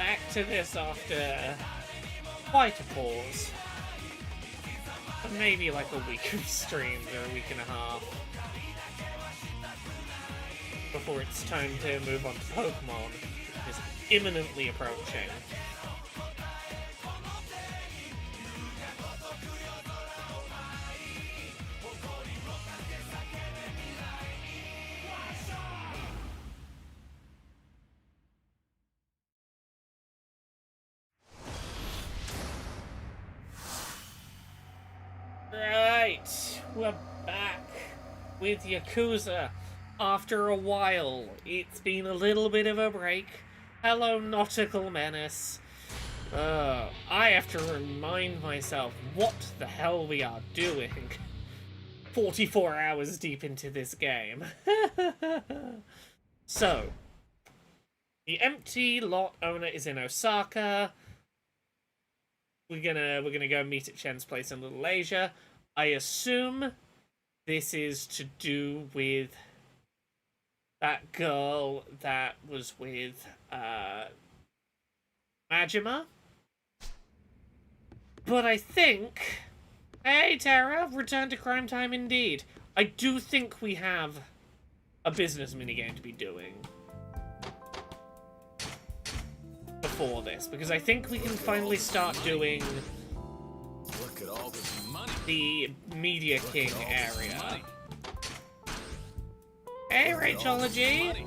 back to this after quite a pause. Maybe like a week of streams or a week and a half. Before it's time to move on to Pokemon, which is imminently approaching. Right, we're back with Yakuza. After a while, it's been a little bit of a break. Hello, Nautical Menace. I have to remind myself what the hell we are doing 44 hours deep into this game. So, the empty lot owner is in Osaka. We're gonna go meet at Shen's place in Little Asia. I assume this is to do with that girl that was with Majima. But I think... Hey, Tara, return to crime time indeed. I do think we have a business minigame to be doing before this, because I think we can finally start doing Look at all this money. the Media King area. Hey, Rachology!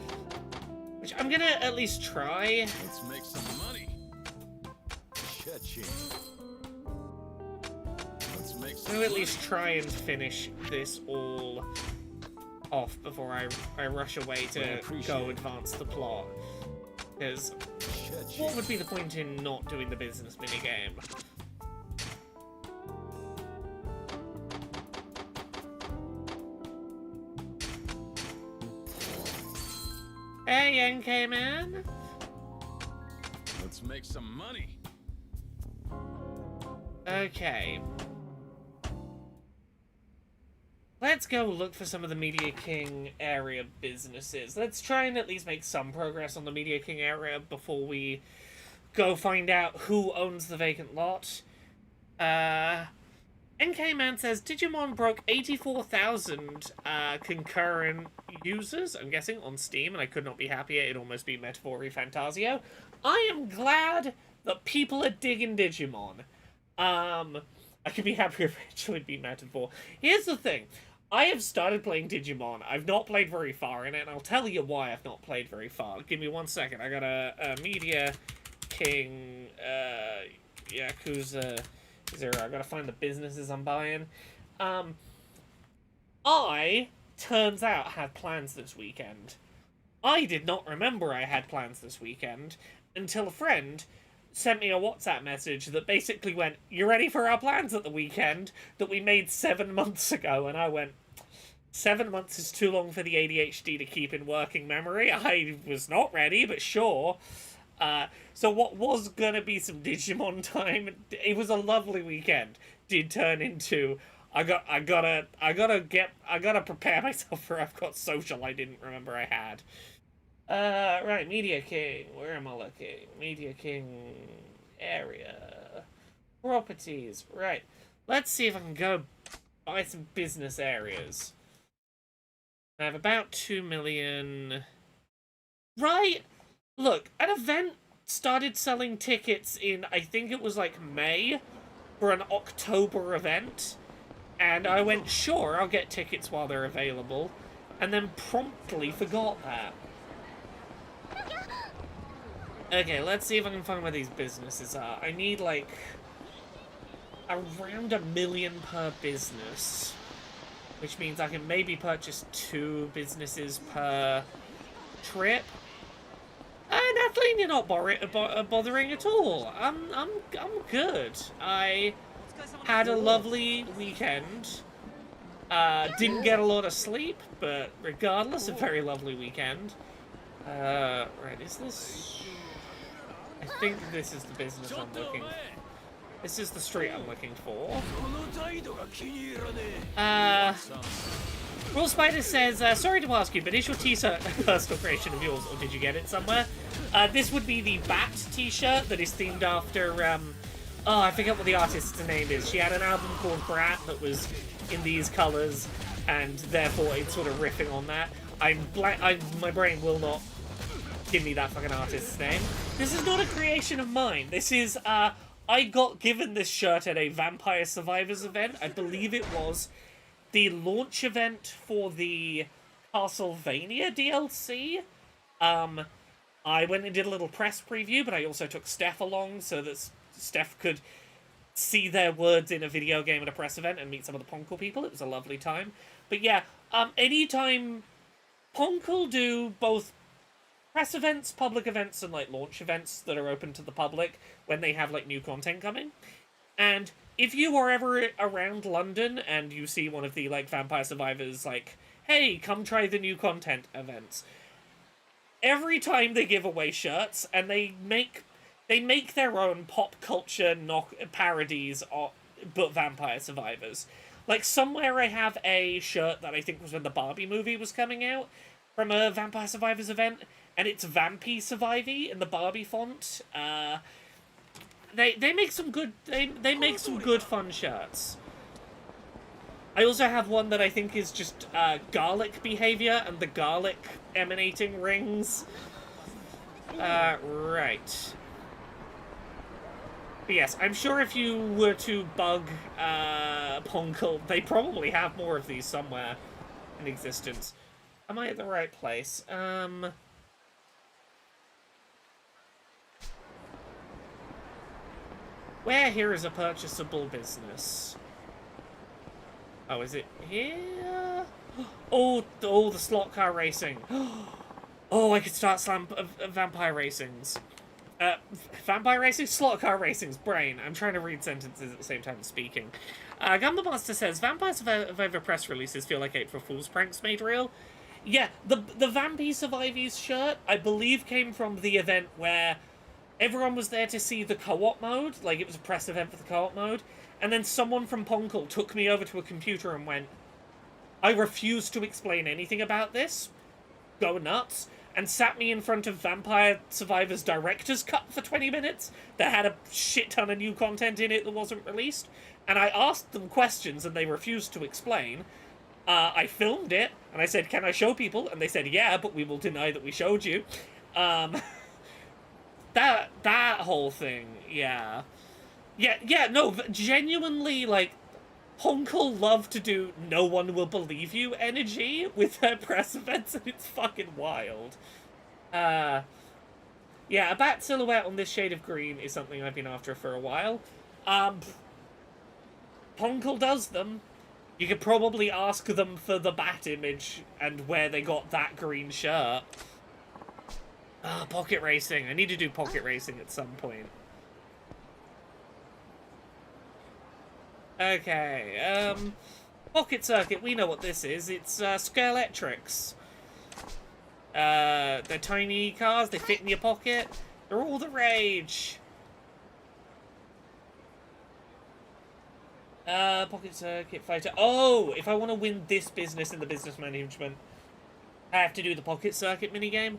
Which I'm gonna at least try. Let's make some money. Cha-ching. Let's make I'm some gonna at money. least try and finish this all off before I rush away to go advance the plot. Because Cha-ching. what would be the point in not doing the business minigame? Hey, NK man! Let's make some money. Okay. Let's go look for some of the Media King area businesses. Let's try and at least make some progress on the Media King area before we go find out who owns the vacant lot. NK Man says, Digimon broke 84,000 concurrent users, I'm guessing, on Steam, and I could not be happier. It'd almost be Metaphori Fantasio. I am glad that people are digging Digimon. I could be happier if it actually be Metaphor. Here's the thing. I have started playing Digimon. I've not played very far in it, and I'll tell you why I've not played very far. Give me 1 second. I got a Media King, Yakuza 0. I gotta find the businesses I'm buying. I, turns out, had plans this weekend. I did not remember I had plans this weekend until a friend sent me a WhatsApp message that basically went, "You ready for our plans at the weekend that we made 7 months ago?" And I went, 7 months is too long for the ADHD to keep in working memory. I was not ready, but sure. So what was gonna be some Digimon time, it was a lovely weekend, did turn into, I gotta prepare myself for I've got social I didn't remember I had. Right, Media King, where am I looking? Media King area. Properties, right. Let's see if I can go buy some business areas. I have about 2 million. Right! Look, an event started selling tickets in, I think it was like May, for an October event. And I went, sure, I'll get tickets while they're available. And then promptly forgot that. Okay, let's see if I can find where these businesses are. I need, like, around 1 million per business. Which means I can maybe purchase 2 businesses per trip. Kathleen, you're not bothering at all. I'm good. I had a lovely weekend. Didn't get a lot of sleep, but regardless, a very lovely weekend. Right, is this... I think this is the business I'm looking for. This is the street I'm looking for. Raw Spider says, sorry to ask you, but is your t-shirt a personal creation of yours, or did you get it somewhere? This would be the Bat t-shirt that is themed after, oh, I forget what the artist's name is. She had an album called Brat that was in these colours, and therefore it's sort of riffing on that. My brain will not give me that fucking artist's name. This is not a creation of mine. This is, I got given this shirt at a Vampire Survivors event. I believe it was the launch event for the Castlevania DLC. I went and did a little press preview, but I also took Steph along so that Steph could see their words in a video game at a press event and meet some of the Ponkle people. It was a lovely time. But yeah, anytime Ponkle do both press events, public events, and like launch events that are open to the public when they have like new content coming. And if you are ever around London and you see one of the like Vampire Survivors like, hey, come try the new content events, every time they give away shirts and they make their own pop culture parodies of but Vampire Survivors. Like somewhere I have a shirt that I think was when the Barbie movie was coming out from a Vampire Survivors event, and it's Vampy Survivy in the Barbie font. They make some good they make some good fun shirts. I also have one that I think is just garlic behavior and the garlic emanating rings. Right. But yes, I'm sure if you were to bug Ponkle, they probably have more of these somewhere in existence. Am I at the right place? Where here is a purchasable business? Oh, is it here? Oh, the slot car racing. Oh, I could start vampire racings. Vampire racing? Slot car racing's brain. I'm trying to read sentences at the same time as speaking. Gamba Master says, Vampire Survivor press releases feel like April Fool's pranks made real. Yeah, the Vampy Survivies shirt, I believe, came from the event where everyone was there to see the co-op mode. Like, it was a press event for the co-op mode. And then someone from Ponkle took me over to a computer and went, I refuse to explain anything about this. Go nuts. And sat me in front of Vampire Survivors Director's Cut for 20 minutes that had a shit ton of new content in it that wasn't released. And I asked them questions and they refused to explain. I filmed it and I said, can I show people? And they said, yeah, but we will deny that we showed you. That whole thing, yeah. Yeah, no, genuinely, like, Ponkle love to do no one will believe you energy with their press events, and it's fucking wild. Yeah, a bat silhouette on this shade of green is something I've been after for a while. Ponkle does them. You could probably ask them for the bat image and where they got that green shirt. Pocket racing. I need to do pocket racing at some point. Okay, Pocket Circuit, we know what this is. It's, Scalextrics. They're tiny cars, they fit in your pocket. They're all the rage. Pocket Circuit Fighter. Oh, if I want to win this business in the business management, I have to do the Pocket Circuit minigame.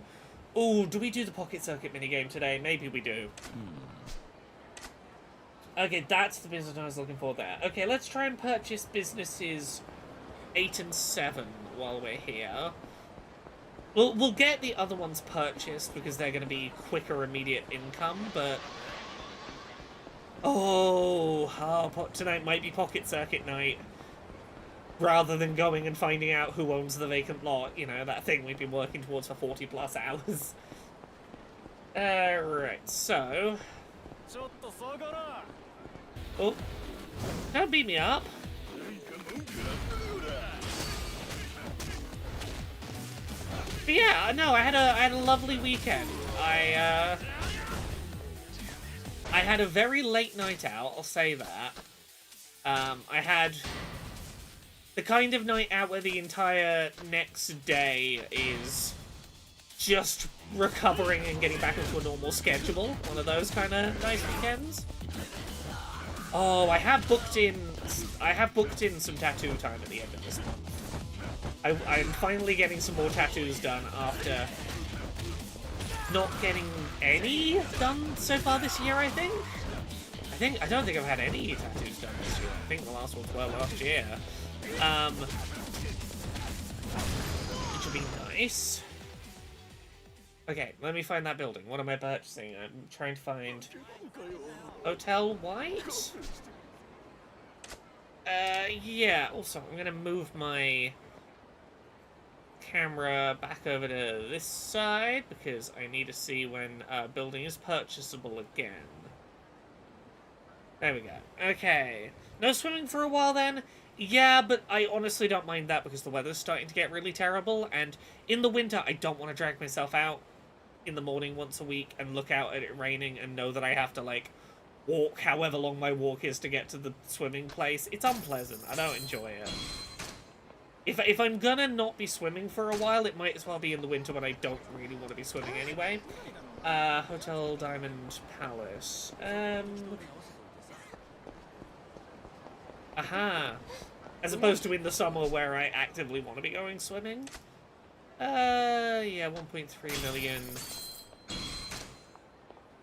Oh, do we do the Pocket Circuit minigame today? Maybe we do. Okay, that's the business I was looking for there. Okay, let's try and purchase businesses 8 and 7 while we're here. We'll get the other ones purchased because they're going to be quicker immediate income, but... tonight might be Pocket Circuit night. Rather than going and finding out who owns the vacant lot. You know, that thing we've been working towards for 40 plus hours. Right, so... Oh, don't beat me up. But yeah, no, I had a lovely weekend. I had a very late night out, I'll say that. I had the kind of night out where the entire next day is just recovering and getting back into a normal schedule. One of those kind of nice weekends. Oh, I have booked in some tattoo time at the end of this month. I'm finally getting some more tattoos done after not getting any done so far this year, I think. I don't think I've had any tattoos done this year. I think the last ones were last year. Which would be nice. Okay, let me find that building. What am I purchasing? I'm trying to find... Hotel White? Yeah. Also, I'm gonna move my camera back over to this side because I need to see when a building is purchasable again. There we go. Okay. No swimming for a while then? Yeah, but I honestly don't mind that because the weather's starting to get really terrible, and in the winter I don't want to drag myself out in the morning once a week and look out at it raining and know that I have to, like, walk however long my walk is to get to the swimming place. It's unpleasant. I don't enjoy it. If I'm gonna not be swimming for a while, it might as well be in the winter when I don't really want to be swimming anyway. Hotel Diamond Palace. Aha. As opposed to in the summer where I actively want to be going swimming. Yeah, 1.3 million.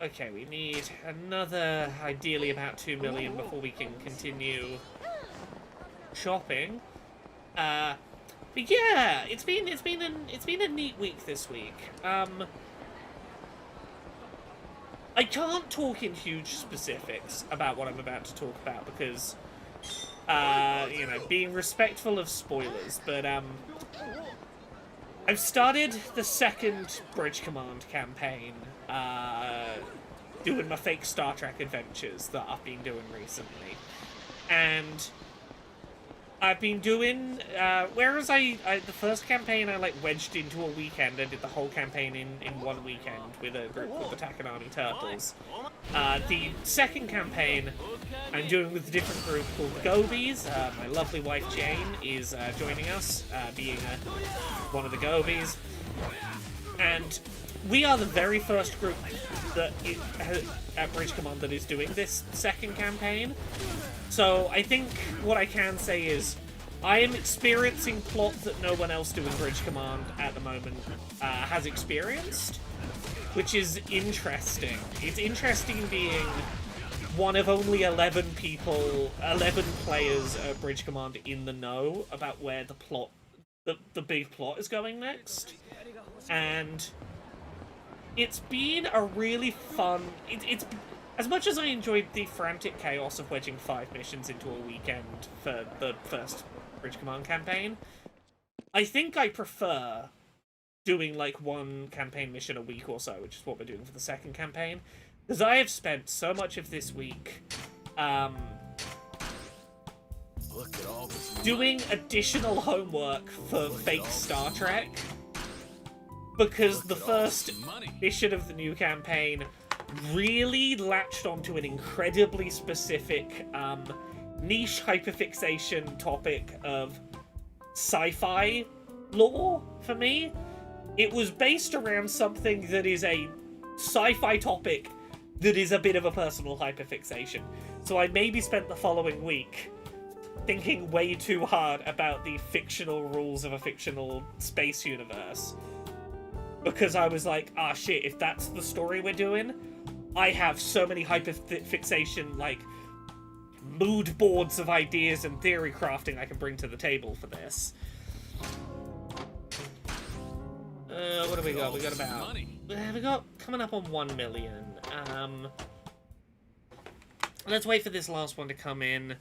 Okay, we need another, ideally about 2 million before we can continue shopping. But yeah, it's been a neat week this week. I can't talk in huge specifics about what I'm about to talk about because you know, being respectful of spoilers, but I've started the second Bridge Command campaign, doing my fake Star Trek adventures that I've been doing recently, and I've been doing, whereas the first campaign I, like, wedged into a weekend. I did the whole campaign in one weekend with a group called the Takanami Turtles. The second campaign I'm doing with a different group called the Gobies. My lovely wife Jane is joining us, being one of the Gobies. And we are the very first group that at Bridge Command that is doing this second campaign. So I think what I can say is I am experiencing plot that no one else doing Bridge Command at the moment has experienced, which is interesting. It's interesting being one of only 11 players at Bridge Command in the know about where the plot, the big plot is going next. And it's been a really fun... It's as much as I enjoyed the frantic chaos of wedging 5 missions into a weekend for the first Bridge Command campaign, I think I prefer doing, like, one campaign mission a week or so, which is what we're doing for the second campaign. Because I have spent so much of this week, Look at all this doing additional homework for fake Star Trek. Because the first mission of the new campaign really latched onto an incredibly specific, niche hyperfixation topic of sci-fi lore for me. It was based around something that is a sci-fi topic that is a bit of a personal hyperfixation. So I maybe spent the following week thinking way too hard about the fictional rules of a fictional space universe. Because I was like, ah shit, if that's the story we're doing, I have so many hyperfixation, like, mood boards of ideas and theory crafting I can bring to the table for this. What do we got? We got about... we got coming up on 1 million. Let's wait for this last one to come in.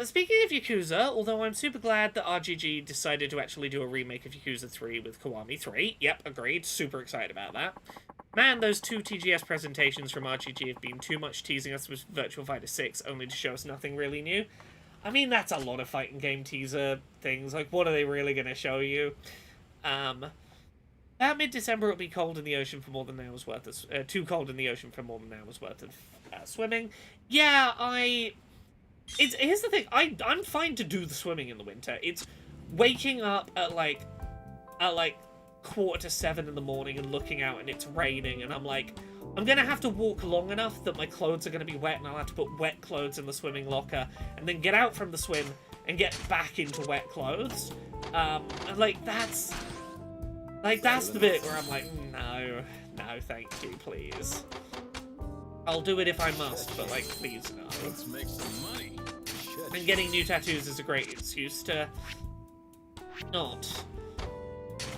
Speaking of Yakuza, although I'm super glad that RGG decided to actually do a remake of Yakuza 3 with Kiwami 3. Yep, agreed. Super excited about that. Man, those 2 TGS presentations from RGG have been too much teasing us with Virtua Fighter 6, only to show us nothing really new. I mean, that's a lot of fighting game teaser things. Like, what are they really going to show you? About mid-December, it'll be cold in the ocean for more than an hour's worth of... too cold in the ocean for more than an hour's worth of swimming. Yeah, here's the thing, I'm fine to do the swimming in the winter. It's waking up at like 6:45 in the morning and looking out and it's raining and I'm like, I'm gonna have to walk long enough that my clothes are gonna be wet and I'll have to put wet clothes in the swimming locker and then get out from the swim and get back into wet clothes. And like that's the bit where I'm like, no, thank you, please. I'll do it if I must, but like, please no. Let's make some money. And getting new tattoos is a great excuse to not.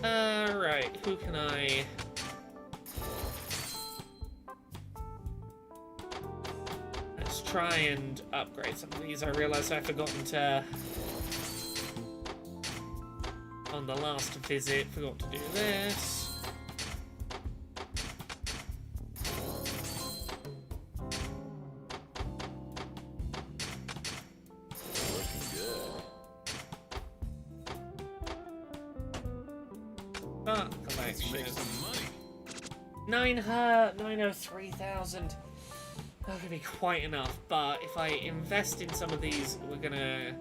Right, who can I... Let's try and upgrade some of these. I realised I've forgotten to... On the last visit, forgot to do this. Make some money. 903,000. That could be quite enough, but if I invest in some of these, we're gonna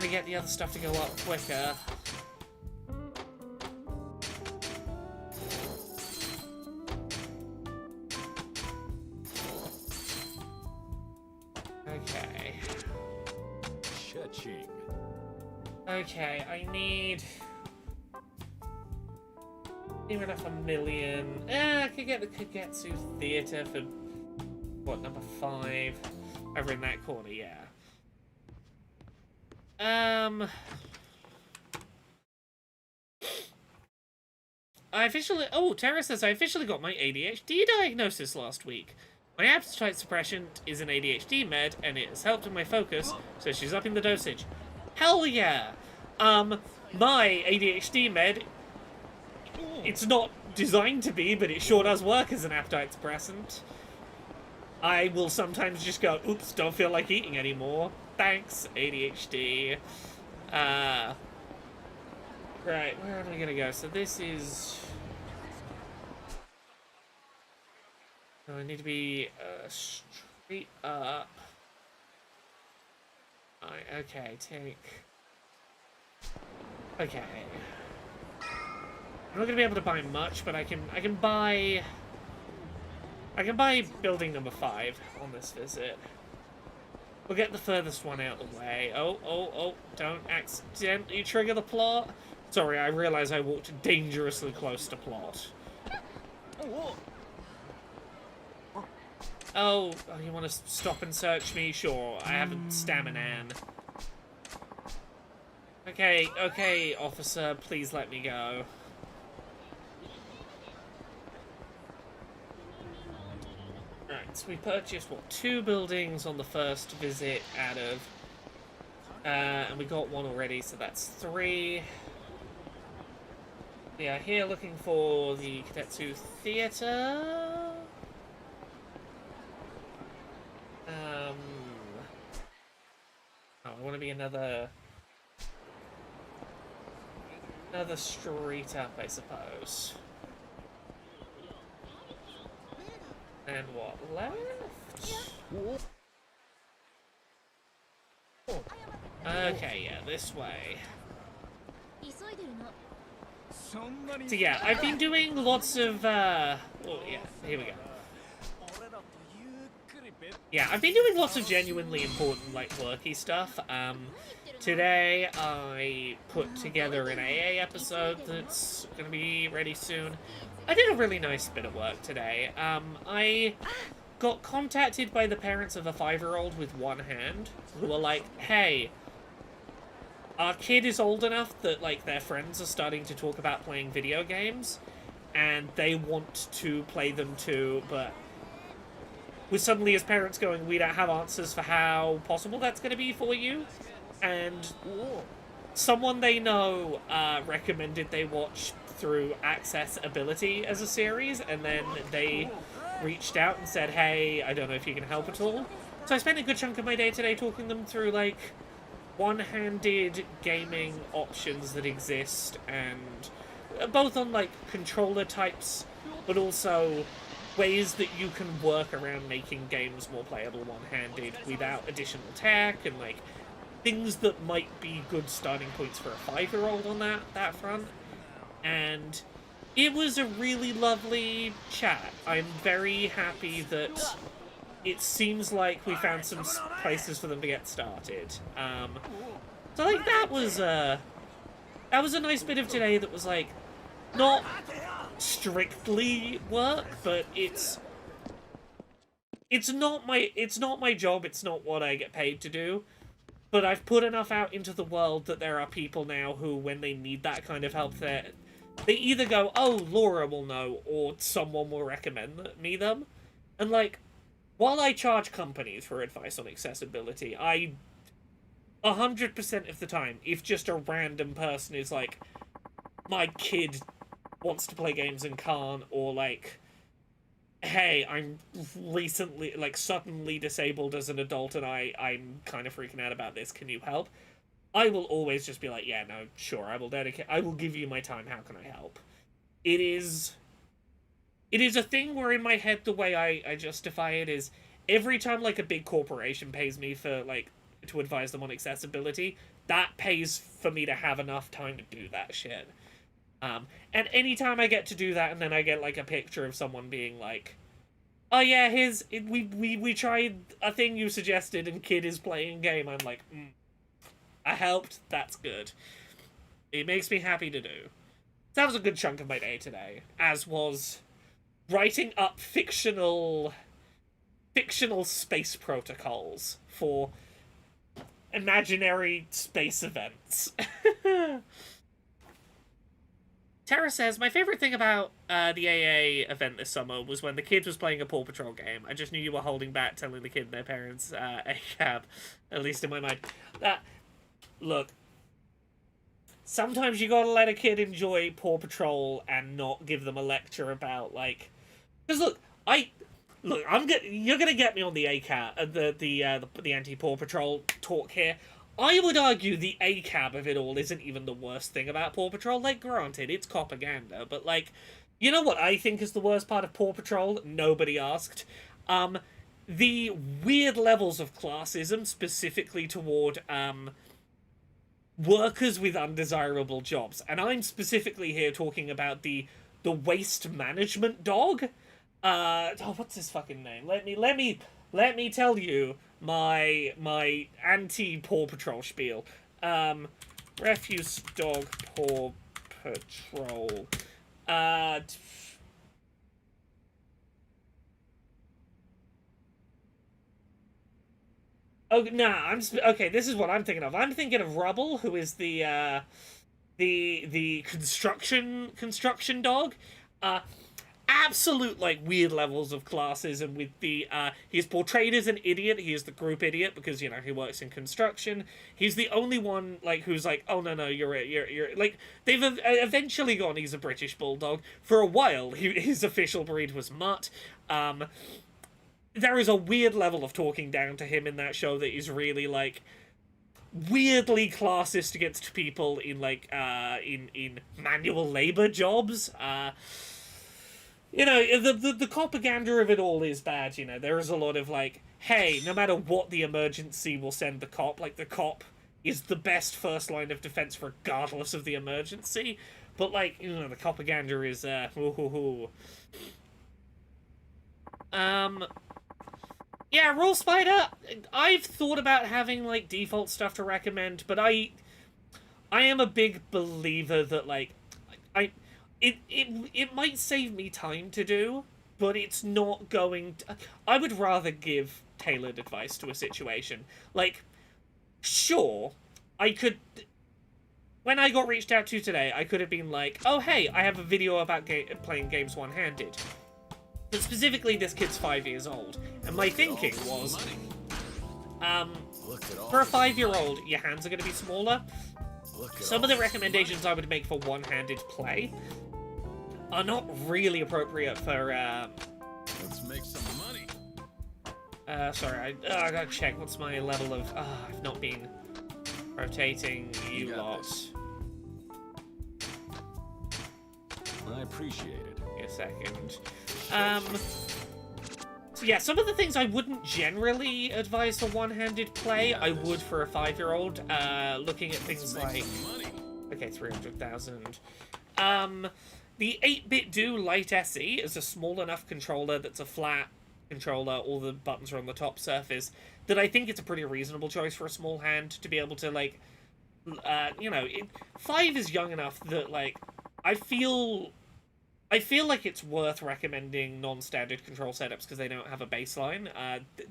get the other stuff to go up quicker. Okay. Cha-ching. Okay, I need... Even if $1 million... I could get the Kagetsu Theater for... What, number 5? Over in that corner, yeah. I officially... Oh, Tara says I officially got my ADHD diagnosis last week. My appetite suppression is an ADHD med, and it has helped with my focus, so she's upping the dosage. Hell yeah! My ADHD med... It's not designed to be, but it sure does work as an appetite suppressant. I will sometimes just go, oops, don't feel like eating anymore. Thanks, ADHD. Right, where am I gonna go? So this is... Oh, I need to be straight up. Okay, take... Okay. I'm not gonna be able to buy much, but I can buy building number 5 on this visit. We'll get the furthest one out of the way. Oh, don't accidentally trigger the plot. Sorry, I realize I walked dangerously close to plot. Oh, you want to stop and search me? Sure, I have a stamina. Okay, officer, please let me go. Right, so we purchased, what, 2 buildings on the first visit out of... and we got 1 already, so that's 3. We are here looking for the Kadetsu Theater. I want to be another street up, I suppose. And what, left? Okay, yeah, this way. So yeah, I've been doing lots of, oh yeah, here we go. Yeah, I've been doing lots of genuinely important, like, worky stuff. Today I put together an AA episode that's gonna be ready soon. I did a really nice bit of work today. I got contacted by the parents of a 5-year-old with one hand, who were like, hey, our kid is old enough that, like, their friends are starting to talk about playing video games, and they want to play them too, but with suddenly as parents going, we don't have answers for how possible that's going to be for you. And someone they know recommended they watch through Accessibility as a series, and then they reached out and said, hey, I don't know if you can help at all. So I spent a good chunk of my day today talking them through, like, one-handed gaming options that exist, and both on, like, controller types, but also ways that you can work around making games more playable one-handed without additional tech, and, like, things that might be good starting points for a 5-year-old on that front. And it was a really lovely chat. I'm very happy that it seems like we found some places for them to get started. So like that was a nice bit of today that was like not strictly work, but it's not my job, it's not what I get paid to do. But I've put enough out into the world that there are people now who, when they need that kind of help, they either go, oh, Laura will know, or someone will recommend me them. And, like, while I charge companies for advice on accessibility, 100% of the time, if just a random person is like, my kid wants to play games and can't, or, like, hey, I'm recently, like, suddenly disabled as an adult and I'm kind of freaking out about this, can you help? I will always just be like, yeah, no, sure, I will give you my time, how can I help? It is a thing where in my head, the way I justify it is, every time, like, a big corporation pays me for, like, to advise them on accessibility, that pays for me to have enough time to do that shit. And anytime I get to do that, and then I get, like, a picture of someone being like, oh yeah, we tried a thing you suggested and kid is playing game, I'm like, I helped, that's good. It makes me happy to do. So that was a good chunk of my day today, as was writing up fictional space protocols for imaginary space events. Tara says, my favorite thing about the AA event this summer was when the kid was playing a Paw Patrol game. I just knew you were holding back telling the kid and their parents ACAB, at least in my mind. Look, sometimes you gotta let a kid enjoy Paw Patrol and not give them a lecture about, like... Because you're gonna get me on the ACAB, the anti-Paw Patrol talk here. I would argue the ACAB of it all isn't even the worst thing about Paw Patrol. Like, granted, it's propaganda, but, like, you know what I think is the worst part of Paw Patrol? Nobody asked. The weird levels of classism, specifically toward, workers with undesirable jobs. And I'm specifically here talking about the waste management dog. What's his fucking name? Let me tell you my anti-Paw Patrol spiel. Refuse dog Paw Patrol. Oh, nah, okay, this is what I'm thinking of. I'm thinking of Rubble, who is the construction dog. Absolute, like, weird levels of classism with the, he's portrayed as an idiot. He is the group idiot because, you know, he works in construction. He's the only one, like, who's like, oh, no, you're like, they've eventually gone, he's a British Bulldog. For a while, his official breed was Mutt. There is a weird level of talking down to him in that show that is really, like, weirdly classist against people in, like, in manual labor jobs. You know, the propaganda of it all is bad, you know. There is a lot of, like, hey, no matter what the emergency, we'll send the cop. Like, the cop is the best first line of defense regardless of the emergency. But, like, you know, the propaganda is, yeah, Roll Spider, I've thought about having, like, default stuff to recommend, but I am a big believer that, like, It might save me time to do, but it's not going to... I would rather give tailored advice to a situation. Like, sure, I could... When I got reached out to today, I could have been like, oh, hey, I have a video about playing games one-handed. But specifically, this kid's 5 years old. And my thinking was, for a 5-year-old, your hands are going to be smaller. Some of the recommendations I would make for one-handed play are not really appropriate for, Let's make some money. Sorry, I gotta check what's my level of, I've not been rotating you lot. I appreciate it. Give me a second. So yeah, some of the things I wouldn't generally advise for one-handed play, I would for a 5-year-old, looking at things like... Okay, 300,000. The 8-bit Do Lite SE is a small enough controller that's a flat controller, all the buttons are on the top surface, that I think it's a pretty reasonable choice for a small hand to be able to, like, you know, 5 is young enough that, like, I feel like it's worth recommending non-standard control setups because they don't have a baseline.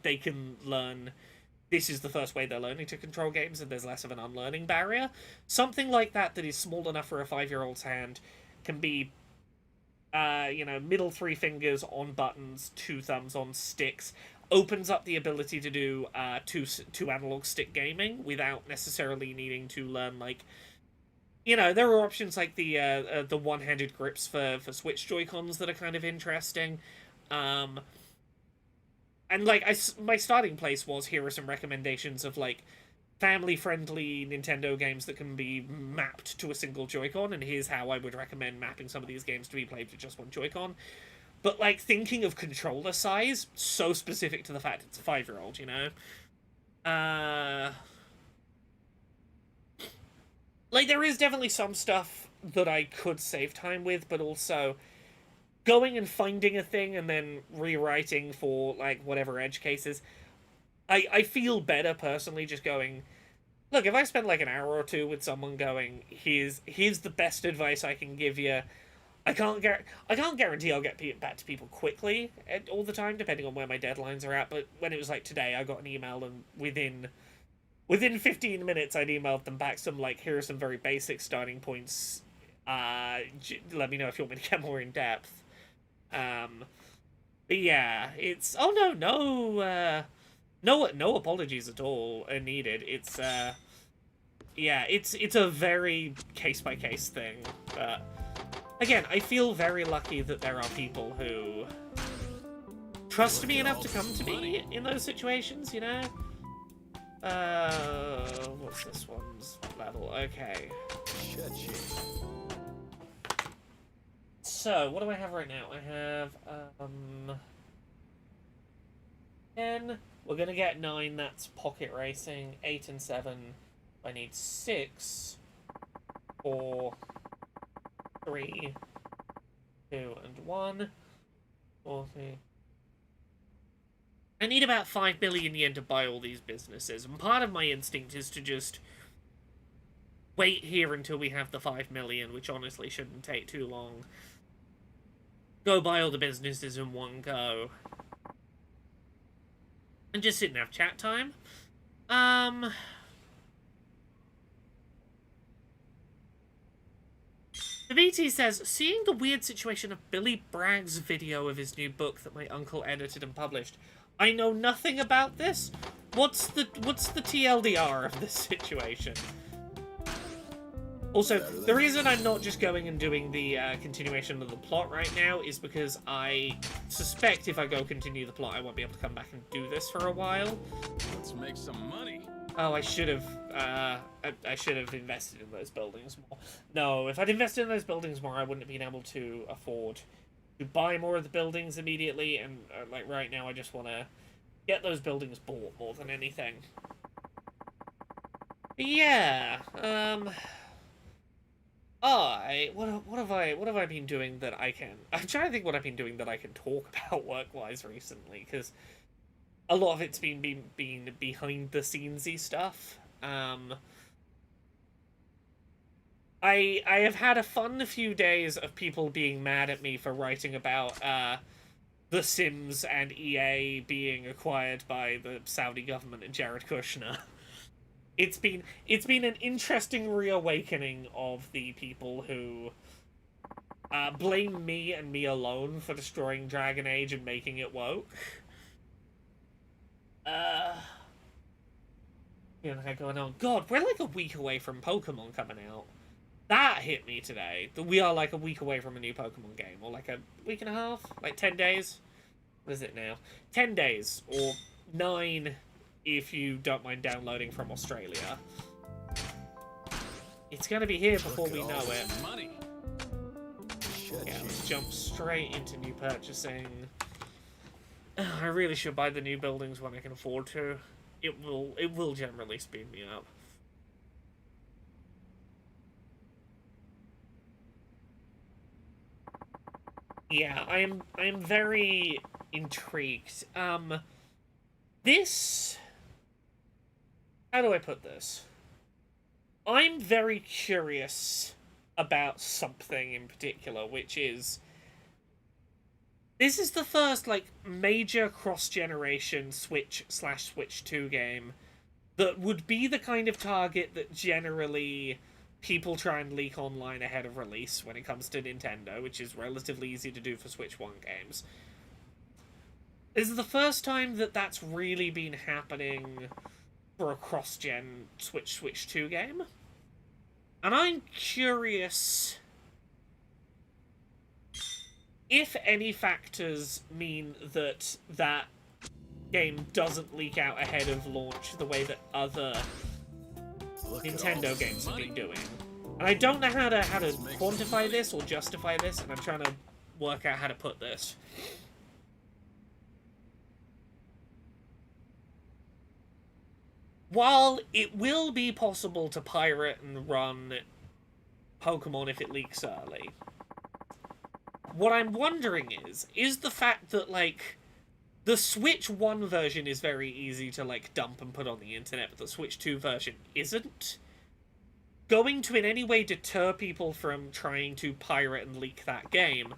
They can learn. This is the first way they're learning to control games, and there's less of an unlearning barrier. Something like that is small enough for a 5-year-old's hand can be, you know, middle 3 fingers on buttons, 2 thumbs on sticks. Opens up the ability to do two analog stick gaming without necessarily needing to learn, like, you know, there are options like the one-handed grips for Switch Joy-Cons that are kind of interesting. And, like, my starting place was, here are some recommendations of, like, family-friendly Nintendo games that can be mapped to a single Joy-Con, and here's how I would recommend mapping some of these games to be played with just one Joy-Con. But, like, thinking of controller size, so specific to the fact it's a 5-year-old, you know? Like, there is definitely some stuff that I could save time with, but also going and finding a thing and then rewriting for, like, whatever edge cases. I feel better, personally, just going, look, if I spend, like, an hour or two with someone going, here's the best advice I can give you, I can't guarantee I'll get back to people quickly all the time, depending on where my deadlines are at, but when it was like today, I got an email, and within 15 minutes, I'd emailed them back some, like, here are some very basic starting points. Let me know if you want me to get more in depth. But yeah, it's, oh no apologies at all are needed. It's yeah, it's a very case by case thing, but again, I feel very lucky that there are people who trust me enough to come to me in those situations, you know? What's this one's level? Okay. So, what do I have right now? I have, 10. We're gonna get 9, that's pocket racing. 8 and 7. I need 6. 4. 3. 2 and 1. 4, 3. I need about 5 million yen to buy all these businesses, and part of my instinct is to just wait here until we have the 5 million, which honestly shouldn't take too long. Go buy all the businesses in one go. And just sit and have chat time. The BT says, seeing the weird situation of Billy Bragg's video of his new book that my uncle edited and published. I know nothing about this. What's the TLDR of this situation? Also, the reason I'm not just going and doing the continuation of the plot right now is because I suspect if I go continue the plot, I won't be able to come back and do this for a while. Let's make some money. Oh, I should have. I should have invested in those buildings more. No, if I'd invested in those buildings more, I wouldn't have been able to afford to buy more of the buildings immediately. And like right now, I just want to get those buildings bought more than anything. But yeah. What have I been doing that I can? I'm trying to think what I've been doing that I can talk about work-wise recently, because a lot of it's been behind the scenesy stuff. I have had a fun few days of people being mad at me for writing about The Sims and EA being acquired by the Saudi government and Jared Kushner. It's been an interesting reawakening of the people who blame me and me alone for destroying Dragon Age and making it woke. You know, going on. God, we're like a week away from Pokemon coming out. That hit me today. That we are like a week away from a new Pokemon game, or like a week and a half, like 10 days. What is it now? 10 days or 9. If you don't mind downloading from Australia. It's gonna be here before we know it. Yeah, let's jump straight into new purchasing. I really should buy the new buildings when I can afford to. It will generally speed me up. Yeah, I am very intrigued. This... How do I put this? I'm very curious about something in particular, which is... This is the first, like, major cross-generation Switch/Switch 2 game that would be the kind of target that generally people try and leak online ahead of release when it comes to Nintendo, which is relatively easy to do for Switch 1 games. This is the first time that that's really been happening for a cross-gen Switch 2 game. And I'm curious if any factors mean that that game doesn't leak out ahead of launch the way that other Nintendo games have been doing. And I don't know how to quantify this or justify this, and I'm trying to work out how to put this. While it will be possible to pirate and run Pokemon if it leaks early, what I'm wondering is the fact that, like, the Switch 1 version is very easy to, like, dump and put on the internet, but the Switch 2 version isn't, going to in any way deter people from trying to pirate and leak that game,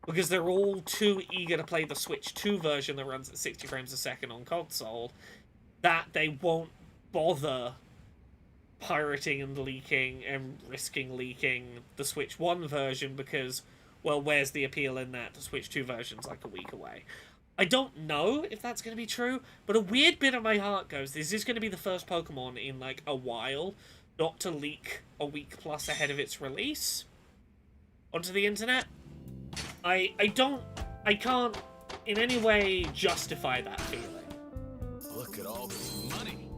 because they're all too eager to play the Switch 2 version that runs at 60 frames a second on console, that they won't bother pirating and leaking and risking leaking the Switch 1 version because, well, where's the appeal in that? The Switch 2 version's like a week away. I don't know if that's going to be true, but a weird bit of my heart goes, this is going to be the first Pokemon in, like, a while not to leak a week plus ahead of its release onto the internet. I can't in any way justify that feeling. Look at all this money.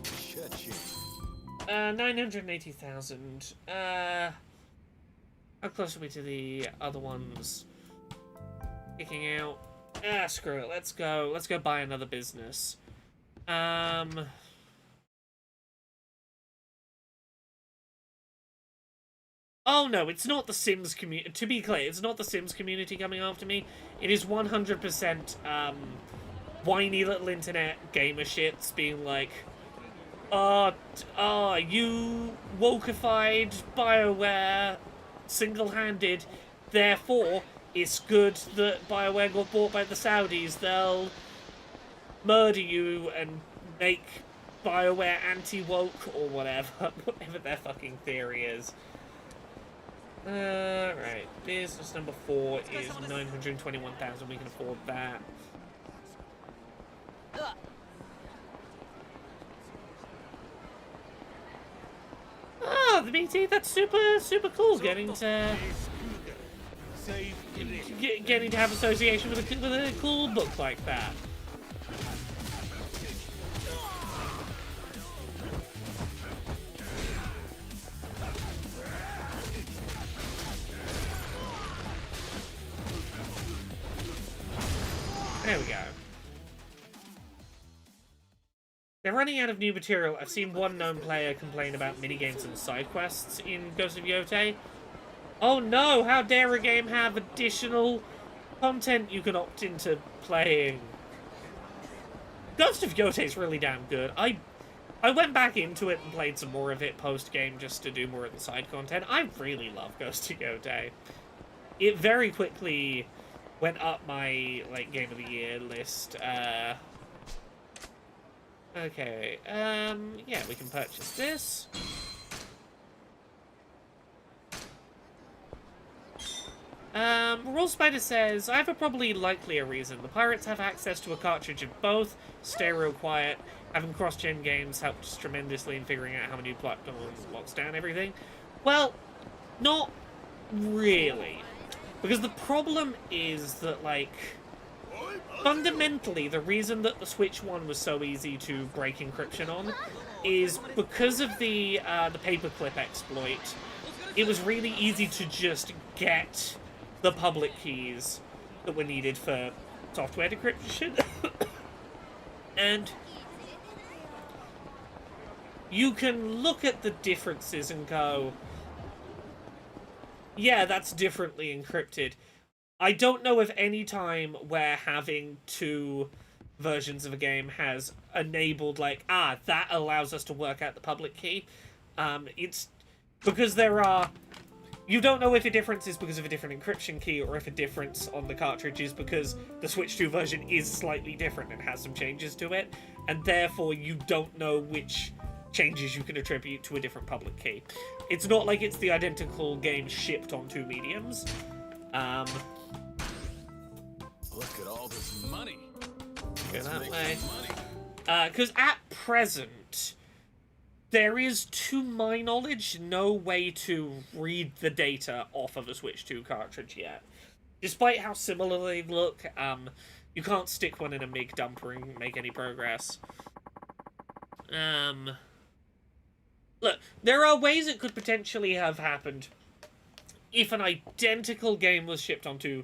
Cha-ching. 980,000. How close are we to the other ones kicking out? Screw it. Let's go buy another business. Oh no, it's not the Sims community. To be clear, it's not the Sims community coming after me. It is 100% whiny little internet gamer shits being like, you wokeified BioWare single-handed, therefore it's good that BioWare got bought by the Saudis. They'll murder you and make BioWare anti-woke or whatever their fucking theory is. Right. Business number 4 is 921,000. We can afford that. Oh, the BT, that's super cool. Getting to have association with a cool book like that. There we go. They're running out of new material. I've seen one known player complain about minigames and side quests in Ghost of Yotei. Oh no, how dare a game have additional content you can opt into playing. Ghost of Yotei is really damn good. I went back into it and played some more of it post-game just to do more of the side content. I really love Ghost of Yotei. It very quickly went up my, like, Game of the Year list. Okay, yeah, we can purchase this. Roll Spider says, I have a probably likelier reason. The pirates have access to a cartridge of both. Stay real quiet. Having cross-gen games helped tremendously in figuring out how many platforms locks down everything. Well, not really. Because the problem is that, like, fundamentally, the reason that the Switch one was so easy to break encryption on is because of the paperclip exploit. It was really easy to just get the public keys that were needed for software decryption. And you can look at the differences and go, yeah, that's differently encrypted. I don't know of any time where having two versions of a game has enabled, like, that allows us to work out the public key. It's because there are... You don't know if a difference is because of a different encryption key or if a difference on the cartridge is because the Switch 2 version is slightly different and has some changes to it, and therefore you don't know which changes you can attribute to a different public key. It's not like it's the identical game shipped on two mediums. Look at all this money. Go Let's that make way. some money. Because at present, there is, to my knowledge, no way to read the data off of a Switch 2 cartridge yet. Despite how similar they look, you can't stick one in a MIG dumper and make any progress. Look, there are ways it could potentially have happened if an identical game was shipped onto,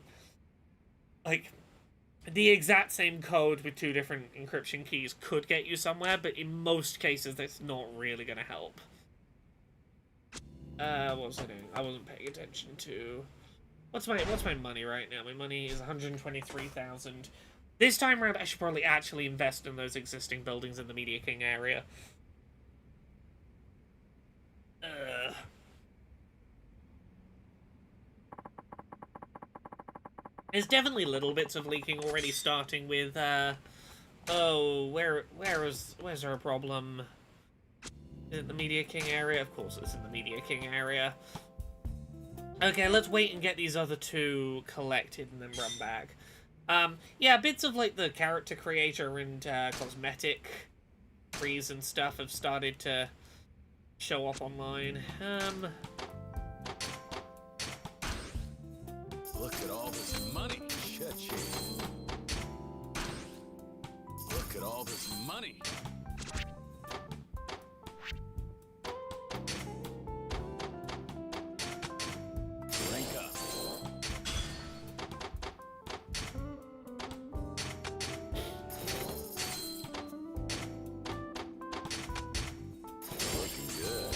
like, the exact same code with two different encryption keys could get you somewhere, but in most cases that's not really going to help. What was I doing? I wasn't paying attention to... What's my money right now? My money is 123,000. This time around, I should probably actually invest in those existing buildings in the Media King area. There's definitely little bits of leaking already, starting with, where's our problem? Is it the Media King area? Of course it's in the Media King area. Okay, let's wait and get these other two collected and then run back. Yeah, bits of, like, the character creator and, cosmetic trees and stuff have started to show up online. Look at all this money. Shit. Look at all this money. Drink up. Looking good.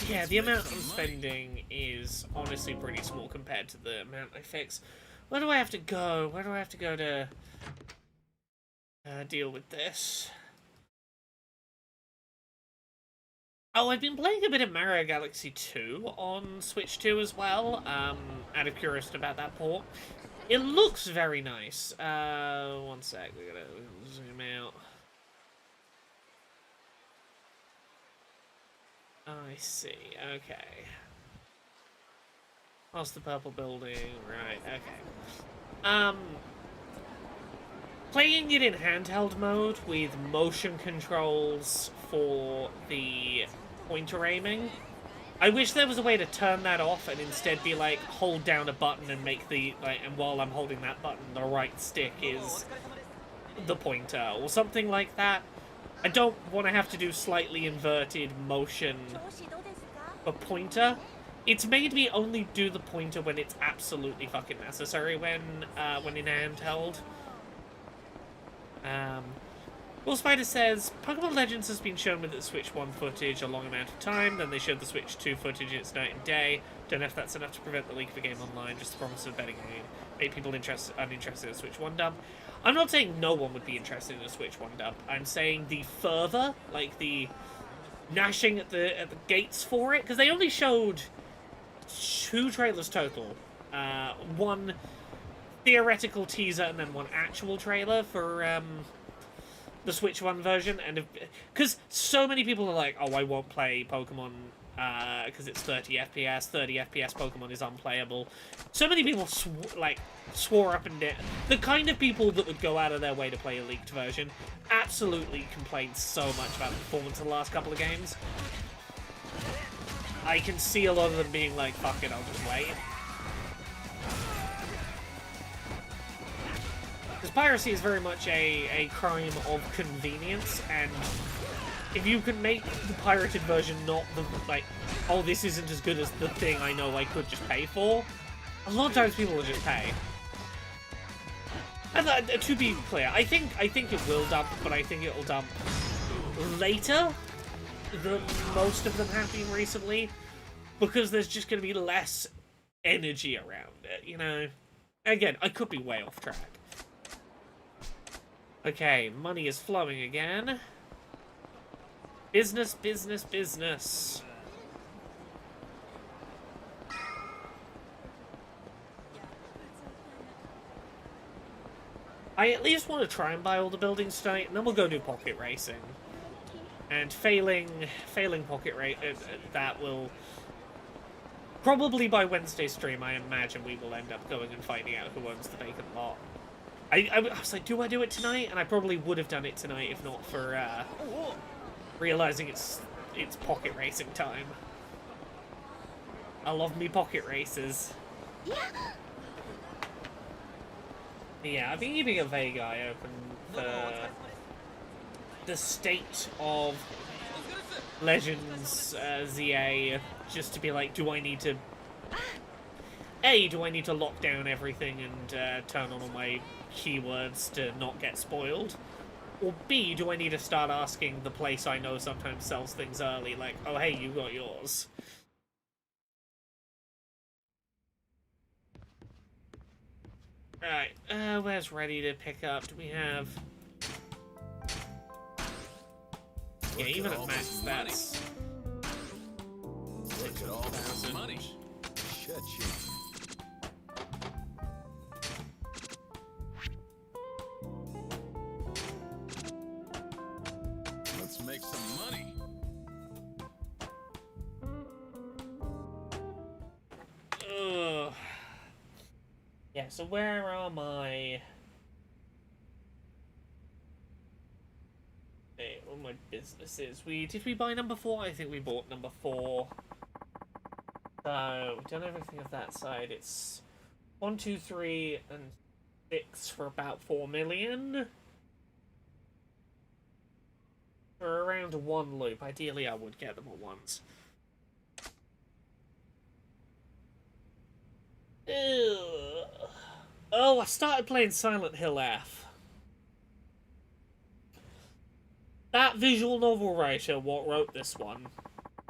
Yeah, the amount I'm spending is honestly pretty small compared to the amount I fix. Where do I have to go? Where do I have to go to deal with this? Oh, I've been playing a bit of Mario Galaxy 2 on Switch 2 as well, out of curiosity about that port. It looks very nice. One sec, we gotta zoom out. I see, okay. Past the purple building, right, okay. Playing it in handheld mode with motion controls for the pointer aiming. I wish there was a way to turn that off and instead be like, hold down a button and make the, like, and while I'm holding that button, the right stick is the pointer, or something like that. I don't want to have to do slightly inverted motion for pointer. It's made me only do the pointer when it's absolutely fucking necessary when in handheld. Will Spider says, Pokemon Legends has been shown with its Switch 1 footage a long amount of time, then they showed the Switch 2 footage its night and day. Don't know if that's enough to prevent the leak of the game online, just the promise of a better game. Make people uninterested in a Switch 1 dub. I'm not saying no one would be interested in a Switch 1 dub. I'm saying the further, like the gnashing at the gates for it, because they only showed 2 trailers total. One theoretical teaser and then one actual trailer for the Switch 1 version, and because so many people are like, oh, I won't play Pokemon because it's 30 FPS. 30 FPS Pokemon is unplayable. So many people swore up and down. The kind of people that would go out of their way to play a leaked version absolutely complained so much about the performance of the last couple of games. I can see a lot of them being like, fuck it, I'll just wait. Because piracy is very much a crime of convenience, and if you can make the pirated version not the, like, oh, this isn't as good as the thing I know I could just pay for, a lot of times people will just pay. And to be clear, I think it will dump, but I think it will dump later than most of them have been recently, because there's just going to be less energy around it, you know? Again, I could be way off track. Okay, money is flowing again. Business, business, business. I at least want to try and buy all the buildings tonight, and then we'll go do pocket racing. And failing pocket race, that will... Probably by Wednesday stream, I imagine we will end up going and finding out who owns the vacant lot. I was like, do I do it tonight? And I probably would have done it tonight if not for realizing it's pocket racing time. I love me pocket races. Yeah, I've been keeping a vague eye open for the state of Legends ZA, just to be like, do I need to... A, do I need to lock down everything and turn on all my keywords to not get spoiled? Or B, do I need to start asking the place I know sometimes sells things early, like, oh hey, you got yours. Right, where's ready to pick up? Do we have... Yeah, even at max, that's... Look at all this money. Shut you. Let's make some money. Ugh. Yeah, so where are my... Hey, all my businesses. Did we buy number 4? I think we bought number 4. So, we've done everything of that side. It's 1, 2, 3, and 6 for about 4 million. For around 1 loop. Ideally, I would get them at once. Ugh. Oh, I started playing Silent Hill F. That visual novel writer, what wrote this one,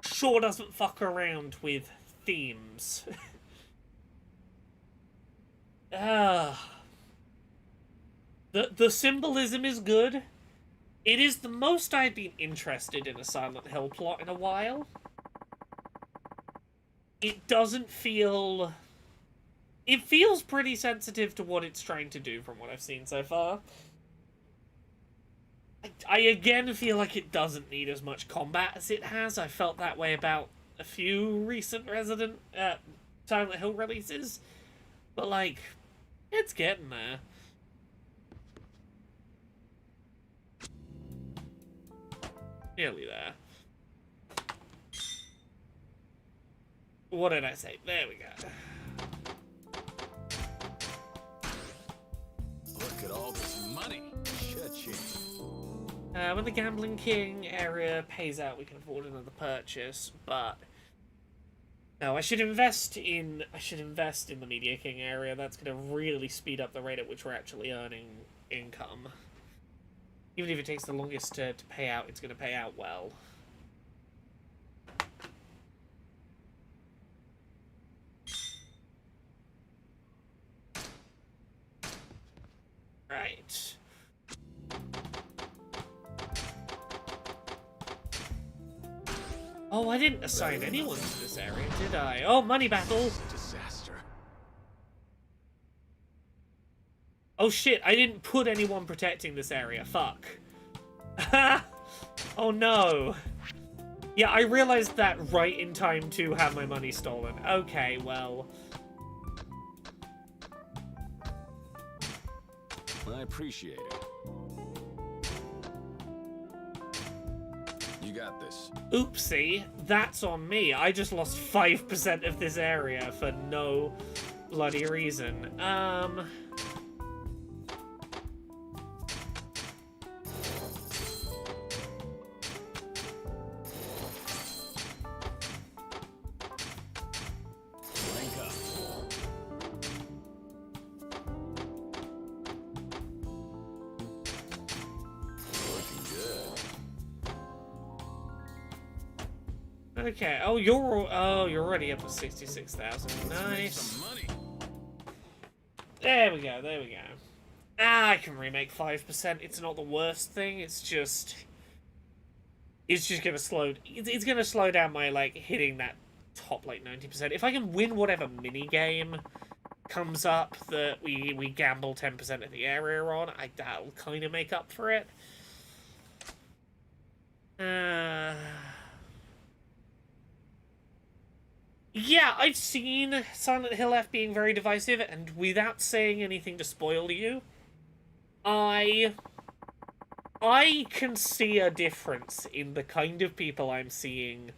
sure doesn't fuck around with themes. The symbolism is good. It is the most I've been interested in a Silent Hill plot in a while. It doesn't feel... It feels pretty sensitive to what it's trying to do from what I've seen so far. I again feel like it doesn't need as much combat as it has. I felt that way about a few recent Silent Hill releases. But, like, it's getting there. Nearly there. What did I say? There we go. Look at all this money. Shut you. When the Gambling King area pays out, we can afford another purchase, but no, I should invest in the Media King area. That's going to really speed up the rate at which we're actually earning income. Even if it takes the longest to pay out, it's going to pay out well. Right. Oh, I didn't assign anyone to this area, did I? Oh, money battle! Disaster. Oh shit, I didn't put anyone protecting this area. Fuck. Oh no. Yeah, I realized that right in time to have my money stolen. Okay, well... I appreciate it. You got this. Oopsie, that's on me. I just lost 5% of this area for no bloody reason. Okay. Oh, you're already up to 66,000. Nice. Some money. There we go. There we go. Ah, I can remake 5%. It's not the worst thing. It's just gonna slow. It's gonna slow down my like hitting that top like 90%. If I can win whatever mini game comes up that we gamble 10% of the area on, that'll kind of make up for it. Yeah, I've seen Silent Hill F being very divisive, and without saying anything to spoil you, I can see a difference in the kind of people I'm seeing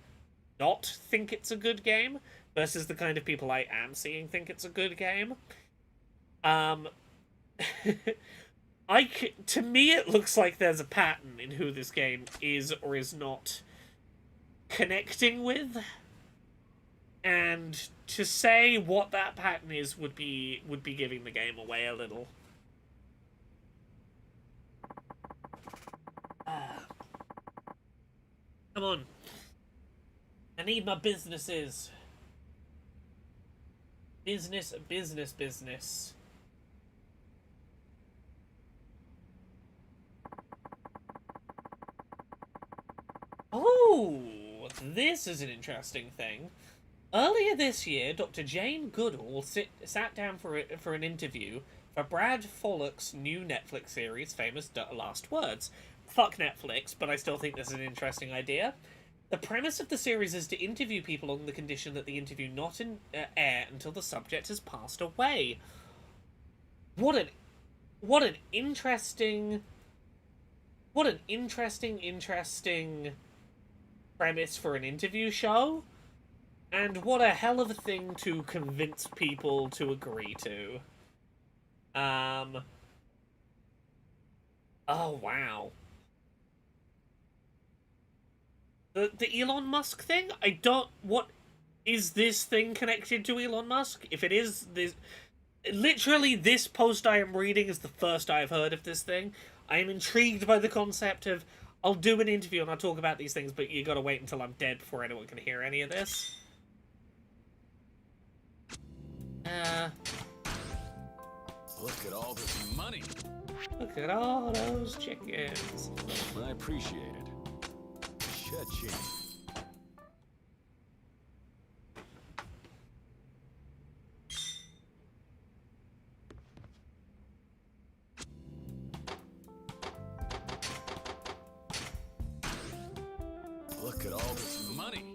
not think it's a good game versus the kind of people I am seeing think it's a good game. To me, it looks like there's a pattern in who this game is or is not connecting with. And to say what that pattern is would be giving the game away a little. Come on. I need my businesses. Business, business, business. Oh, this is an interesting thing. Earlier this year, Dr. Jane Goodall sat down for an interview for Brad Follock's new Netflix series, Famous Last Words. Fuck Netflix, but I still think this is an interesting idea. The premise of the series is to interview people on the condition that the interview not air until the subject has passed away. What an interesting premise for an interview show. And what a hell of a thing to convince people to agree to. Oh, wow. The Elon Musk thing? What is this thing connected to Elon Musk? If it is, literally this post I am reading is the first I have heard of this thing. I am intrigued by the concept of, I'll do an interview and I'll talk about these things, but you gotta wait until I'm dead before anyone can hear any of this. Look at all this money. Look at all those chickens. I appreciate it. Cha-ching. Look at all this money.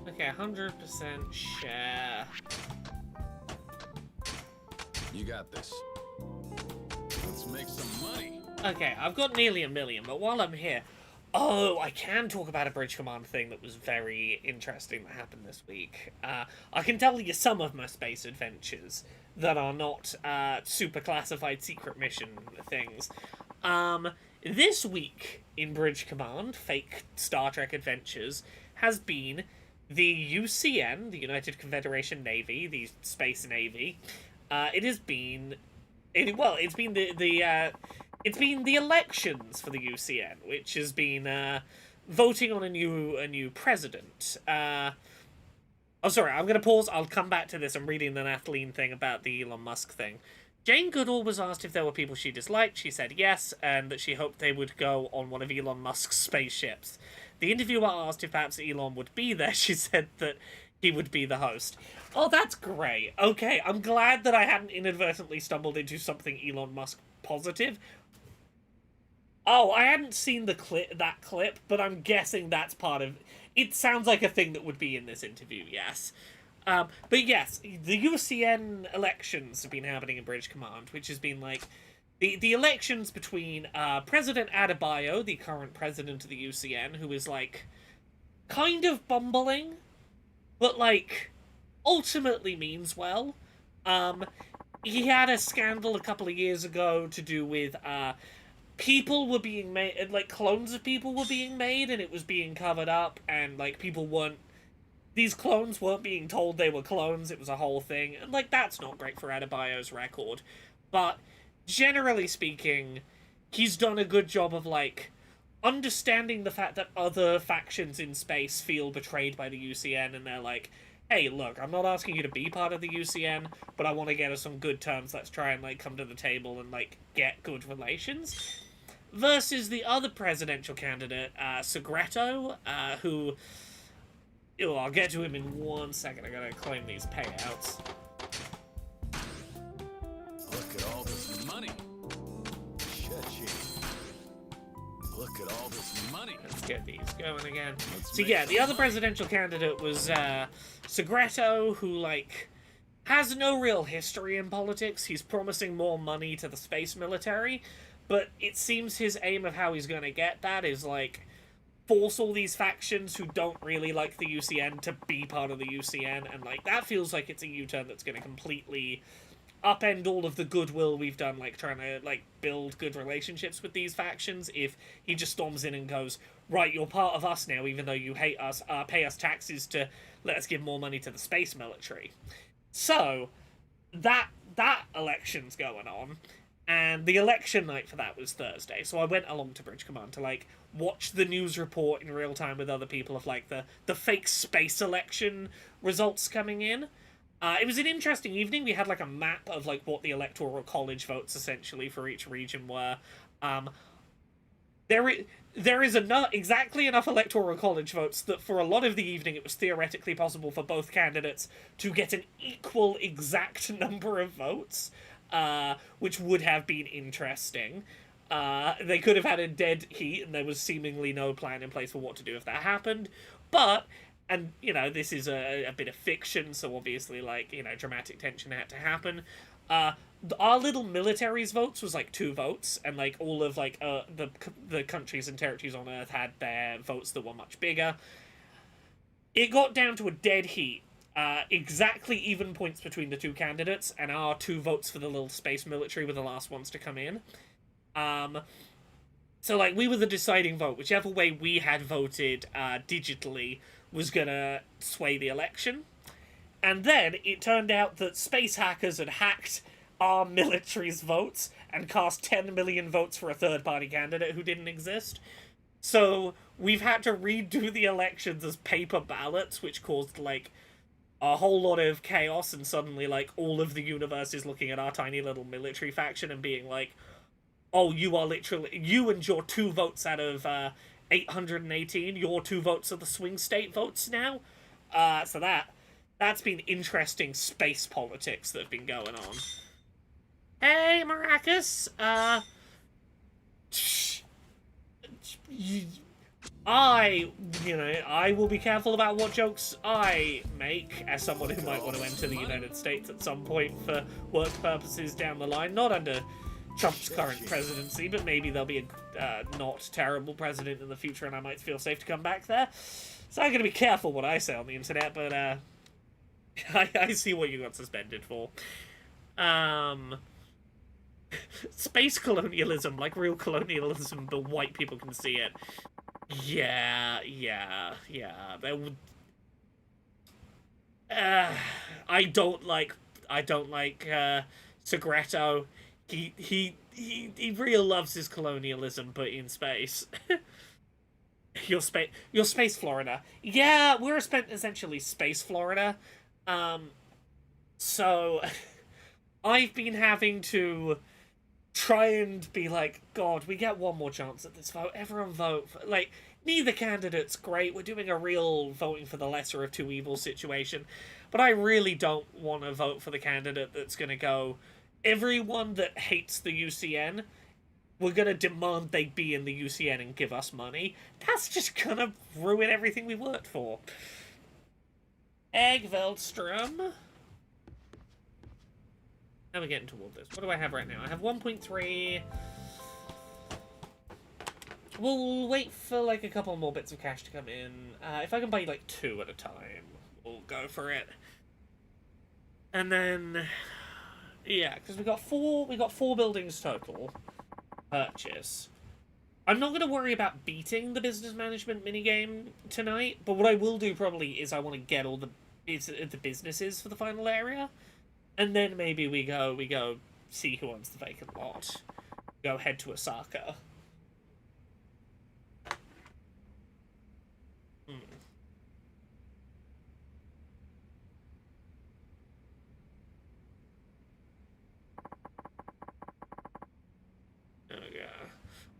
Okay, 100% share. You got this. Let's make some money. Okay, I've got nearly $1 million, but while I'm here... Oh, I can talk about a Bridge Command thing that was very interesting that happened this week. I can tell you some of my space adventures that are not super classified secret mission things. This week in Bridge Command, fake Star Trek adventures, has been the UCN, the United Confederation Navy, the Space Navy. It's been the elections for the UCN, which has been voting on a new president. Oh, sorry, I'm gonna pause. I'll come back to this. I'm reading the Nathalie thing about the Elon Musk thing. Jane Goodall was asked if there were people she disliked. She said yes, and that she hoped they would go on one of Elon Musk's spaceships. The interviewer asked if perhaps Elon would be there. She said that he would be the host. Oh, that's great. Okay, I'm glad that I hadn't inadvertently stumbled into something Elon Musk positive. Oh, I hadn't seen that clip, but I'm guessing that's part of... It sounds like a thing that would be in this interview, yes. But yes, the UCN elections have been happening in British Command, which has been like... The elections between President Adebayo, the current president of the UCN, who is like kind of bumbling, but like ultimately means well. He had a scandal a couple of years ago to do with people were being made, like clones of people were being made, and it was being covered up, and like these clones weren't being told they were clones. It was a whole thing, and like that's not great for Adebayo's record. But generally speaking, he's done a good job of like understanding the fact that other factions in space feel betrayed by the UCN, and they're like, hey, look, I'm not asking you to be part of the UCN, but I want to get us some good terms. Let's try and, like, come to the table and, like, get good relations. Versus the other presidential candidate, Segreto, who... Oh, I'll get to him in 1 second. I gotta claim these payouts. Look at all this money. Look at all this money. Let's get these going again. Let's So make yeah, some the other money. presidential candidate was Segreto, who, like, has no real history in politics. He's promising more money to the space military, but it seems his aim of how he's going to get that is, like, force all these factions who don't really like the UCN to be part of the UCN, and, like, that feels like it's a U-turn that's going to completely upend all of the goodwill we've done, like, trying to, like, build good relationships with these factions, if he just storms in and goes, right, you're part of us now, even though you hate us, pay us taxes to let us give more money to the space military. So, that election's going on, and the election night for that was Thursday, so I went along to Bridge Command to, like, watch the news report in real time with other people of, like, the fake space election results coming in. It was an interesting evening. We had, like, a map of, like, what the electoral college votes essentially for each region were. There is exactly enough electoral college votes that for a lot of the evening it was theoretically possible for both candidates to get an equal exact number of votes, which would have been interesting. They could have had a dead heat, and there was seemingly no plan in place for what to do if that happened. But, and, you know, this is a bit of fiction, so obviously, like, you know, dramatic tension had to happen. Our little military's votes was, like, 2 votes, and, like, all of, like, the countries and territories on Earth had their votes that were much bigger. It got down to a dead heat. Exactly even points between the 2 candidates, and our 2 votes for the little space military were the last ones to come in. So, like, we were the deciding vote. Whichever way we had voted digitally was gonna sway the election. And then it turned out that space hackers had hacked our military's votes and cast 10 million votes for a third-party candidate who didn't exist. So we've had to redo the elections as paper ballots, which caused, like, a whole lot of chaos, and suddenly, like, all of the universe is looking at our tiny little military faction and being like, oh, you are literally, you and your 2 votes out of 818, your 2 votes are the swing state votes now. So that's been interesting space politics that have been going on. Hey, Maracas, I will be careful about what jokes I make as someone who might want to enter the United States at some point for work purposes down the line. Not under Trump's current presidency, but maybe there'll be a not terrible president in the future and I might feel safe to come back there. So I'm going to be careful what I say on the internet, but I see what you got suspended for. Space colonialism, like real colonialism, but white people can see it. Yeah. There would. I don't like Segreto. He real loves his colonialism, but in space. Your space Florida. Yeah, we're essentially space Florida. So I've been having to try and be like, God, we get one more chance at this vote. Everyone vote. Like, neither candidate's great. We're doing a real voting for the lesser of 2 evils situation. But I really don't want to vote for the candidate that's going to go, everyone that hates the UCN, we're going to demand they be in the UCN and give us money. That's just going to ruin everything we worked for. Egg Veldstrom. How are we getting toward this? What do I have right now? I have 1.3. We'll wait for, like, a couple more bits of cash to come in. If I can buy, like, 2 at a time, we'll go for it. And then, yeah, because we got 4 buildings total. Purchase. I'm not going to worry about beating the business management minigame tonight, but what I will do probably is I want to get all the businesses for the final area. And then maybe we go see who owns the vacant lot. Go head to Osaka.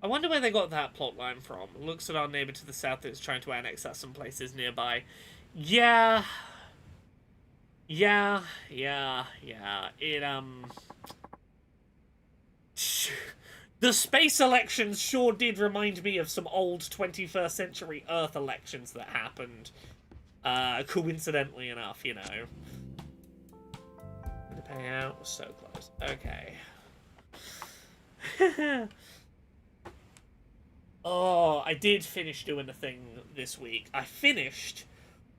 I wonder where they got that plotline from. Looks at our neighbor to the south that's trying to annex us some places nearby. Yeah. Yeah. It, the space elections sure did remind me of some old 21st century Earth elections that happened. Coincidentally enough, you know. The payout was so close. Okay. Oh, I did finish doing a thing this week. I finished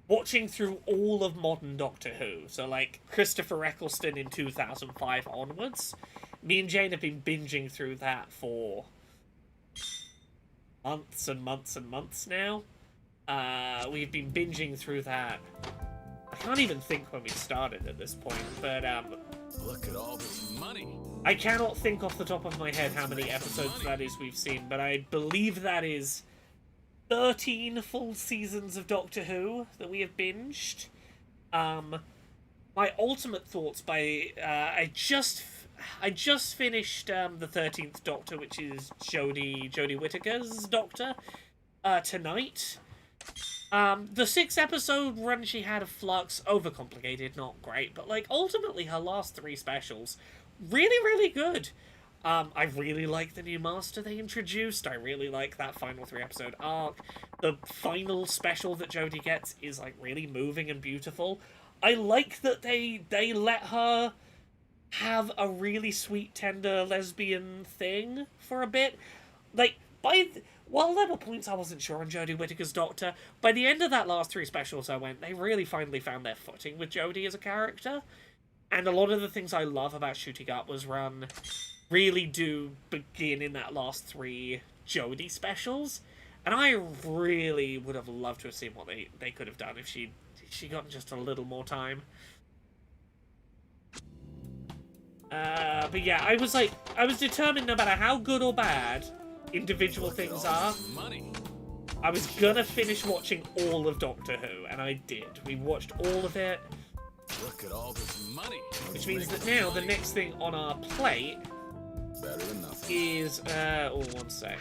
watching through all of modern Doctor Who. So, like, Christopher Eccleston in 2005 onwards. Me and Jane have been binging through that for months and months and months now. We've been binging through that. I can't even think when we started at this point, but, Look at all this money. I cannot think off the top of my head how many episodes that is we've seen, but I believe that is 13 full seasons of Doctor Who that we have binged. My ultimate thoughts by I just finished the 13th Doctor, which is Jodie Whittaker's Doctor, tonight. The 6-episode run she had of Flux, overcomplicated, not great, but like ultimately her last 3 specials, really good. I really like the new master they introduced. I really like that final 3-episode arc. The final special that Jodie gets is like really moving and beautiful. I like that they let her have a really sweet, tender lesbian thing for a bit. Like, while there were points I wasn't sure on Jodie Whittaker's Doctor, by the end of that last 3 specials I went, they really finally found their footing with Jodie as a character. And a lot of the things I love about Shooting Upwards Run really do begin in that last 3 Jodie specials. And I really would have loved to have seen what they could have done if she got just a little more time. But yeah, I was determined no matter how good or bad individual things are, I was gonna finish watching all of Doctor Who, and I did. We watched all of it. Look at all this money. Which means that now the next thing on our plate is one sec.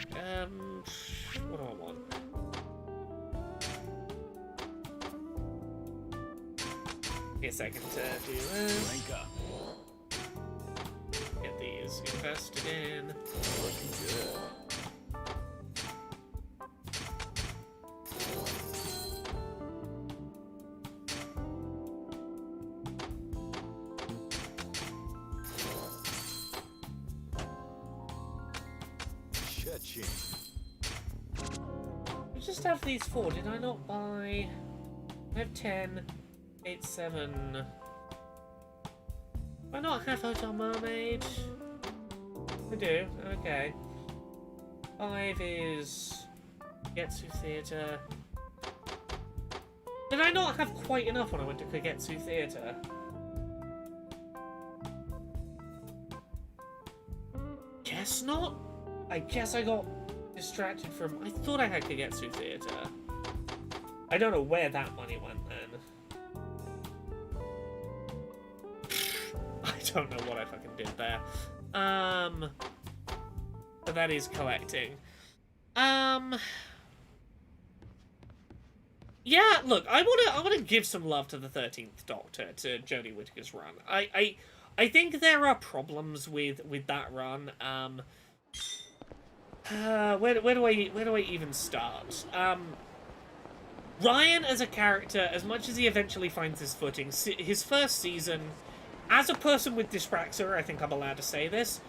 What do I want? Give me a second to do this. Link up. Get these invested in. Looking good. I just have these 4. Did I not buy? I have 10, 8, 7. Do I not have Hotel Mermaid? I do. Okay. 5 is Kagetsu Theatre. Did I not have quite enough when I went to Kagetsu Theatre? Guess not. I guess I got distracted from... I thought I had Kagetsu Theatre. I don't know where that money went then. I don't know what I fucking did there. But that is collecting. Yeah, look, I wanna give some love to the 13th Doctor, to Jodie Whittaker's run. I think there are problems with that run. Where do I even start? Ryan as a character, as much as he eventually finds his footing, his first season, as a person with dyspraxia, I think I'm allowed to say this,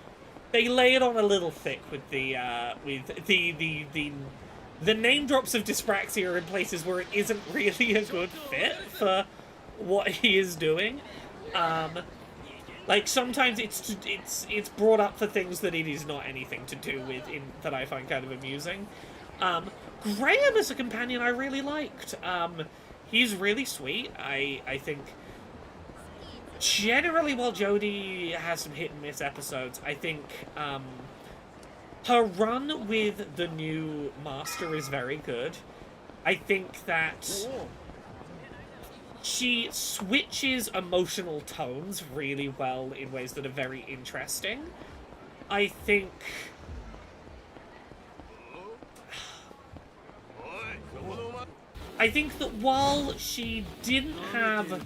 they lay it on a little thick with the name drops of dyspraxia in places where it isn't really a good fit for what he is doing. Like, sometimes it's brought up for things that it is not anything to do with, that I find kind of amusing. Graham as a companion I really liked. He's really sweet. I think, generally, while Jodie has some hit-and-miss episodes, I think, her run with the new Master is very good. I think that... she switches emotional tones really well in ways that are very interesting. I think I think that while she didn't have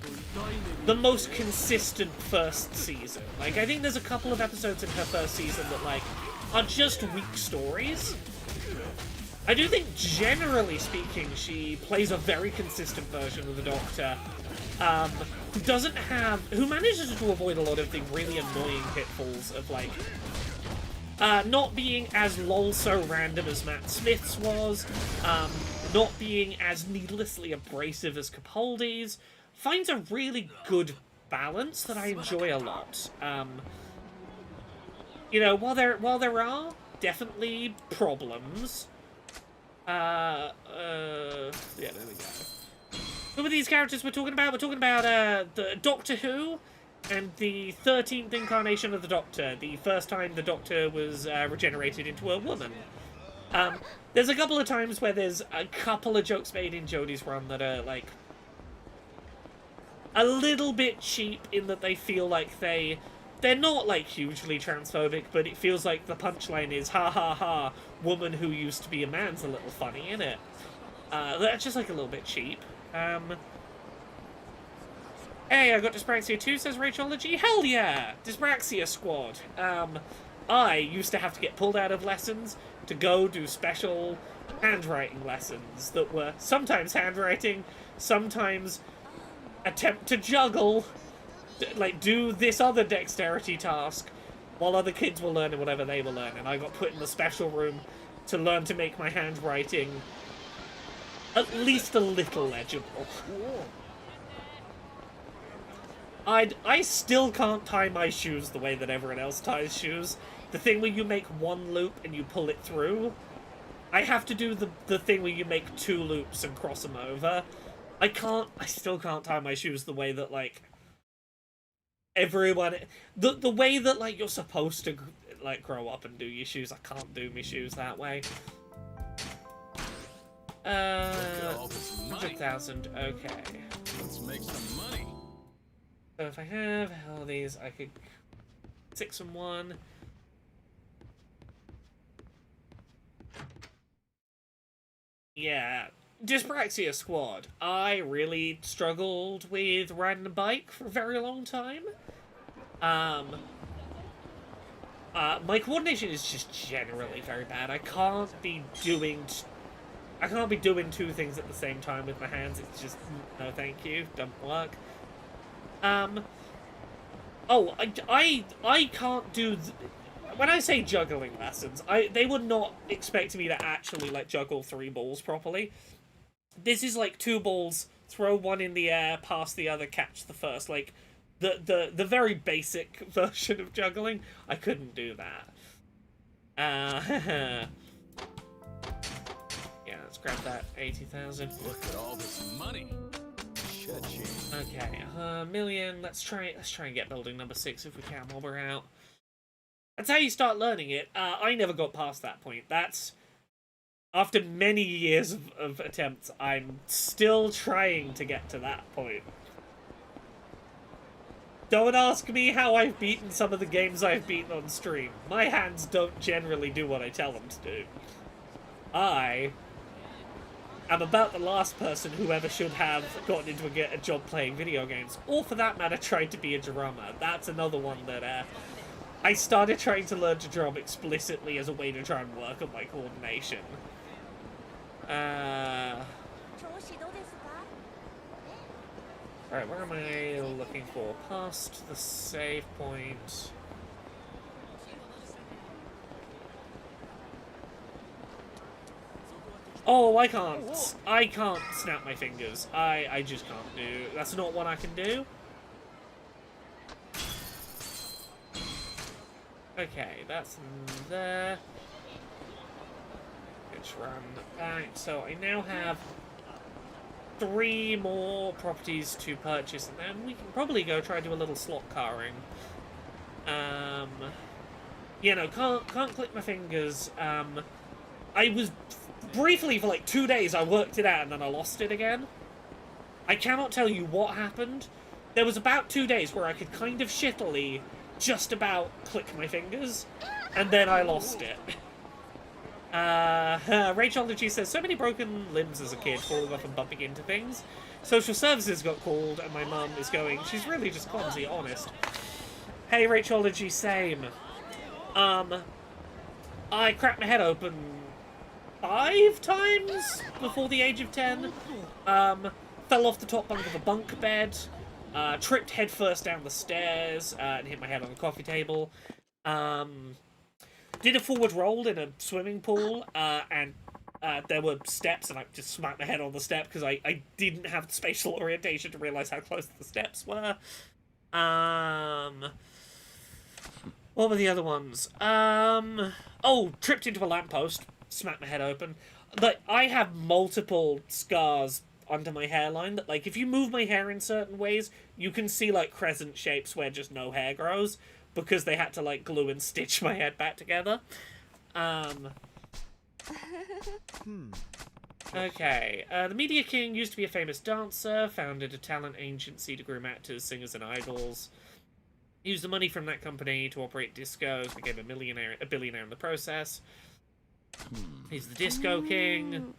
the most consistent first season, like, I think there's a couple of episodes in her first season that, like, are just weak stories. I do think, generally speaking, she plays a very consistent version of the Doctor, who manages to avoid a lot of the really annoying pitfalls of, like, not being as lol-so random as Matt Smith's was, not being as needlessly abrasive as Capaldi's, finds a really good balance that I enjoy a lot. You know, while there are definitely problems, yeah, there we go. Who are these characters we're talking about? We're talking about, the Doctor Who, and the 13th incarnation of the Doctor, the first time the Doctor was regenerated into a woman. There's a couple of times where there's a couple of jokes made in Jodie's run that are, like, a little bit cheap in that they feel like they're not, like, hugely transphobic, but it feels like the punchline is, ha ha ha, woman who used to be a man's a little funny, innit? That's just, like, a little bit cheap. Hey, I got Dyspraxia too, says Rachology. Hell yeah! Dyspraxia squad. I used to have to get pulled out of lessons to go do special handwriting lessons that were sometimes handwriting, sometimes attempt to juggle, like, do this other dexterity task, while other kids were learning whatever they were learning. I got put in the special room to learn to make my handwriting at least a little legible. I still can't tie my shoes the way that everyone else ties shoes. The thing where you make one loop and you pull it through. I have to do the thing where you make two loops and cross them over. I still can't tie my shoes the way that, like, everyone... The way that, like, you're supposed to, like, grow up and do your shoes. I can't do my shoes that way. 100,000, okay. Let's make some money. So if I have all these, I could 6 and 1. Yeah, Dyspraxia squad. I really struggled with riding a bike for a very long time. My coordination is just generally very bad. I can't be doing two things at the same time with my hands. It's just, no thank you, don't work. Oh, I can't do... When I say juggling lessons, they would not expect me to actually, like, juggle 3 balls properly. This is like 2 balls, throw one in the air, pass the other, catch the first. Like, the very basic version of juggling. I couldn't do that. Yeah, let's grab that 80,000. Look at all this money. Okay, million. Let's try and get building number 6 if we can while we're out. That's how you start learning it. I never got past that point. That's after many years of attempts. I'm still trying to get to that point. Don't ask me how I've beaten some of the games I've beaten on stream. My hands don't generally do what I tell them to do. I am about the last person who ever should have gotten into a job playing video games, or for that matter, tried to be a drummer. That's another one that I started trying to learn to drum explicitly as a way to try and work on my coordination. Alright, where am I looking for? Past the save point. Oh, I can't snap my fingers. I just can't do. That's not what I can do. Okay, that's there. Let's run back. So I now have 3 more properties to purchase, and then we can probably go try to do a little slot carring. You know, can't click my fingers. I was briefly for like 2 days I worked it out and then I lost it again. I cannot tell you what happened. There was about 2 days where I could kind of shittily just about click my fingers, and then I lost it. Rachology says, so many broken limbs as a kid, falling off and bumping into things. Social services got called, and my mum is going, she's really just clumsy, honest. Hey, Rachology, same. I cracked my head open 5 times before the age of 10. Fell off the top bunk of a bunk bed. Tripped headfirst down the stairs and hit my head on the coffee table. Did a forward roll in a swimming pool, and there were steps, and I just smacked my head on the step because I didn't have the spatial orientation to realize how close the steps were. What were the other ones? Oh, tripped into a lamppost, smacked my head open. But I have multiple scars under my hairline that, like, if you move my hair in certain ways, you can see, like, crescent shapes where just no hair grows, because they had to, like, glue and stitch my head back together. Okay. The Media King used to be a famous dancer, founded a talent agency to groom actors, singers, and idols. Used the money from that company to operate discos, became a billionaire in the process. He's the Disco King.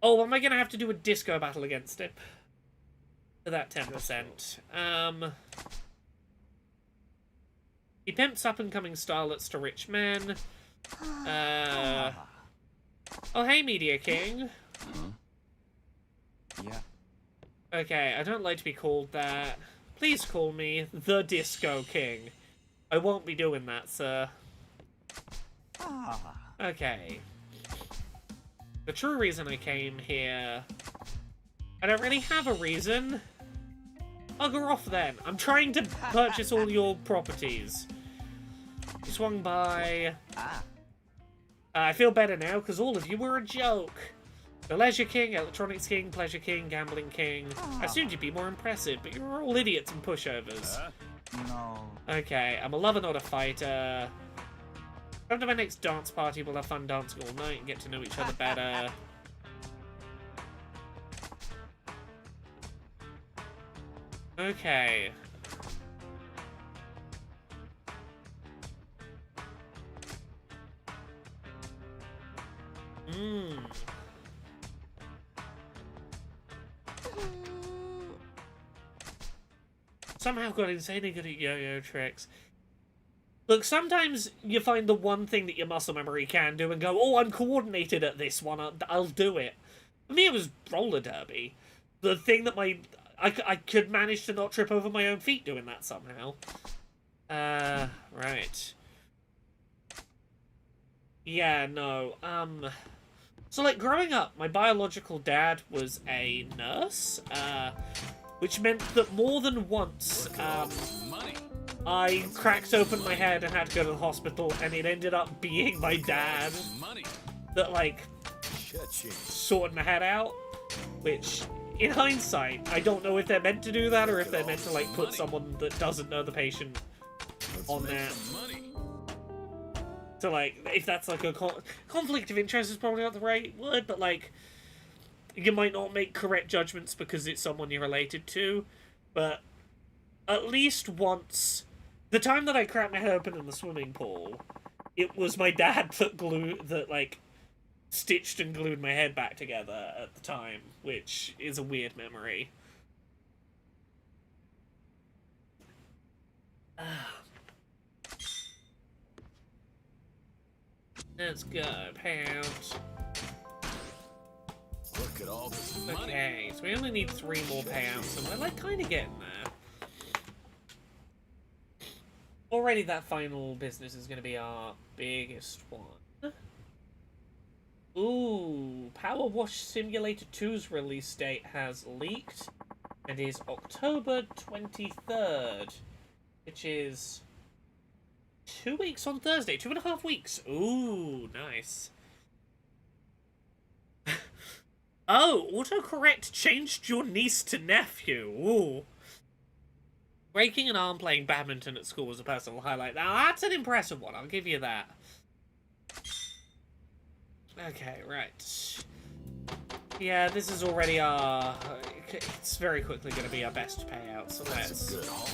Oh, am I gonna have to do a disco battle against him? For that 10%. He pimps up-and-coming starlets to rich men. Oh, hey, Media King. Yeah. Okay, I don't like to be called that. Please call me the Disco King. I won't be doing that, sir. Okay. The true reason I came here... I don't really have a reason. I'll go off then. I'm trying to purchase all your properties. You swung by... I feel better now, because all of you were a joke. The Leisure King, Electronics King, Pleasure King, Gambling King. I assumed you'd be more impressive, but you're all idiots and pushovers. No. Okay, I'm a lover, not a fighter. Come to my next dance party, we'll have fun dancing all night and get to know each other better. Okay. Somehow got insanely good at yo-yo tricks. Look, sometimes you find the one thing that your muscle memory can do and go, oh, I'm coordinated at this one, I'll do it. For me, it was roller derby. The thing that I could manage to not trip over my own feet doing that somehow. Right. Yeah, no, so, like, growing up, my biological dad was a nurse, which meant that more than once, I cracked open my head and had to go to the hospital, and it ended up being my dad that, like, sorted my head out, which, in hindsight, I don't know if they're meant to do that or if they're meant to, like, put someone that doesn't know the patient on that. So, like, if that's, like, a conflict of interest is probably not the right word, but, like, you might not make correct judgments because it's someone you're related to, but at least once, the time that I cracked my head open in the swimming pool, it was my dad that, like, stitched and glued my head back together at the time, which is a weird memory. Let's go, pound. Look at all this money. Okay, so we only need 3 more payouts, and we're, like, kind of getting there. Already that final business is going to be our biggest one. Ooh, Power Wash Simulator 2's release date has leaked, and is October 23rd, which is 2 weeks on Thursday, 2.5 weeks. Ooh, nice. Oh, autocorrect changed your niece to nephew. Ooh. Breaking an arm playing badminton at school was a personal highlight. Now, that's an impressive one, I'll give you that. Okay, right. Yeah, this is already our... It's very quickly going to be our best payout, so let's... Good haul.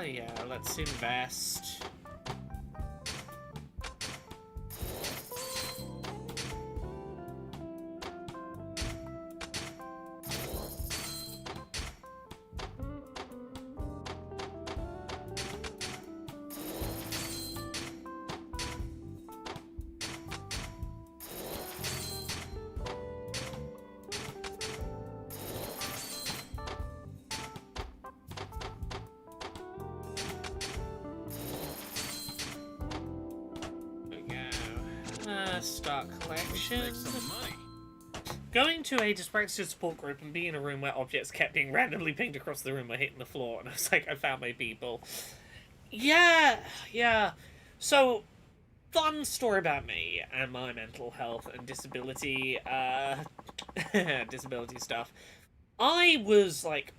Yeah, let's invest. Start Let's collection. make some money. Going to a dyspraxia support group and being in a room where objects kept being randomly pinged across the room or hitting the floor, and I was like, I found my people. Yeah. So, fun story about me and my mental health and disability, disability stuff. I was, like,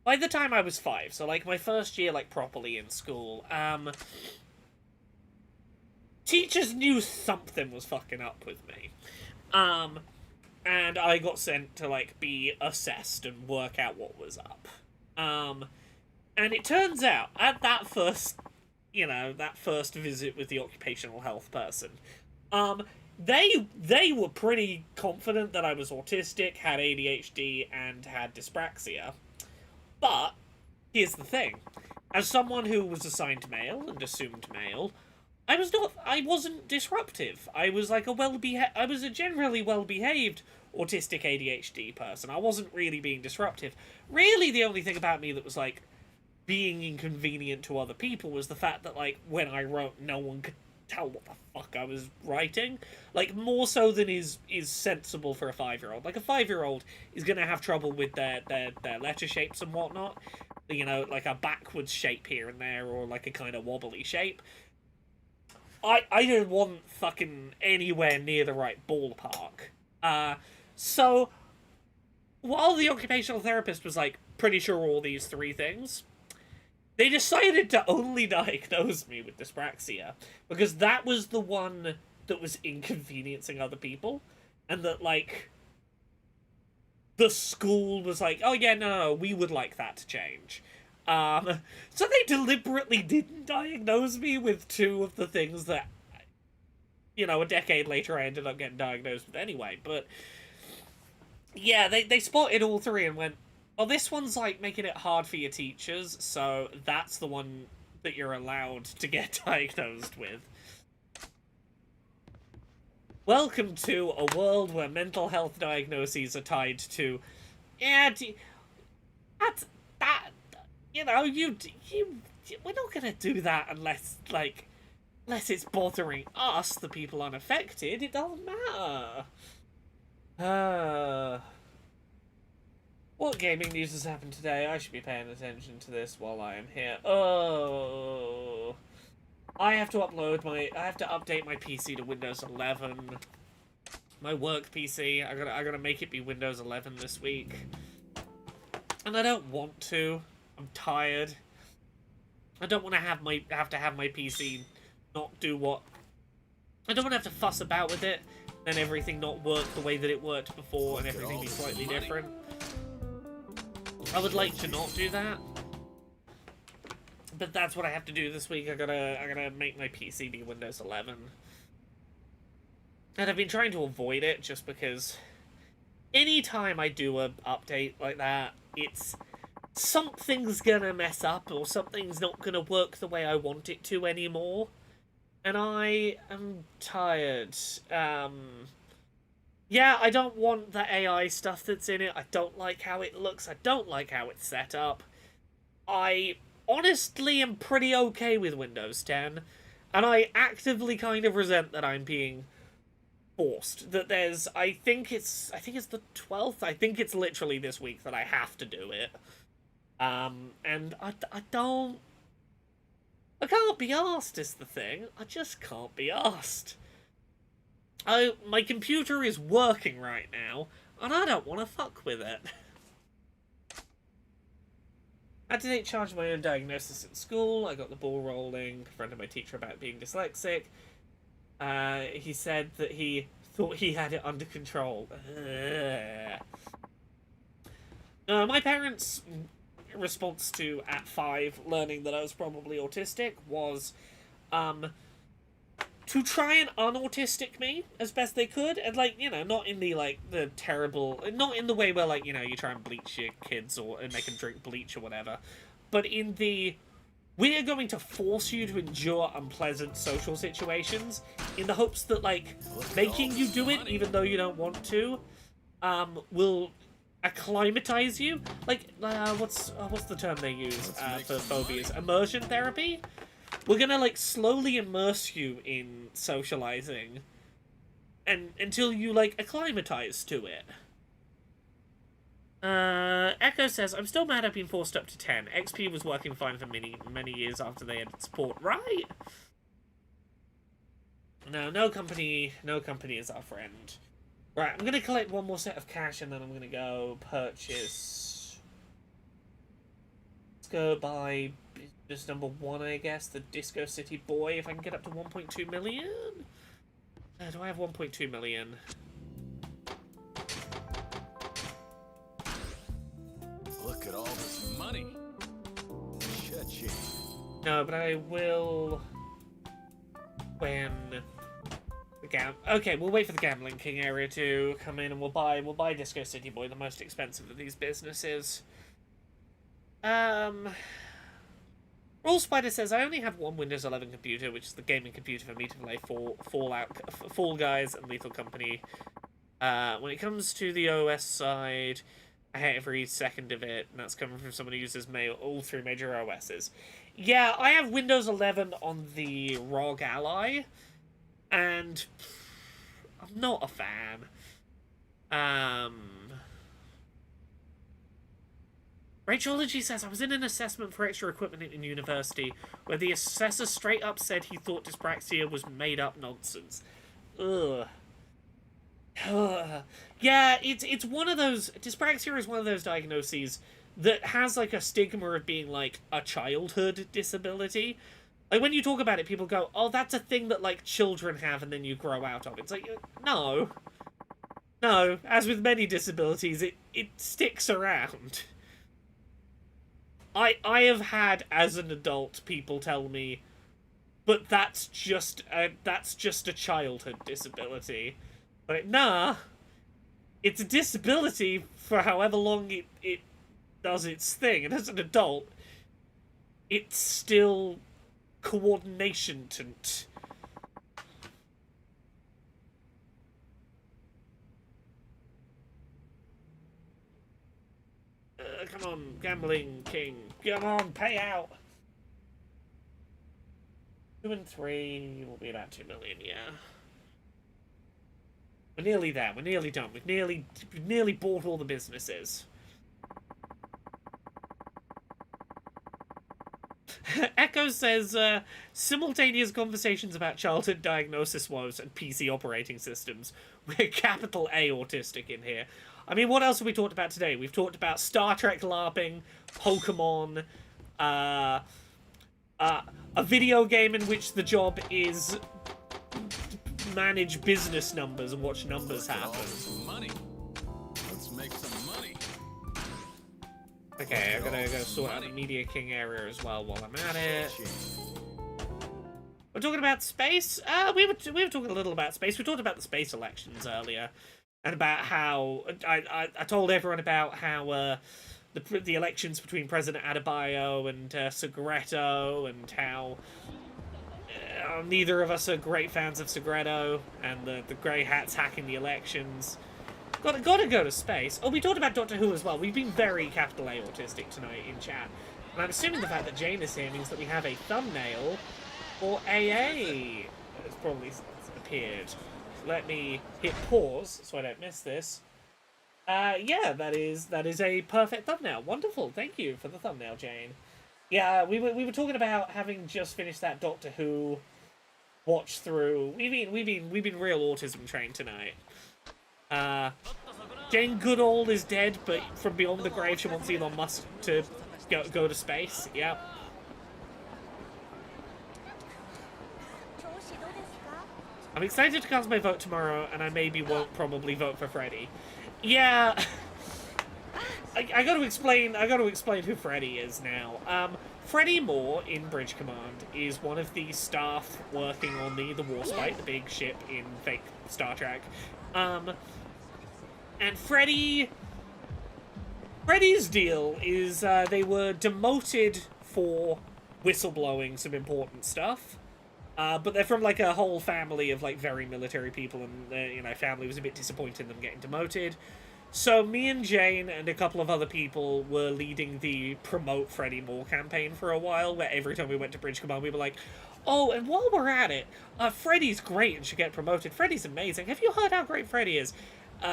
by the time I was 5, so, like, my first year, like, properly in school, teachers knew something was fucking up with me. And I got sent to, like, be assessed and work out what was up. And it turns out, at that first visit with the occupational health person, they were pretty confident that I was autistic, had ADHD, and had dyspraxia. But, here's the thing. As someone who was assigned male and assumed male, I wasn't disruptive. I was like I was a generally well-behaved autistic ADHD person. I wasn't really being disruptive. Really, the only thing about me that was, like, being inconvenient to other people was the fact that, like, when I wrote, no one could tell what the fuck I was writing. Like, more so than is sensible for a 5-year-old. Like, a 5-year-old is gonna have trouble with their letter shapes and whatnot. You know, like a backwards shape here and there, or like a kind of wobbly shape. I didn't want fucking anywhere near the right ballpark. So, while the occupational therapist was, like, pretty sure all these 3 things, they decided to only diagnose me with dyspraxia, because that was the one that was inconveniencing other people, and that, like, the school was like, oh yeah, no, we would like that to change. So they deliberately didn't diagnose me with 2 of the things that, you know, a decade later I ended up getting diagnosed with anyway. But, yeah, they spotted all 3 and went, well, this one's, like, making it hard for your teachers, so that's the one that you're allowed to get diagnosed with. Welcome to a world where mental health diagnoses are tied to, yeah, that, you know, we're not gonna do that unless it's bothering us, the people unaffected. It doesn't matter. What gaming news has happened today? I should be paying attention to this while I am here. Oh, I have to update my PC to Windows 11. My work PC. I gotta make it be Windows 11 this week. And I don't want to. I'm tired. I don't want to have my PC not do what. I don't want to have to fuss about with it, then everything not work the way that it worked before, and everything be slightly different. I would like to not do that, but that's what I have to do this week. I gotta make my PC be Windows 11, and I've been trying to avoid it just because anytime I do a update like that, it's something's gonna mess up or something's not gonna work the way I want it to anymore, and I am tired. Yeah, I don't want the AI stuff that's in it. I don't like how it looks. I don't like how it's set up. I honestly am pretty okay with Windows 10, and I actively kind of resent that I'm being forced. That there's, I think it's the 12th. I think it's literally this week that I have to do it. And I can't be asked is the thing. I just can't be asked. My computer is working right now, and I don't want to fuck with it. I had to take charge of my own diagnosis at school. I got the ball rolling, confronted my teacher about being dyslexic. He said that he thought he had it under control. My parents' response to, at 5, learning that I was probably autistic was, to try and unautistic me as best they could, and, like, you know, not in the, like, the terrible, not in the way where, like, you know, you try and bleach your kids and make them drink bleach or whatever, but in the, we are going to force you to endure unpleasant social situations in the hopes that, like, making you do it even though you don't want to, will acclimatize you. Like, what's the term they use for phobias? Immersion therapy? We're gonna, like, slowly immerse you in socializing and until you, like, acclimatize to it. Echo says, I'm still mad I've been forced up to 10. XP was working fine for many years after they had support. Right? No company is our friend. Right, I'm gonna collect one more set of cash and then I'm gonna go purchase... Let's go buy business number 1, I guess, the Disco City Boy, if I can get up to 1.2 million? Do I have 1.2 million? Look at all this money. Cha-ching. No, but I will... When... Okay, we'll wait for the Gambling King area to come in and we'll buy Disco City Boy, the most expensive of these businesses. Roll Spider says, I only have one Windows 11 computer, which is the gaming computer for me to play Fall Guys and Lethal Company. When it comes to the OS side, I hate every second of it, and that's coming from someone who uses all 3 major OSs. Yeah, I have Windows 11 on the ROG Ally, and I'm not a fan. Rachology says, I was in an assessment for extra equipment in university where the assessor straight up said he thought dyspraxia was made up nonsense. Ugh. Yeah, it's one of those... Dyspraxia is one of those diagnoses that has, like, a stigma of being, like, a childhood disability. Like, when you talk about it, people go, oh, that's a thing that, like, children have and then you grow out of. It's like, no. No, as with many disabilities, it sticks around. I have had, as an adult, people tell me, but that's just a childhood disability. Like, nah. It's a disability for however long it does its thing. And as an adult, it's still coordination-tent. Come on, Gambling King. Come on, pay out. 2 and 3 will be about 2 million, yeah. We're nearly there. We're nearly done. We've nearly bought all the businesses. Echo says, simultaneous conversations about childhood diagnosis woes and PC operating systems. We're capital A autistic in here. I mean, what else have we talked about today? We've talked about Star Trek LARPing, Pokemon, a video game in which the job is manage business numbers and watch numbers happen. Money. Let's make some money. Okay, I'm gonna go sort out the Media King area as well while I'm at it. We're talking about space. We were talking a little about space. We talked about the space elections earlier, and about how I told everyone about how the elections between President Adebayo and Segreto, and how neither of us are great fans of Segreto, and the grey hats hacking the elections. Gotta go to space. Oh, we talked about Doctor Who as well. We've been very capital A autistic tonight in chat. And I'm assuming the fact that Jane is here means that we have a thumbnail for AA. It's probably appeared. Let me hit pause so I don't miss this. Yeah, that is a perfect thumbnail. Wonderful. Thank you for the thumbnail, Jane. Yeah, we were talking about having just finished that Doctor Who watch through. We've been real autism trained tonight. Jane Goodall is dead, but from beyond the grave, she wants Elon Musk to go to space. Yep. I'm excited to cast my vote tomorrow, and I won't probably vote for Freddy. Yeah. I got to explain who Freddy is now. Freddie Moore in Bridge Command is one of the staff working on the Warspite, the big ship in fake Star Trek. And Freddy's deal is they were demoted for whistleblowing some important stuff. But they're from, like, a whole family of, like, very military people, and their, family was a bit disappointed in them getting demoted. So me and Jane and a couple of other people were leading the Promote Freddie Moore campaign for a while, where every time we went to Bridge Command, we were like, Oh, and while we're at it, Freddy's great and should get promoted. Freddy's amazing. Have you heard how great Freddy is?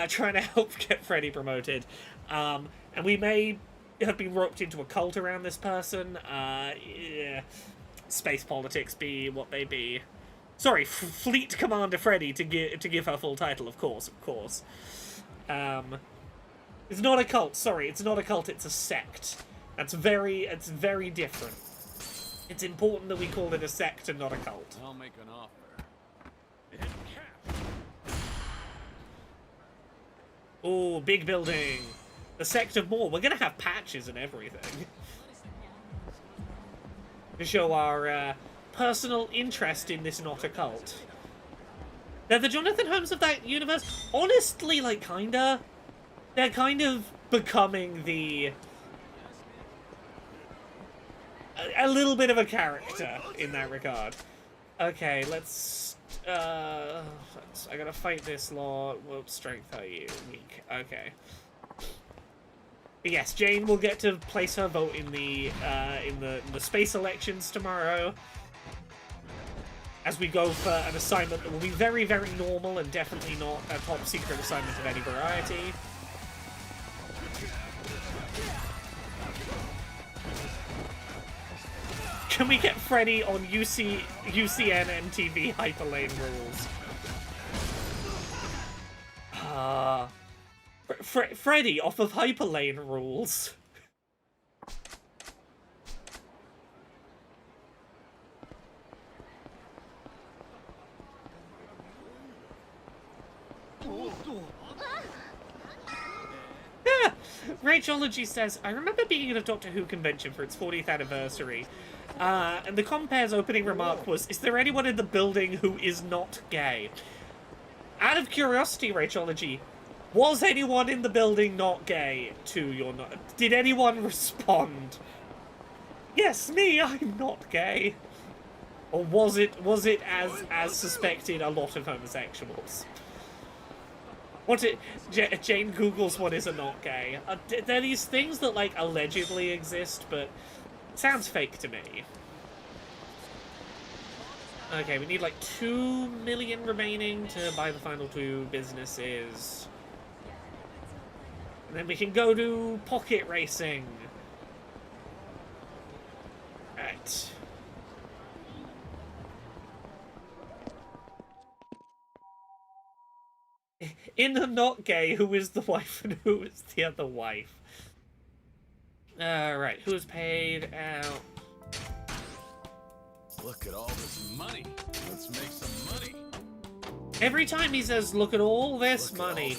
Trying to help get Freddy promoted. And we may have been roped into a cult around this person. Yeah. Space politics be what they be. Sorry, Fleet Commander Freddy to give her full title, of course, of course. It's not a cult, sorry, it's not a cult, it's a sect. It's very different. It's important that we call it a sect and not a cult. I'll make an offer. Oh, big building. The sect of more. We're gonna have patches and everything. To show our personal interest in this not a cult. They're the Jonathan Holmes of that universe. Honestly, like, kinda. They're kind of becoming the... a little bit of a character in that regard. Okay, let's... I gotta fight this law. What strength are you? Weak. Okay. But yes, Jane will get to place her vote in the space elections tomorrow. As we go for an assignment that will be very, very normal and definitely not a top secret assignment of any variety. Can we get Freddy on UCN MTV Hyperlane rules? Freddy off of Hyperlane rules. Rachology says, I remember being at a Doctor Who convention for its 40th anniversary, and the compare's opening remark was, is there anyone in the building who is not gay? Out of curiosity, Rachology, was anyone in the building not gay to your... Did anyone respond? Yes, me, I'm not gay. Or was it as suspected a lot of homosexuals? Jane Googles what is a not gay. They're these things that, like, allegedly exist, but it sounds fake to me. Okay, we need, like, 2 million remaining to buy the final 2 businesses. And then we can go to pocket racing. Right. In the not gay, who is the wife and who is the other wife? Right, who's paid out? Look at all this money. Let's make some money. Every time he says, look at all this money,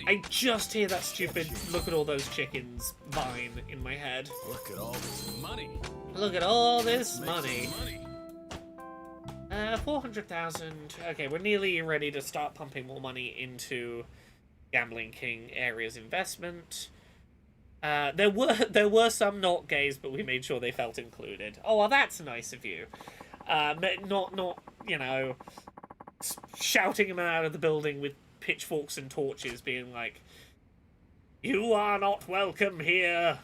I just hear that stupid look at all those chickens vine in my head. Look at all this money. Look at all this money. 400,000. Okay, we're nearly ready to start pumping more money into Gambling King Area's investment. There were some not gays, but we made sure they felt included. Oh, well, that's nice of you. Not you know, shouting them out of the building with pitchforks and torches, being like, "You are not welcome here."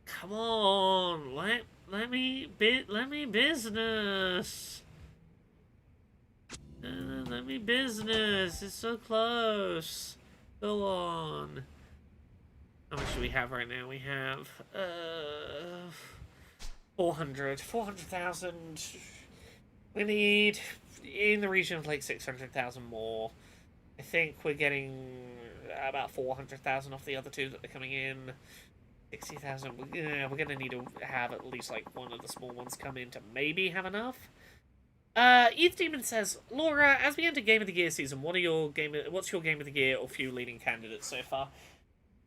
Come on, let me business. Let me business. It's so close. Go on. How much do we have right now? We have 400,000. We need in the region of like 600,000 more. I think we're getting about 400,000 off the other 2 that are coming in. 60,000. We're gonna need to have at least like one of the small ones come in to maybe have enough. Eve Demon says, Laura, as we enter Game of the Year season, what's your Game of the Year or few leading candidates so far?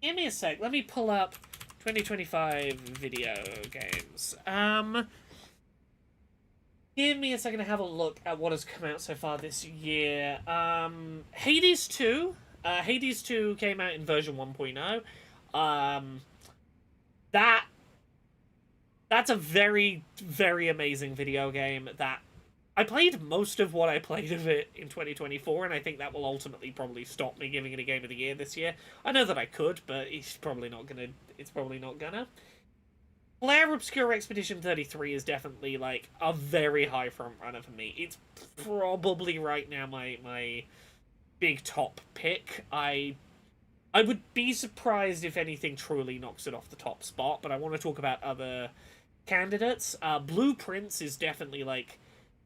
Give me a sec. Let me pull up 2025 video games. Give me a second to have a look at what has come out so far this year. Hades 2. Hades 2 came out in version 1.0. That's a very, very amazing video game that I played most of what I played of it in 2024, and I think that will ultimately probably stop me giving it a Game of the Year this year. I know that I could, but it's probably not gonna. It's probably not gonna. Flare Obscure Expedition 33 is definitely like a very high front runner for me. It's probably right now my big top pick. I would be surprised if anything truly knocks it off the top spot, but I want to talk about other candidates. Blueprints is definitely like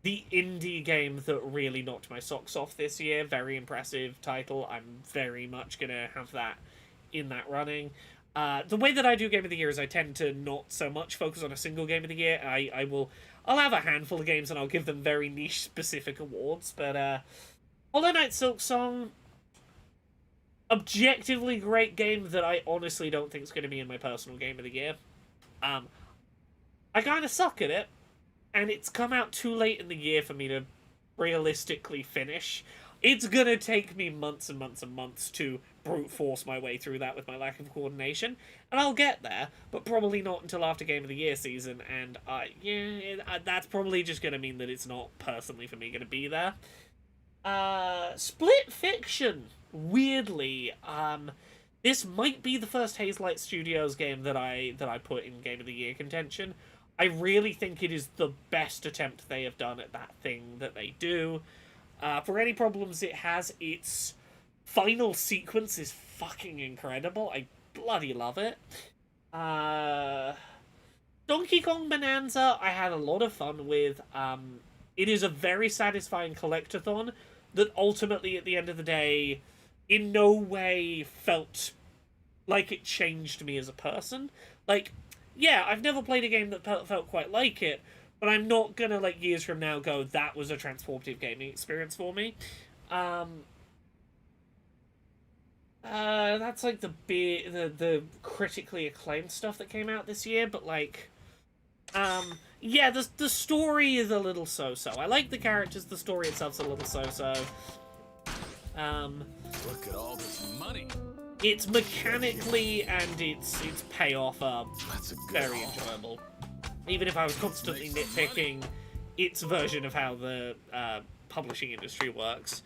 the indie game that really knocked my socks off this year. Very impressive title. I'm very much gonna have that in that running. The way that I do Game of the Year is I tend to not so much focus on a single Game of the Year. I'll have a handful of games and I'll give them very niche specific awards. But Hollow Knight Silk Song, objectively great game that I honestly don't think is going to be in my personal Game of the Year. I kind of suck at it, and it's come out too late in the year for me to realistically finish. It's gonna take me months and months and months to brute force my way through that with my lack of coordination, and I'll get there, but probably not until after Game of the Year season, and that's probably just gonna mean that it's not personally for me gonna be there. Split Fiction, weirdly, this might be the first Hazelight Studios game that I put in Game of the Year contention. I really think it is the best attempt they have done at that thing that they do. For any problems it has, its final sequence is fucking incredible. I bloody love it. Donkey Kong Bonanza, I had a lot of fun with. It is a very satisfying collectathon that ultimately, at the end of the day, in no way felt like it changed me as a person. Like, yeah, I've never played a game that felt quite like it, but I'm not gonna, like, years from now go, that was a transformative gaming experience for me. That's, like, the critically acclaimed stuff that came out this year, but, like, yeah, the story is a little so-so. I like the characters, the story itself's a little so-so. Look at all this money. It's mechanically and its payoff are very enjoyable. Even if I was constantly nitpicking its version of how the publishing industry works.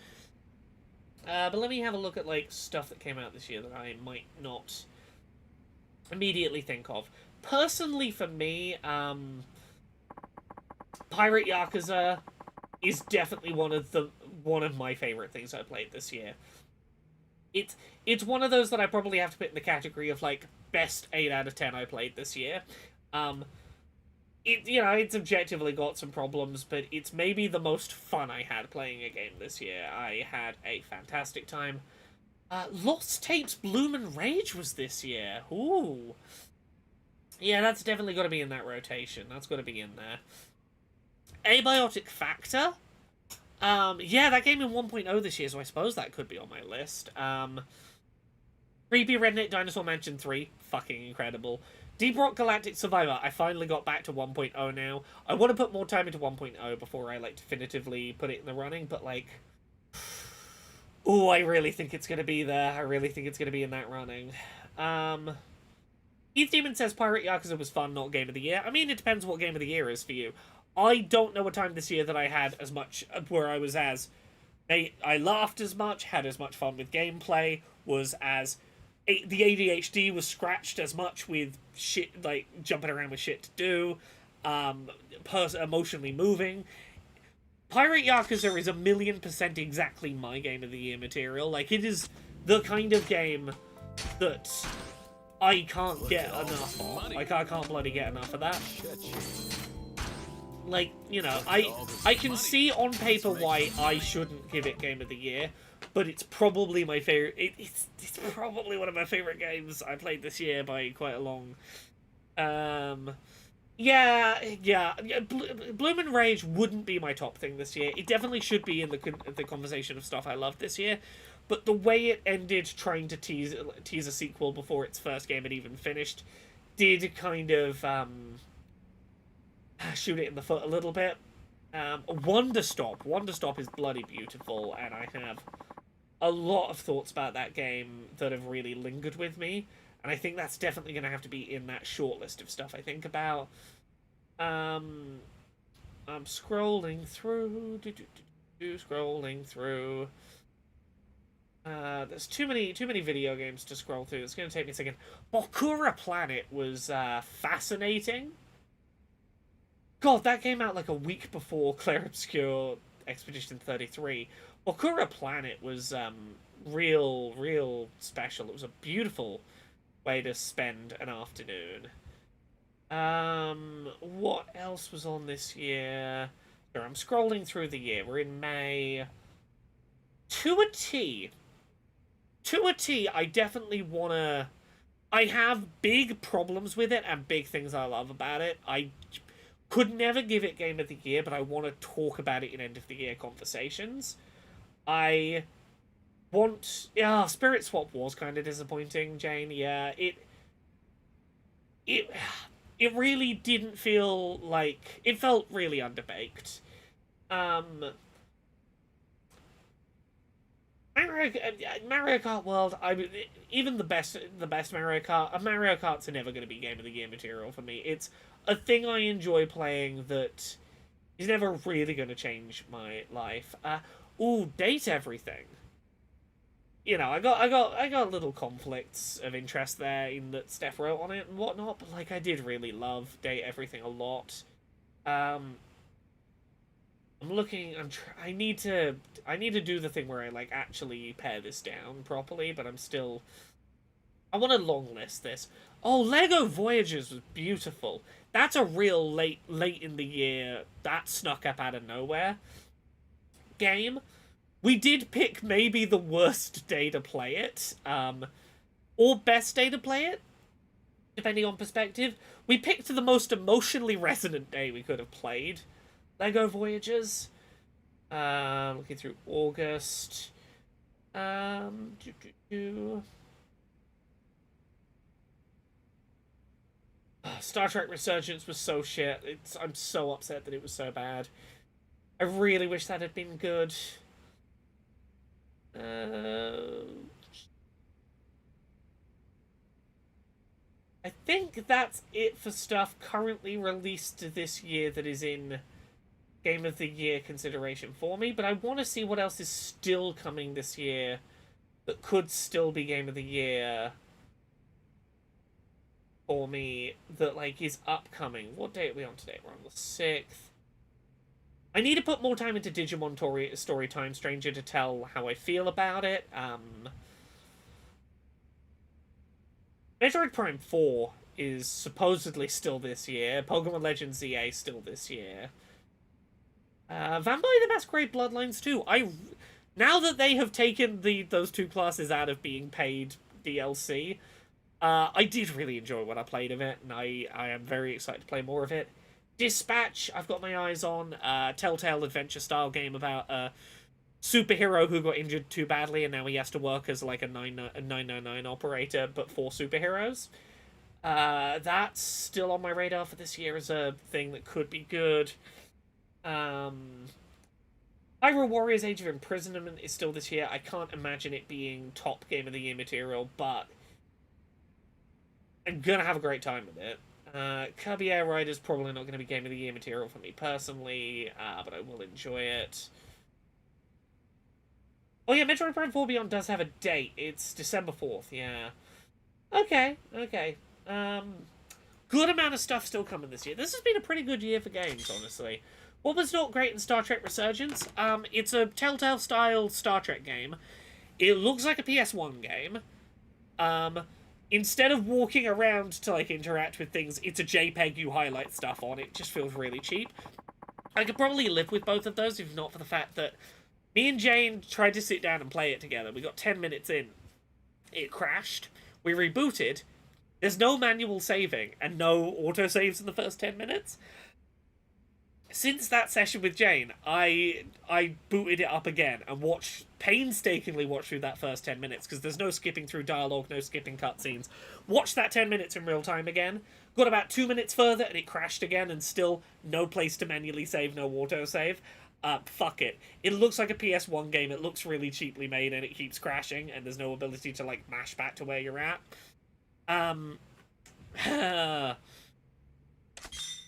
But let me have a look at like stuff that came out this year that I might not immediately think of. Personally, for me, Pirate Yakuza is definitely one of my favorite things I played this year. It's one of those that I probably have to put in the category of like best 8 out of 10 I played this year. It's objectively got some problems, but it's maybe the most fun I had playing a game this year. I had a fantastic time. Lost Tapes Bloom and Rage was this year. Ooh. Yeah, that's definitely got to be in that rotation. That's got to be in there. Abiotic Factor? Yeah, that came in 1.0 this year, so I suppose that could be on my list. Creepy Redneck Dinosaur Mansion 3, fucking incredible. Deep Rock Galactic Survivor, I finally got back to 1.0 now. I want to put more time into 1.0 before I, like, definitively put it in the running, but, like... Ooh, I really think it's gonna be there. I really think it's gonna be in that running. Heath Demon says Pirate Yakuza was fun, not Game of the Year. I mean, it depends what Game of the Year is for you. I don't know a time this year that I had as much, where I was as... I laughed as much, had as much fun with gameplay, was as... The ADHD was scratched as much with shit, like, jumping around with shit to do, emotionally moving. Pirate Yakuza is 1,000,000% exactly my Game of the Year material. Like, it is the kind of game that I can't get enough of. Like, I can't bloody get enough of that. Like, you know, I can see on paper why I shouldn't give it Game of the Year, but it's probably my favorite. It's probably one of my favorite games I played this year by quite a long. Yeah. Bloom and Rage wouldn't be my top thing this year. It definitely should be in the conversation of stuff I loved this year, but the way it ended, trying to tease a sequel before its first game had even finished, did kind of shoot it in the foot a little bit. Wonder Stop is bloody beautiful, and I have a lot of thoughts about that game that have really lingered with me, and I think that's definitely going to have to be in that short list of stuff I think about. I'm I'm scrolling through, scrolling through. There's too many video games to scroll through. It's going to take me a second. Bokura Planet was fascinating. God, that came out like a week before Clair Obscur Expedition 33. Bokura Planet was real special. It was a beautiful way to spend an afternoon. What else was on this year? Sure, I'm scrolling through the year. We're in May. To a T, I definitely wanna. I have big problems with it and big things I love about it. I could never give it Game of the Year, but I want to talk about it in end of the year conversations. I want. Yeah, Spirit Swap was kind of disappointing, Jane. Yeah, it really didn't feel like it felt really underbaked. Mario Kart World, even the best Mario Kart, Mario Karts are never going to be Game of the Year material for me. It's a thing I enjoy playing that is never really going to change my life. Date everything. You know, I got little conflicts of interest there in that Steph wrote on it and whatnot, but like I did really love Date Everything a lot. I'm looking. I need to do the thing where I like actually pare this down properly, but I'm still. I want to long list this. Oh, Lego Voyages was beautiful. That's a real late in the year that snuck up out of nowhere game. We did pick maybe the worst day to play it, or best day to play it, depending on perspective. We picked the most emotionally resonant day we could have played Lego Voyages. Looking through August. Star Trek Resurgence was so shit. I'm so upset that it was so bad. I really wish that had been good. I think that's it for stuff currently released this year that is in Game of the Year consideration for me, but I want to see what else is still coming this year that could still be Game of the Year for me that like is upcoming. What date are we on today? We're on the 6th. I need to put more time into Digimon Story Time Stranger to tell how I feel about it. Metroid Prime 4 is supposedly still this year. Pokemon Legends ZA still this year. Vampire the Masquerade Bloodlines 2. Now that they have taken those two classes out of being paid DLC, I did really enjoy what I played of it, and I am very excited to play more of it. Dispatch, I've got my eyes on. Telltale adventure-style game about a superhero who got injured too badly, and now he has to work as like a 999 operator, but for superheroes. That's still on my radar for this year as a thing that could be good. Hyrule Warriors Age of Imprisonment is still this year. I can't imagine it being top Game of the Year material, but I'm gonna have a great time with it. Kirby Air Rider's probably not going to be Game of the Year material for me personally, but I will enjoy it. Oh yeah, Metroid Prime 4 Beyond does have a date. It's December 4th, yeah. Okay. Good amount of stuff still coming this year. This has been a pretty good year for games, honestly. What was not great in Star Trek Resurgence? It's a Telltale-style Star Trek game. It looks like a PS1 game. Instead of walking around to, like, interact with things, it's a JPEG you highlight stuff on. It just feels really cheap. I could probably live with both of those, if not for the fact that me and Jane tried to sit down and play it together. We got 10 minutes in. It crashed. We rebooted. There's no manual saving, and no autosaves in the first 10 minutes. Since that session with Jane, I booted it up again and painstakingly watched through that first 10 minutes, because there's no skipping through dialogue, no skipping cutscenes. Watched that 10 minutes in real time again, got about 2 minutes further and it crashed again, and still no place to manually save, no autosave. Fuck it. It looks like a PS1 game, it looks really cheaply made, and it keeps crashing, and there's no ability to, like, mash back to where you're at.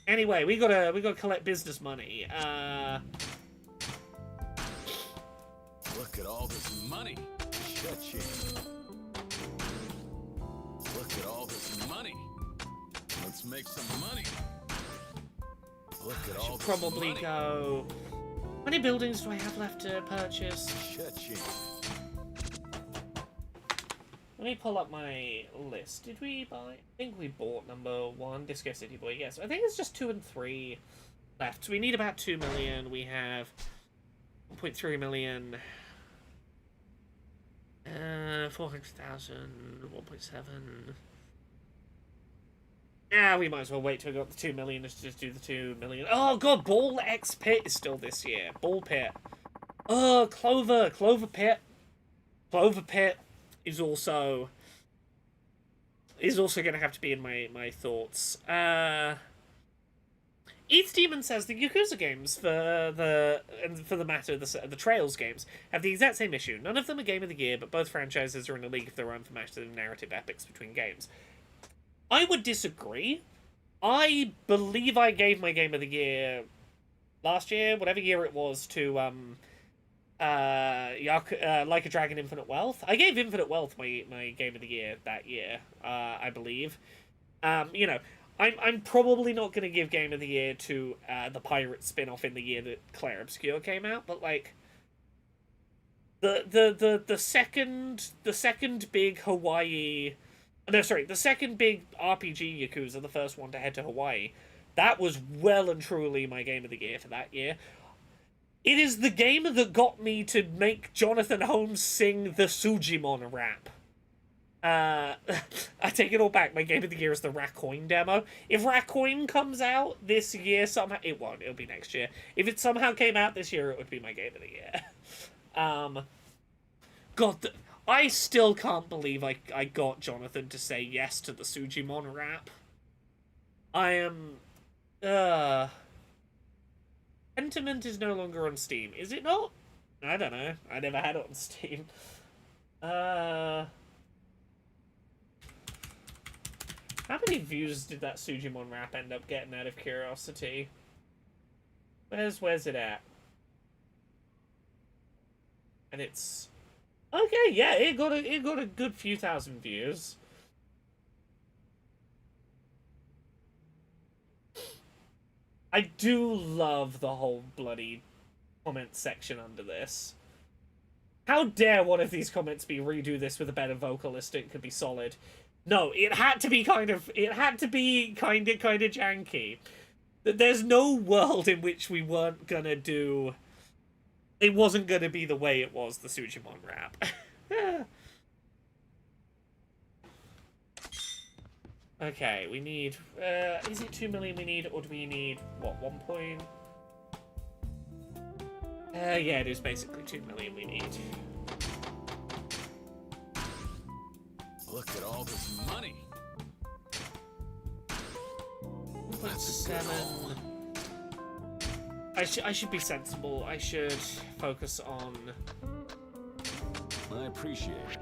Anyway, we gotta collect business money. Look at all this money. Cha-ching. Look at all this money. Let's make some money. Look at all this Probably money. go. How many buildings do I have left to purchase? Cha-ching. Let me pull up my list. Did we buy? I think we bought number 1, Disco City Boy. Yes, I think it's just 2 and 3 left. So we need about 2 million. We have 1.3 million. 400,000. 1.7. Yeah, we might as well wait till we got the 2 million to just do the 2 million. Oh god, Ball X Pit is still this year. Ball Pit. Oh, Clover Pit. Clover Pit is also going to have to be in my thoughts. Eats Demon says the Yakuza games, for the matter, the Trails games, have the exact same issue. None of them are Game of the Year, but both franchises are in a league of their own for massive narrative epics between games. I would disagree. I believe I gave my Game of the Year last year, whatever year it was, to Like a Dragon Infinite Wealth. I gave Infinite Wealth my Game of the Year that year, I believe. You know, I'm probably not going to give Game of the Year to the Pirate spin-off in the year that Clair Obscure came out, but like the second big Hawaii, no, sorry, the second big RPG Yakuza, the first one to head to Hawaii, that was well and truly my Game of the Year for that year. It is the game that got me to make Jonathan Holmes sing the Sujimon rap. I take it all back. My Game of the Year is the Racoin demo. If Racoin comes out this year somehow... It won't. It'll be next year. If it somehow came out this year, it would be my Game of the Year. God, I still can't believe I got Jonathan to say yes to the Sujimon rap. I am... Pentiment is no longer on Steam. Is it not? I don't know. I never had it on Steam. How many views did that Sujimon rap end up getting out of curiosity? Where's it at? And it's... Okay, yeah, it got a good few thousand views. I do love the whole bloody comment section under this. How dare one of these comments be redo this with a better vocalist? It could be solid. No, it had to be kind of janky. There's no world in which we weren't gonna do... It wasn't gonna be the way it was, the Sujimon rap. Okay, we need... is it 2 million we need, or do we need, what, 1 point? Yeah, it is basically 2 million we need. Look at all this money. 1.7. I should be sensible. I should focus on... I appreciate it.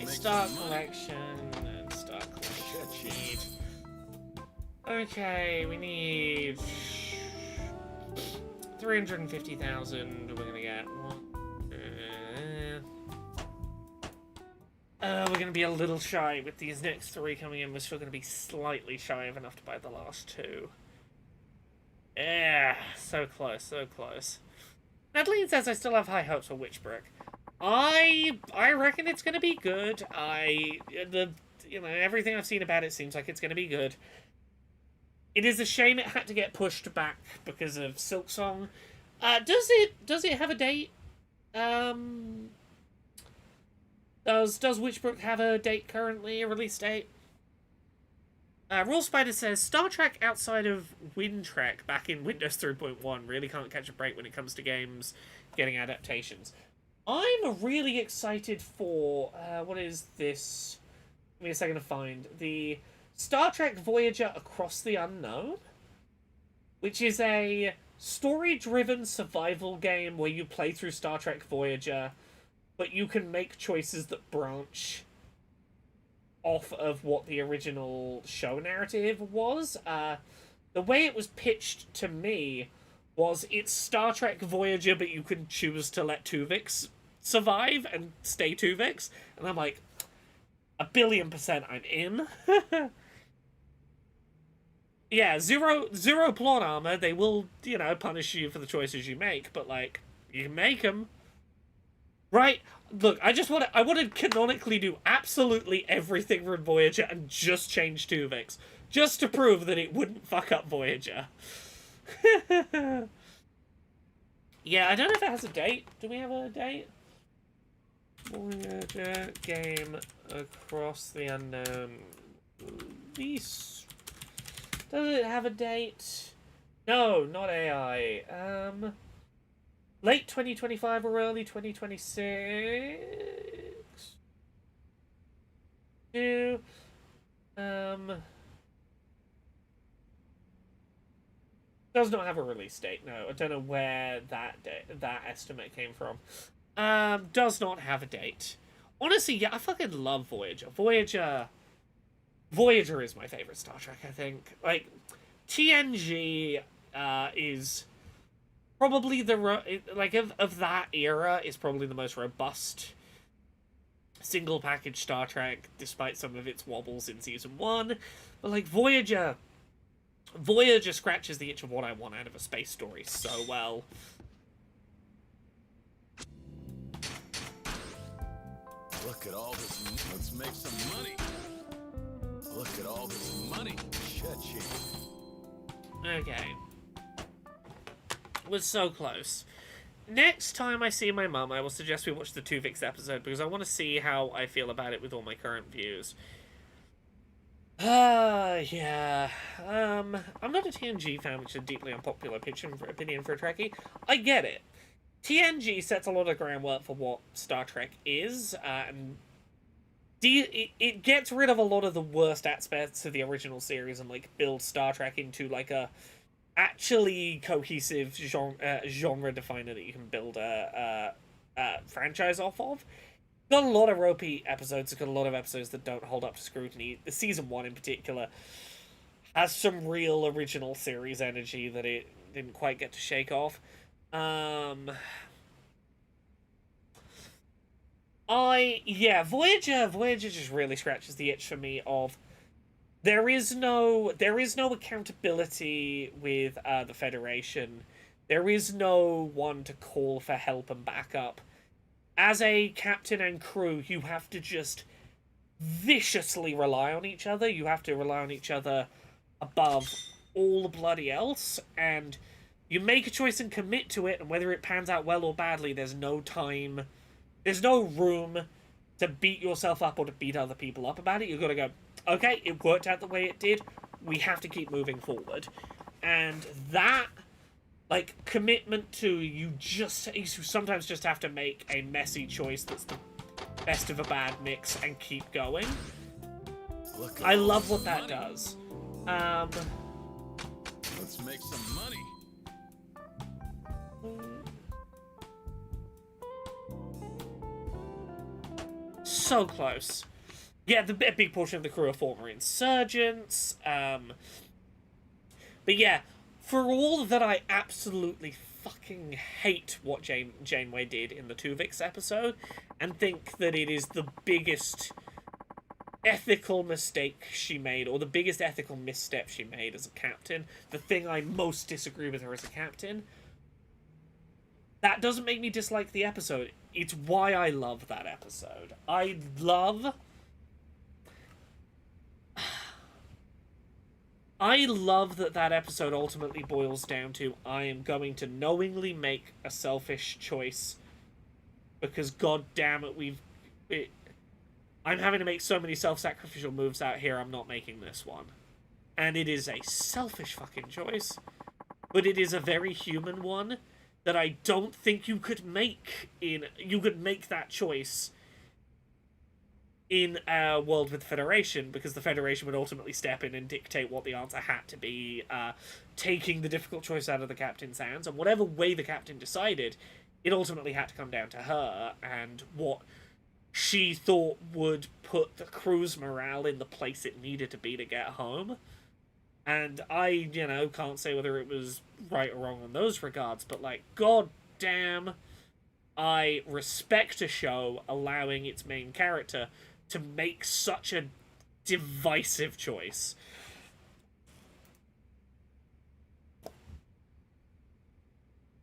Start collection and start collection. Okay, we need 350,000. We're gonna get one. We're gonna be a little shy with these next 3 coming in. We're still gonna be slightly shy of enough to buy the last 2. Yeah, so close, so close. Madeline says I still have high hopes for Witchbrick. I reckon it's gonna be good. everything I've seen about it seems like it's going to be good. It is a shame it had to get pushed back because of Silksong. Does it have a date? Does Witchbrook have a date currently, a release date? Rule Spider says, Star Trek outside of WinTrek back in Windows 3.1 really can't catch a break when it comes to games getting adaptations. I'm really excited for, what is this? Give me a second to find. The Star Trek Voyager Across the Unknown, which is a story-driven survival game where you play through Star Trek Voyager, but you can make choices that branch off of what the original show narrative was. The way it was pitched to me was it's Star Trek Voyager, but you can choose to let Tuvix survive and stay Tuvix. And I'm like, 1,000,000,000% I'm in. Yeah, zero plot armor. They will, punish you for the choices you make, but, like, you can make them. Right? Look, I want to canonically do absolutely everything from Voyager and just change Tuvix. Just to prove that it wouldn't fuck up Voyager. Yeah, I don't know if it has a date. Do we have a date? Voyager game Across the Unknown release. Does it have a date? No, not AI. Late 2025 or early 2026. Does not have a release date. No, I don't know where that estimate came from. Does not have a date. Honestly, yeah, I fucking love Voyager. Voyager is my favorite Star Trek, I think. Like, TNG is probably of that era is probably the most robust single package Star Trek, despite some of its wobbles in season 1. But like Voyager scratches the itch of what I want out of a space story so well. Look at all this. Let's make some money. Look at all this money. Cha-ching. Okay. Was so close. Next time I see my mum, I will suggest we watch the Tuvix episode because I want to see how I feel about it with all my current views. Yeah. I'm not a TNG fan, which is a deeply unpopular opinion for a Trekkie. I get it. TNG sets a lot of groundwork for what Star Trek is, and it gets rid of a lot of the worst aspects of the original series and, like, builds Star Trek into, like, a actually cohesive genre definer that you can build a franchise off of. Got a lot of ropey episodes. It's got a lot of episodes that don't hold up to scrutiny. The season 1 in particular has some real original series energy that it didn't quite get to shake off. Voyager just really scratches the itch for me of there is no accountability with the Federation. There is no one to call for help and backup. As a captain and crew, you have to just viciously rely on each other. You have to rely on each other above all the bloody else, and you make a choice and commit to it, and whether it pans out well or badly, there's no room to beat yourself up or to beat other people up about it. You've got to go, okay, it worked out the way it did, we have to keep moving forward. And that, like, commitment to you sometimes just have to make a messy choice that's the best of a bad mix and keep going. I love what that does. Let's make some money. So close. Yeah, a big portion of the crew are former insurgents. But yeah, for all that I absolutely fucking hate what Janeway did in the Tuvix episode, and think that it is the biggest ethical mistake she made, or the biggest ethical misstep she made as a captain, the thing I most disagree with her as a captain, that doesn't make me dislike the episode. It's why I love that episode. I love I love that that episode ultimately boils down to I am going to knowingly make a selfish choice because god damn it, I'm having to make so many self-sacrificial moves out here. I'm not making this one, and it is a selfish fucking choice, but it is a very human one that I don't think you could make that choice in a world with the Federation, because the Federation would ultimately step in and dictate what the answer had to be, taking the difficult choice out of the captain's hands, and whatever way the captain decided, it ultimately had to come down to her, and what she thought would put the crew's morale in the place it needed to be to get home. And I, can't say whether it was right or wrong in those regards, but, like, god damn, I respect a show allowing its main character to make such a divisive choice.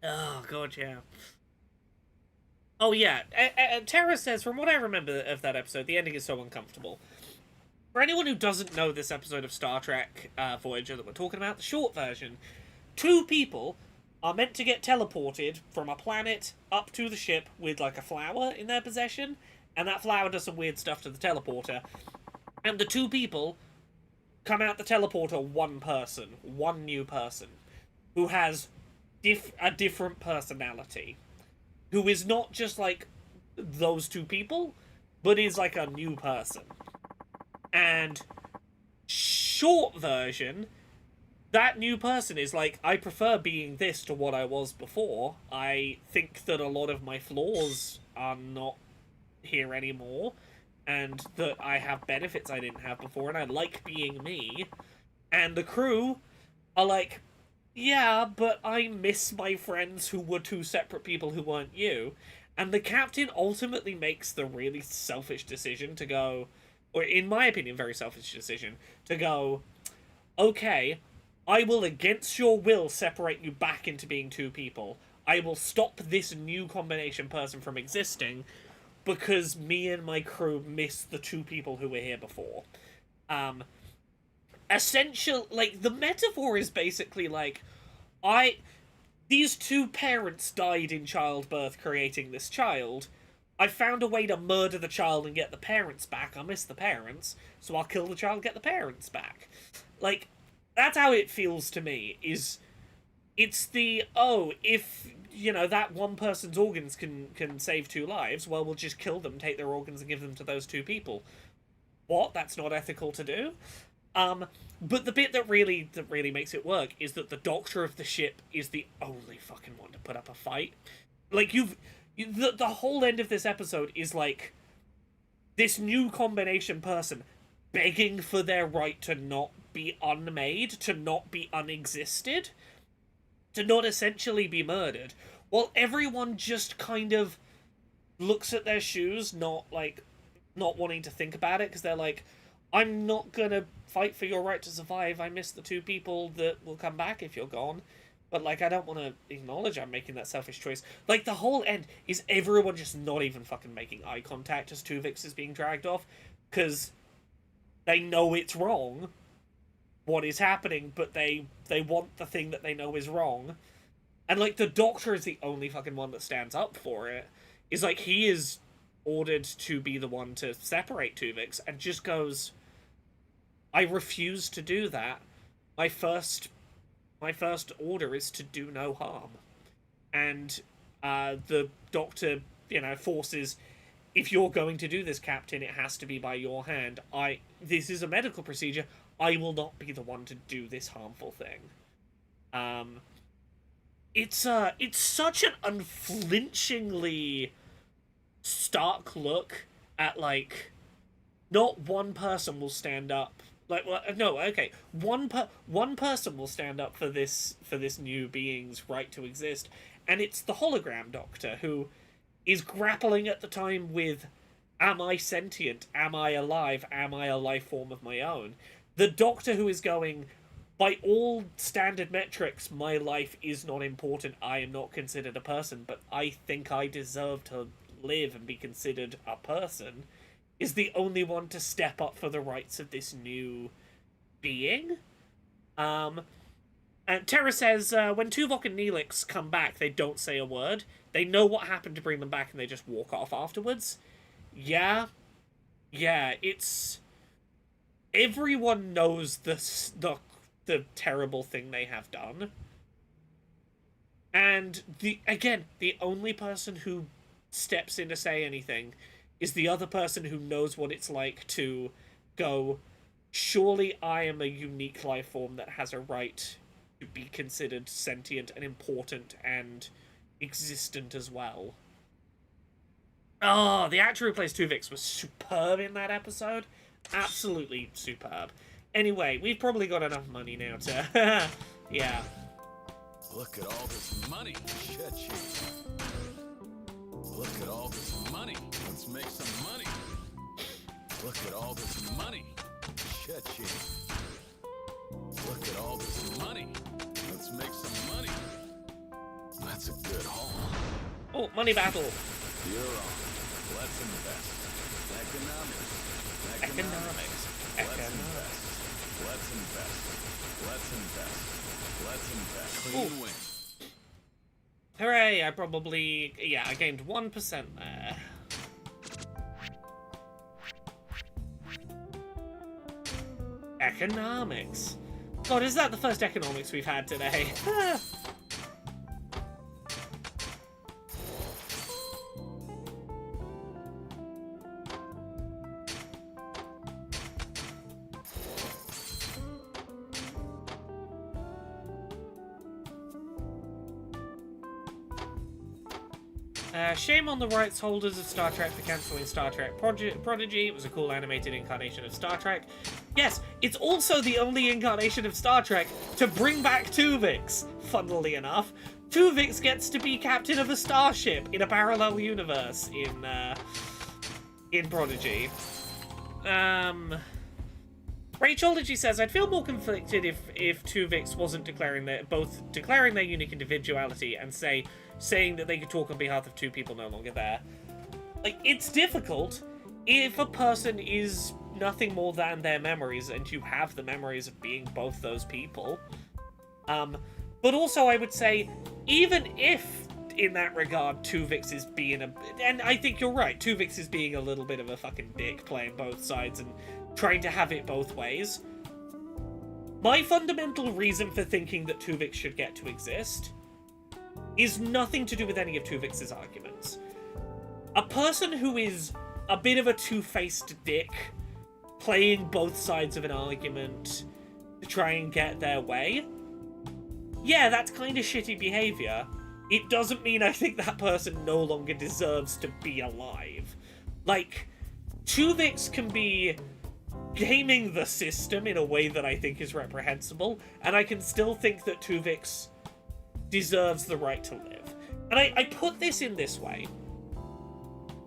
Oh, god, yeah. Oh, yeah. Tara says, from what I remember of that episode, the ending is so uncomfortable. For anyone who doesn't know this episode of Star Trek Voyager that we're talking about, the short version, two people are meant to get teleported from a planet up to the ship with, like, a flower in their possession, and that flower does some weird stuff to the teleporter, and the two people come out the teleporter one new person, who has a different personality, who is not just, like, those two people, but is, like, a new person. And short version, that new person is like, I prefer being this to what I was before. I think that a lot of my flaws are not here anymore, and that I have benefits I didn't have before, and I like being me. And the crew are like, yeah, but I miss my friends who were two separate people who weren't you. And the captain ultimately makes the really selfish decision to go, or in my opinion, very selfish decision, to go, okay, I will against your will separate you back into being two people. I will stop this new combination person from existing because me and my crew miss the two people who were here before. Like, the metaphor is basically like, these two parents died in childbirth creating this child. I found a way to murder the child and get the parents back. I miss the parents, so I'll kill the child and get the parents back. Like, that's how it feels to me, it's the, if, that one person's organs can save two lives, well, we'll just kill them, take their organs, and give them to those two people. What? That's not ethical to do? But the bit that really makes it work is that the doctor of the ship is the only fucking one to put up a fight. Like, the whole end of this episode is, like, this new combination person begging for their right to not be unmade, to not be unexisted, to not essentially be murdered, while everyone just kind of looks at their shoes, not wanting to think about it, because they're like, I'm not gonna fight for your right to survive. I miss the two people that will come back if you're gone. But, like, I don't want to acknowledge I'm making that selfish choice. Like, the whole end is everyone just not even fucking making eye contact as Tuvix is being dragged off, because they know it's wrong, what is happening, but they want the thing that they know is wrong. And, like, the Doctor is the only fucking one that stands up for it. Is, like, he is ordered to be the one to separate Tuvix, and just goes, I refuse to do that. My first order is to do no harm. And the Doctor, forces, if you're going to do this, Captain, it has to be by your hand. This is a medical procedure. I will not be the one to do this harmful thing. It's such an unflinchingly stark look at, like, not one person will stand up. Like, well, no, okay. One person will stand up for this new being's right to exist, and it's the hologram Doctor, who is grappling at the time with, am I sentient? Am I alive? Am I a life form of my own? The Doctor who is going, by all standard metrics, my life is not important. I am not considered a person, but I think I deserve to live and be considered a person, is the only one to step up for the rights of this new being. And Terra says, when Tuvok and Neelix come back, they don't say a word. They know what happened to bring them back, and they just walk off afterwards. Yeah, it's... Everyone knows the terrible thing they have done. And, the only person who steps in to say anything is the other person who knows what it's like to go, surely I am a unique life form that has a right to be considered sentient and important and existent as well. Oh, the actor who plays Tuvix was superb in that episode. Absolutely superb. Anyway, we've probably got enough money now to... yeah. Look at all this money. Shit. Look at all this money. Let's make some money. Look at all this money. Shit. Look at all this money. Let's make some money. That's a good haul. Oh, money battle. You're on. Let's invest. Economics. Let's invest. Clean win. Hooray, I gained 1% there. Economics. God, is that the first economics we've had today? Shame on the rights holders of Star Trek for cancelling Star Trek Prodigy. It was a cool animated incarnation of Star Trek. Yes, it's also the only incarnation of Star Trek to bring back Tuvix, funnily enough. Tuvix gets to be captain of a starship in a parallel universe in Prodigy. Rachology says, I'd feel more conflicted if Tuvix wasn't declaring their unique individuality and saying that they could talk on behalf of two people no longer there. Like, it's difficult if a person is nothing more than their memories and you have the memories of being both those people. But also I would say, even if in that regard Tuvix is being and I think you're right, Tuvix is being a little bit of a fucking dick playing both sides and trying to have it both ways. My fundamental reason for thinking that Tuvix should get to exist is nothing to do with any of Tuvix's arguments. A person who is a bit of a two-faced dick, playing both sides of an argument to try and get their way, yeah, that's kind of shitty behavior. It doesn't mean I think that person no longer deserves to be alive. Like, Tuvix can be gaming the system in a way that I think is reprehensible, and I can still think that Tuvix deserves the right to live. And I put this in this way.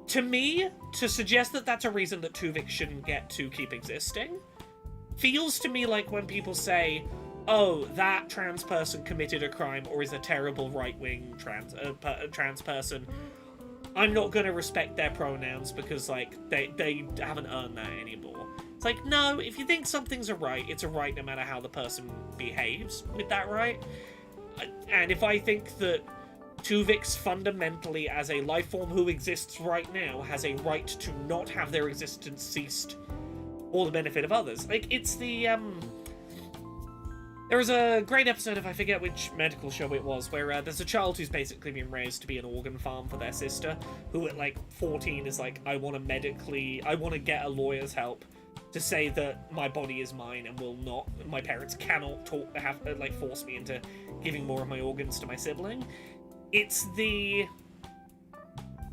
To me, to suggest that that's a reason that Tuvix shouldn't get to keep existing feels to me like when people say, oh, that trans person committed a crime or is a terrible right-wing trans person, I'm not going to respect their pronouns because, like, they haven't earned that anymore. It's like, no, if you think something's a right, it's a right no matter how the person behaves with that right. And if I think that Tuvix fundamentally, as a life form who exists right now, has a right to not have their existence ceased for the benefit of others. Like, it's the, there was a great episode, if I forget which medical show it was, where there's a child who's basically been raised to be an organ farm for their sister, who at, like, 14 is like, I want to get a lawyer's help to say that my body is mine and will not, my parents cannot force me into giving more of my organs to my sibling. It's the,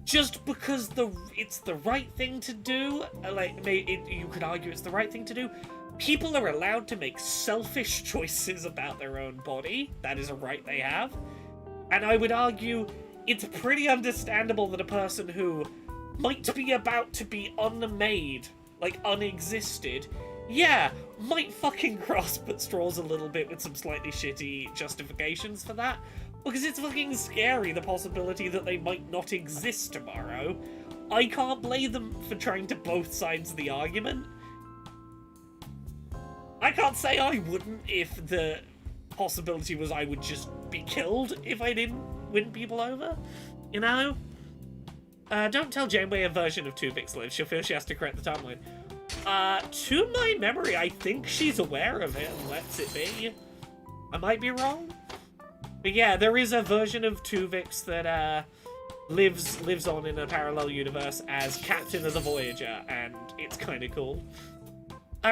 just because it's the right thing to do, you could argue it's the right thing to do, people are allowed to make selfish choices about their own body. That is a right they have. And I would argue it's pretty understandable that a person who might be about to be unmade, like unexisted, yeah, might fucking grasp at straws a little bit with some slightly shitty justifications for that, because it's fucking scary, the possibility that they might not exist tomorrow. I can't blame them for trying to both sides of the argument. I can't say I wouldn't if the possibility was I would just be killed if I didn't win people over, you know? Don't tell Janeway a version of Tuvix lives. She'll feel she has to correct the timeline. To my memory, I think she's aware of it and lets it be. I might be wrong. But yeah, there is a version of Tuvix that, lives on in a parallel universe as captain of the Voyager, and it's kind of cool.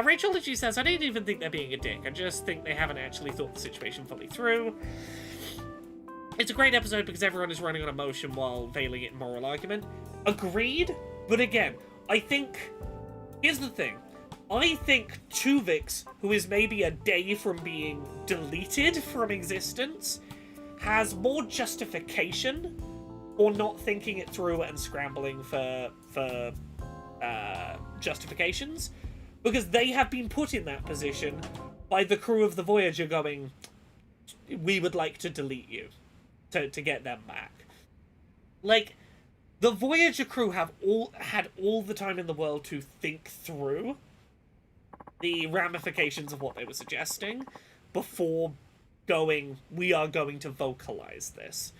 Rachel literally says, I don't even think they're being a dick. I just think they haven't actually thought the situation fully through. It's a great episode because everyone is running on emotion while veiling it in moral argument. Agreed, but again, I think... Here's the thing. I think Tuvix, who is maybe a day from being deleted from existence, has more justification for not thinking it through and scrambling for justifications, because they have been put in that position by the crew of the Voyager going, we would like to delete you to get them back. Like, the Voyager crew had all the time in the world to think through the ramifications of what they were suggesting before going, we are going to vocalize this.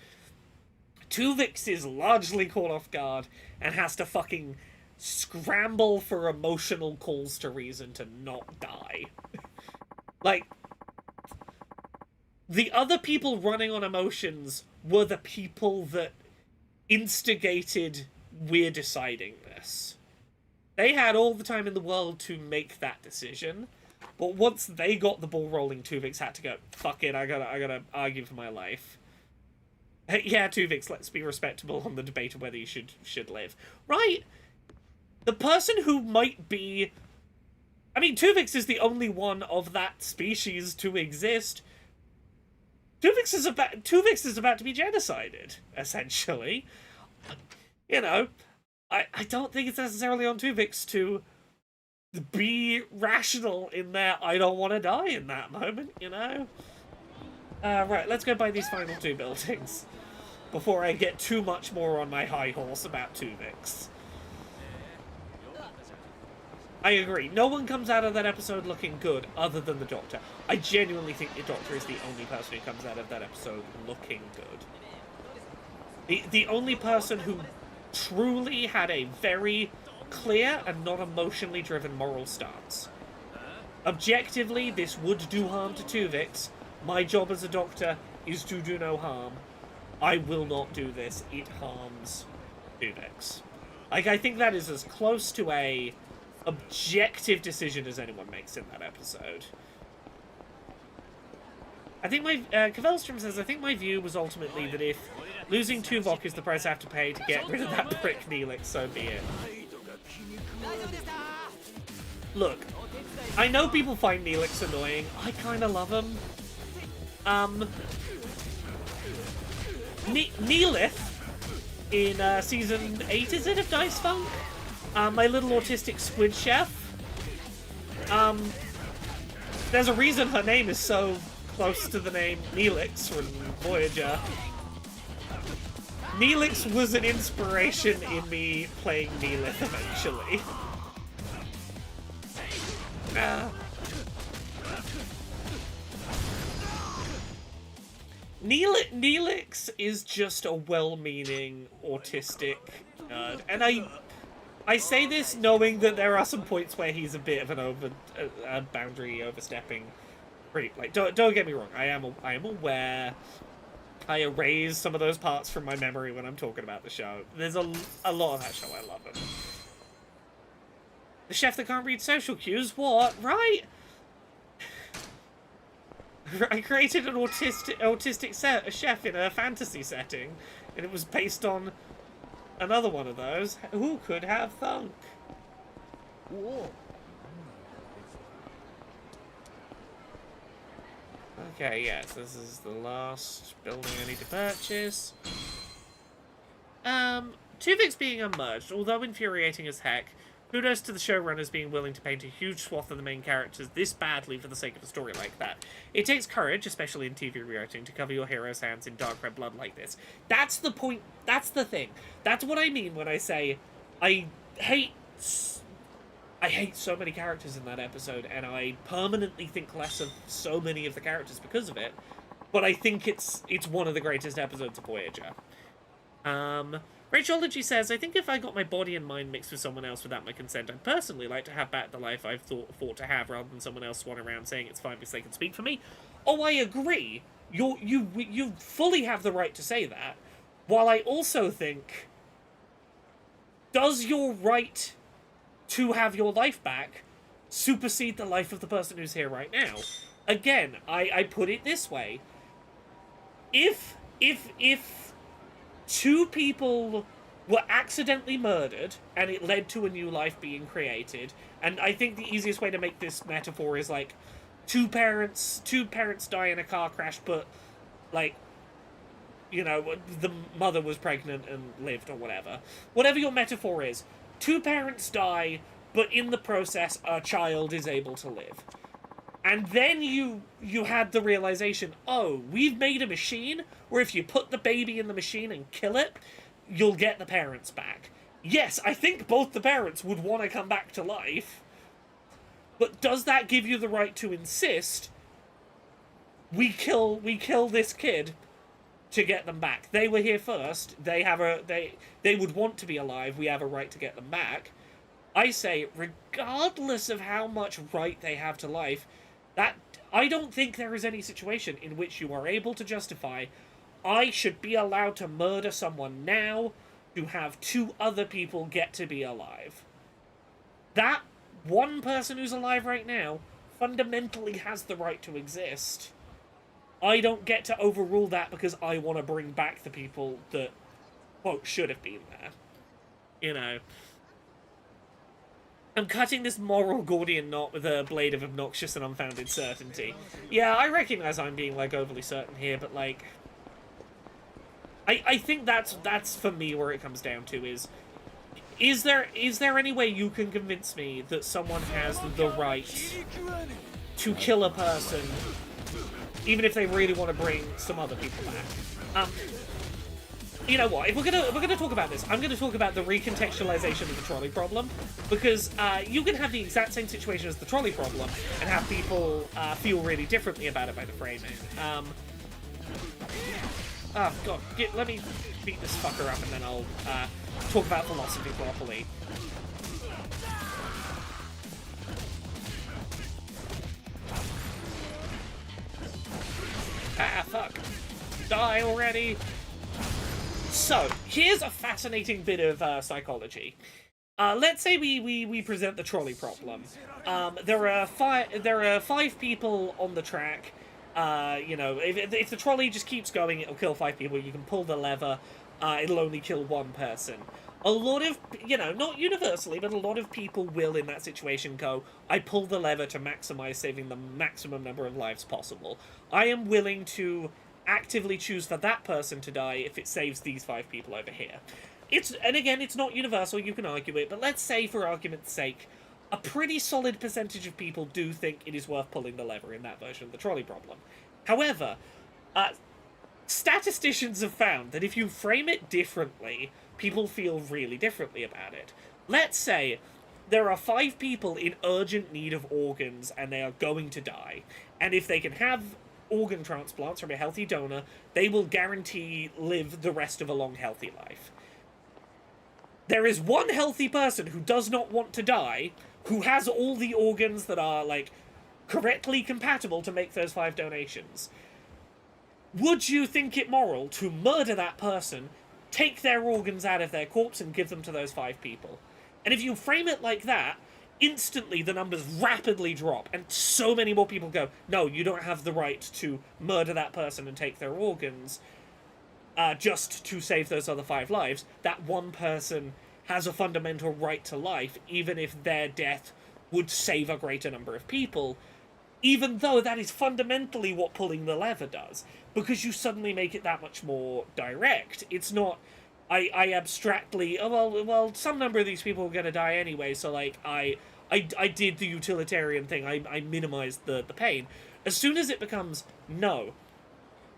Tuvix is largely caught off guard and has to fucking scramble for emotional calls to reason to not die. Like, the other people running on emotions were the people that instigated we're deciding this. They had all the time in the world to make that decision, but once they got the ball rolling, Tuvix had to go, fuck it, I gotta argue for my life. Yeah, Tuvix, let's be respectable on the debate of whether you should live. Right? The person who might be... I mean, Tuvix is the only one of that species to exist. Tuvix is about to be genocided, essentially. You know, I don't think it's necessarily on Tuvix to be rational in that I don't want to die in that moment, you know? Right, let's go buy these final two buildings before I get too much more on my high horse about Tuvix. I agree. No one comes out of that episode looking good other than the Doctor. I genuinely think the Doctor is the only person who comes out of that episode looking good. The only person who truly had a very clear and not emotionally driven moral stance. Objectively, this would do harm to Tuvix. My job as a Doctor is to do no harm. I will not do this. It harms Tuvix. Like, I think that is as close to a objective decision as anyone makes in that episode. I think my... Kavelstrom says, I think my view was ultimately that if losing Tuvok is the price I have to pay to get rid of that prick Neelix, so be it. Look, I know people find Neelix annoying. I kind of love him. Neelith in season 8, is it, of Dice Funk? My little autistic squid chef. There's a reason her name is so close to the name Neelix from Voyager. Neelix was an inspiration in me playing Neelith eventually. Neelix is just a well-meaning autistic nerd, and I say this knowing that there are some points where he's a bit of a boundary overstepping creep. Like, don't get me wrong, I am aware. I erase some of those parts from my memory when I'm talking about the show. There's a lot of that show I love him. The chef that can't read social cues? What? Right? I created an autistic chef in a fantasy setting, and it was based on another one of those. Who could have thunk? Whoa. Okay, yes, this is the last building I need to purchase. Tuvix being unmerged, although infuriating as heck, kudos to the showrunners being willing to paint a huge swath of the main characters this badly for the sake of a story like that. It takes courage, especially in TV writing, to cover your hero's hands in dark red blood like this. That's the point. That's the thing. That's what I mean when I say I hate I hate so many characters in that episode, and I permanently think less of so many of the characters because of it. But I think it's one of the greatest episodes of Voyager. Rachology says, I think if I got my body and mind mixed with someone else without my consent, I'd personally like to have back the life I've thought to have, rather than someone else swan around saying it's fine because they can speak for me. Oh, I agree. You fully have the right to say that. While I also think, does your right to have your life back supersede the life of the person who's here right now? Again, I put it this way. If two people were accidentally murdered and it led to a new life being created, and I think the easiest way to make this metaphor is like two parents die in a car crash, but like, you know, the mother was pregnant and lived, or whatever your metaphor is. Two parents die, but in the process a child is able to live. And then you had the realization, oh, we've made a machine where if you put the baby in the machine and kill it, you'll get the parents back. Yes, I think both the parents would want to come back to life. But does that give you the right to insist we kill this kid to get them back? They were here first. They would want to be alive. We have a right to get them back. I say, regardless of how much right they have to life, that I don't think there is any situation in which you are able to justify, I should be allowed to murder someone now to have two other people get to be alive. That one person who's alive right now fundamentally has the right to exist. I don't get to overrule that because I want to bring back the people that, quote, should have been there. You know. I'm cutting this moral Gordian knot with a blade of obnoxious and unfounded certainty. Yeah, I recognize I'm being, like, overly certain here, but, like, I think that's for me where it comes down to is there any way you can convince me that someone has the right to kill a person even if they really want to bring some other people back? You know what? If we're gonna talk about this, I'm gonna talk about the recontextualization of the trolley problem, because you can have the exact same situation as the trolley problem and have people feel really differently about it by the framing. Oh god, let me beat this fucker up and then I'll talk about philosophy properly. Ah, fuck. Die already! So, here's a fascinating bit of psychology. Let's say we present the trolley problem. There are five people on the track. You know, if the trolley just keeps going, it'll kill 5 people. You can pull the lever. It'll only kill 1 person. A lot of, you know, not universally, but a lot of people will in that situation go, I pull the lever to maximize saving the maximum number of lives possible. I am willing to actively choose for that person to die if it saves these 5 people over here. And again, it's not universal, you can argue it, but let's say, for argument's sake, a pretty solid percentage of people do think it is worth pulling the lever in that version of the trolley problem. However, statisticians have found that if you frame it differently, people feel really differently about it. Let's say there are 5 people in urgent need of organs and they are going to die, and if they can have organ transplants from a healthy donor, they will guarantee live the rest of a long, healthy life. There is one healthy person who does not want to die, who has all the organs that are, like, correctly compatible to make those 5 donations. Would you think it moral to murder that person, take their organs out of their corpse, and give them to those 5 people? And if you frame it like that, instantly the numbers rapidly drop, and so many more people go, no, you don't have the right to murder that person and take their organs just to save those other 5 lives. That one person has a fundamental right to life, even if their death would save a greater number of people, even though that is fundamentally what pulling the lever does, because you suddenly make it that much more direct. It's not, I abstractly, oh, well, some number of these people are going to die anyway, so, like, I did the utilitarian thing, I minimized the pain. As soon as it becomes, no,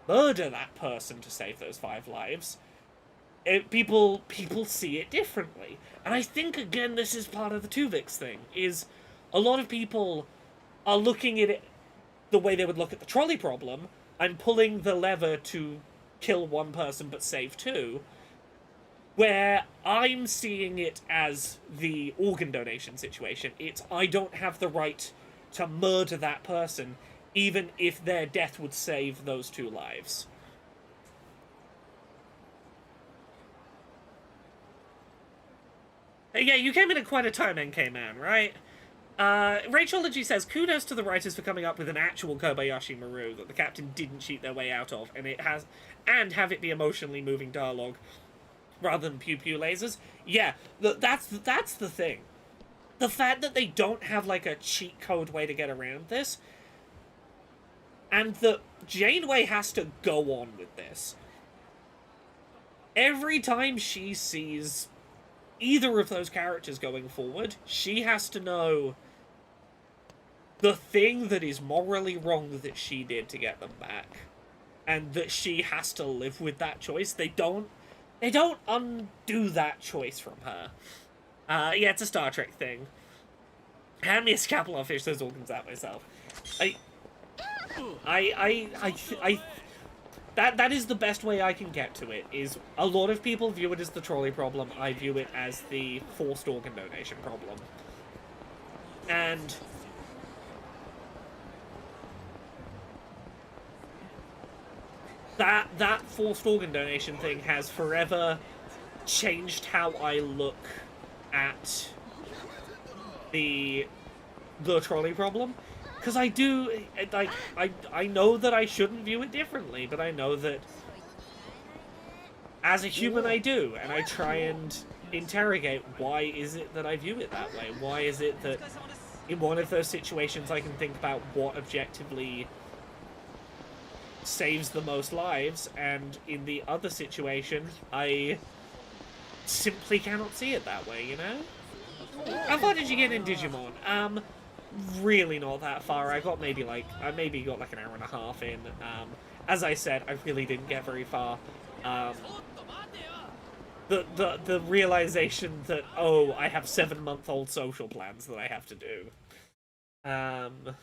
murder that person to save those 5 lives, People see it differently. And I think, again, this is part of the Tuvix thing, is a lot of people are looking at it the way they would look at the trolley problem. I'm pulling the lever to kill one person but save two, where I'm seeing it as the organ donation situation. It's, I don't have the right to murder that person, even if their death would save those two lives. Yeah, you came in at quite a time, NK Man, right? Rachology says, kudos to the writers for coming up with an actual Kobayashi Maru that the captain didn't cheat their way out of, and have it be emotionally moving dialogue rather than pew-pew lasers. Yeah, that's the thing. The fact that they don't have, like, a cheat code way to get around this, and that Janeway has to go on with this. Every time she sees either of those characters going forward, she has to know the thing that is morally wrong that she did to get them back, and that she has to live with that choice. They don't undo that choice from her. Yeah, it's a Star Trek thing. Hand me a scalpel, I'll fish those organs out myself. That is the best way I can get to it, is a lot of people view it as the trolley problem, I view it as the forced organ donation problem. And that forced organ donation thing has forever changed how I look at the trolley problem. Because I do, like, I know that I shouldn't view it differently, but I know that as a human I do, and I try and interrogate why is it that I view it that way? Why is it that in one of those situations I can think about what objectively saves the most lives, and in the other situation I simply cannot see it that way, you know? How far did you get in Digimon? Really not that far. I maybe got like an hour and a half in. As I said, I really didn't get very far. The realization that, oh, I have 7-month-old social plans that I have to do. Look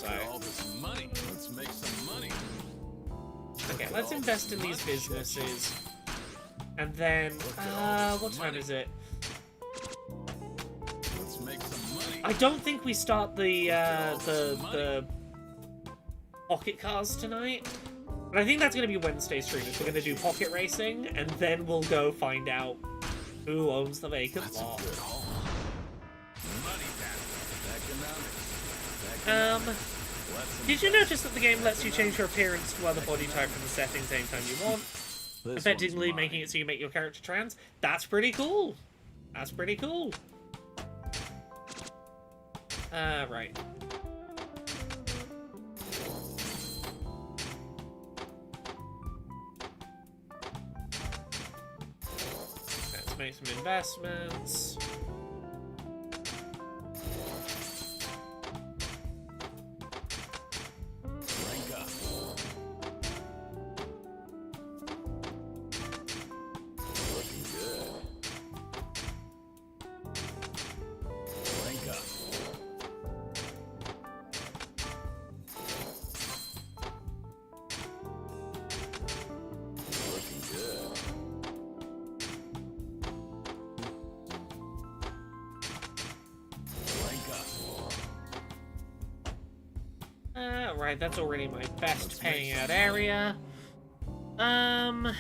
at all this money. Let's make some money. Okay, let's invest in these businesses. And then, what time is it? Let's make some money. I don't think we start the pocket cars tonight. But I think that's going to be Wednesday streamers. We're going to do pocket racing, and then we'll go find out who owns the vacant lot. Did you notice that the game lets you change your appearance to other body type from the settings anytime you want? Effectively making it so you make your character trans? That's pretty cool. That's pretty cool. Right. Let's make some investments. Right, that's already my best paying out area. Well,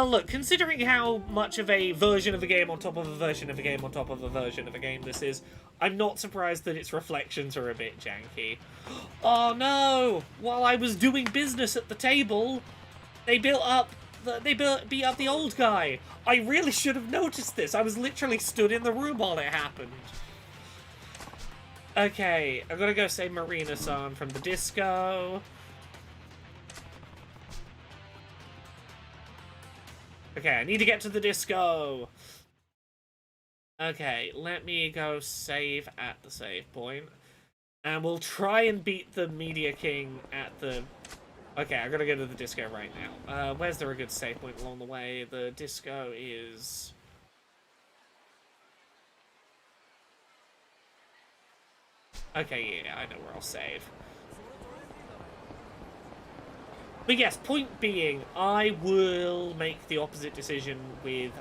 look, considering how much of a version of a game on top of a version of a game on top of a version of a game this is, I'm not surprised that its reflections are a bit janky. Oh no! While I was doing business at the table, they beat up the old guy. I really should have noticed this. I was literally stood in the room while it happened. Okay, I'm gonna go save Marina-san from the disco. Okay, I need to get to the disco. Okay, let me go save at the save point. And we'll try and beat the Media King at the... Okay, I gotta go to the disco right now. Where's there a good save point along the way? The disco is... Okay, yeah, I know where I'll save. But yes, point being, I will make the opposite decision with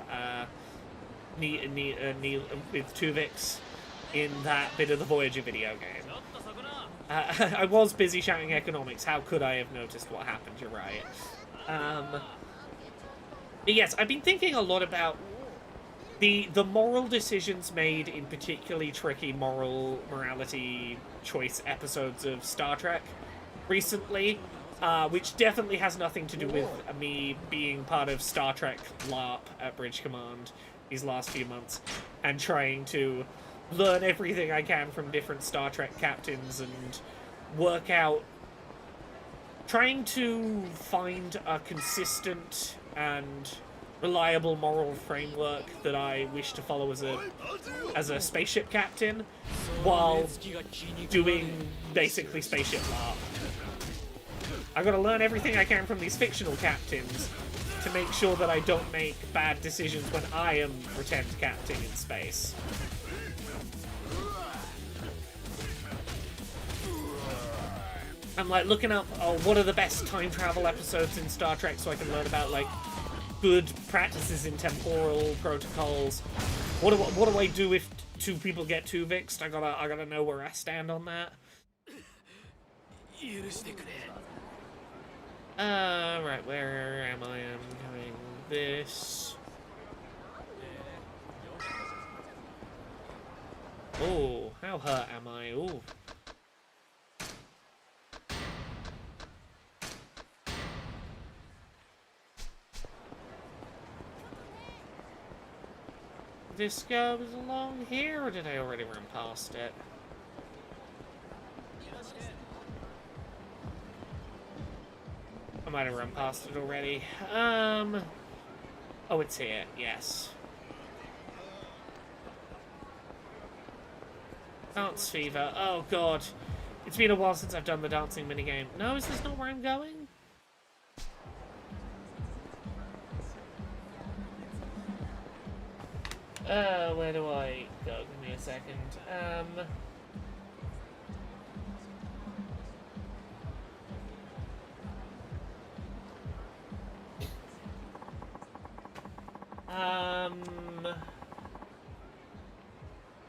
with Tuvix in that bit of the Voyager video game. I was busy shouting economics. How could I have noticed what happened? You're right. But yes, I've been thinking a lot about the moral decisions made in particularly tricky morality choice episodes of Star Trek recently, which definitely has nothing to do with me being part of Star Trek LARP at Bridge Command these last few months and trying to learn everything I can from different Star Trek captains and work out, trying to find a consistent and reliable moral framework that I wish to follow as a spaceship captain while doing basically spaceship LARP. I gotta learn everything I can from these fictional captains to make sure that I don't make bad decisions when I am pretend captain in space. I'm like looking up, what are the best time travel episodes in Star Trek so I can learn about like good practices in temporal protocols. What do I do if two people get Tuvixed? I gotta know where I stand on that. Right, where am I? I'm doing this. Oh, how hurt am I? Oh. This goes along here, or did I already run past it? I might have run past it already. Oh, it's here. Yes. Dance Fever. Oh, God. It's been a while since I've done the dancing minigame. No, is this not where I'm going? Where do I go? Give me a second.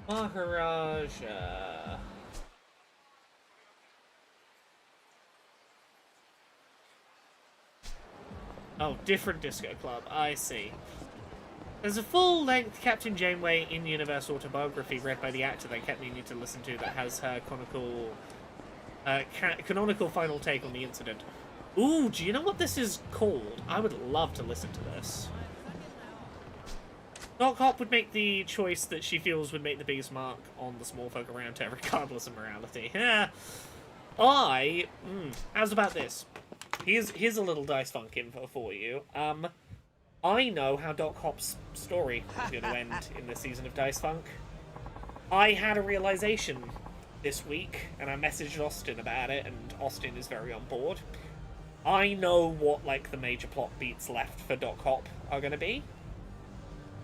Maharaja. Oh, different disco club. I see. There's a full-length Captain Janeway in-universe autobiography read by the actor that kept needing to listen to that has her canonical final take on the incident. Ooh, do you know what this is called? I would love to listen to this. Doc Hop would make the choice that she feels would make the biggest mark on the small folk around her, regardless of morality. How's about this? Here's a little dice funk info for you. I know how Doc Hop's story is going to end in this season of Dice Funk. I had a realization this week, and I messaged Austin about it, and Austin is very on board. I know what, like, the major plot beats left for Doc Hop are going to be,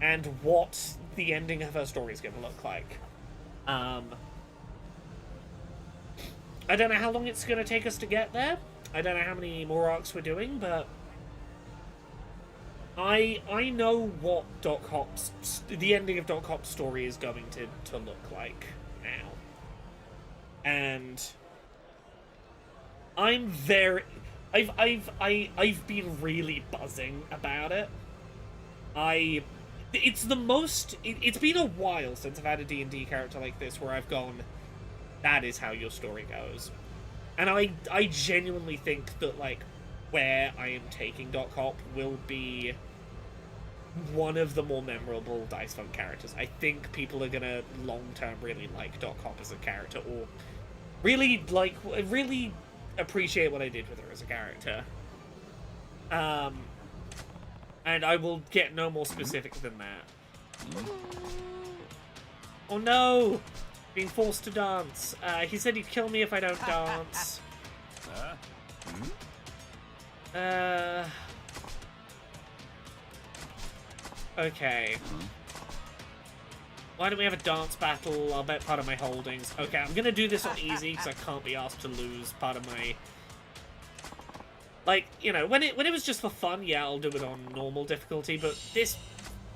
and what the ending of her story is going to look like. I don't know how long it's going to take us to get there. I don't know how many more arcs we're doing, but I know what the ending of Doc Hop's story is going to look like now. And I'm very... I've been really buzzing about it. It's the most... It's been a while since I've had a D&D character like this where I've gone, that is how your story goes. And I genuinely think that, like, where I am taking Doc Hop will be one of the more memorable Dice Funk characters. I think people are gonna long-term really like Doc Hop as a character, or really appreciate what I did with her as a character. And I will get no more specific than that. Oh no! Being forced to dance. He said he'd kill me if I don't dance. Okay. Why don't we have a dance battle? I'll bet part of my holdings. Okay, I'm gonna do this on easy because I can't be asked to lose part of my... Like, you know, when it was just for fun, yeah, I'll do it on normal difficulty, but this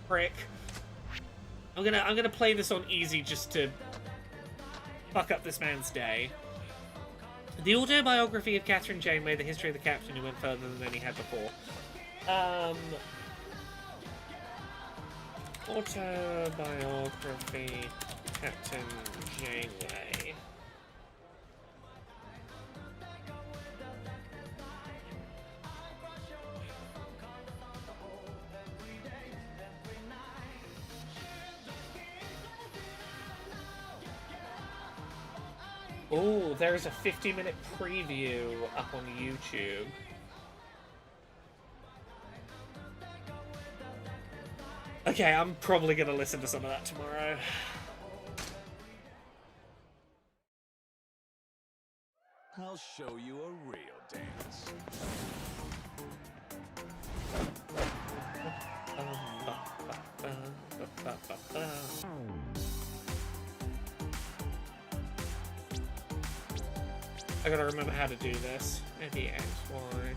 prick... I'm gonna play this on easy just to fuck up this man's day. The autobiography of Catherine Janeway, the history of the captain who went further than any had before. Autobiography, Captain Janeway. Oh, there's a 50-minute preview up on YouTube. Okay, I'm probably gonna listen to some of that tomorrow. I'll show you a real dance. I gotta remember how to do this. Maybe X, Y.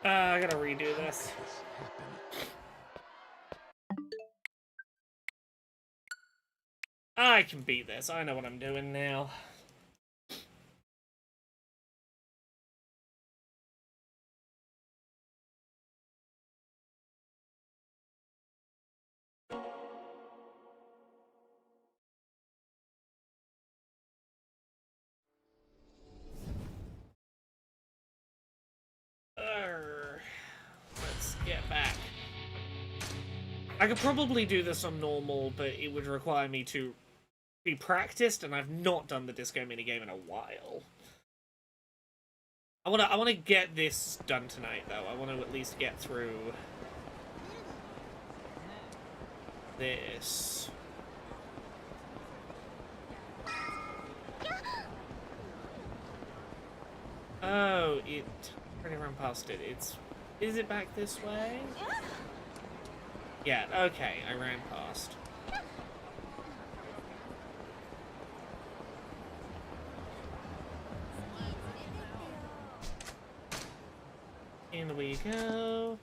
I gotta redo this. I can beat this. I know what I'm doing now. Let's get back. I could probably do this on normal, but it would require me to be practiced, and I've not done the disco minigame in a while. I wanna get this done tonight, though. I want to at least get through this. Oh, it already ran past it. Is it back this way? Yeah, okay, I ran past. In we go.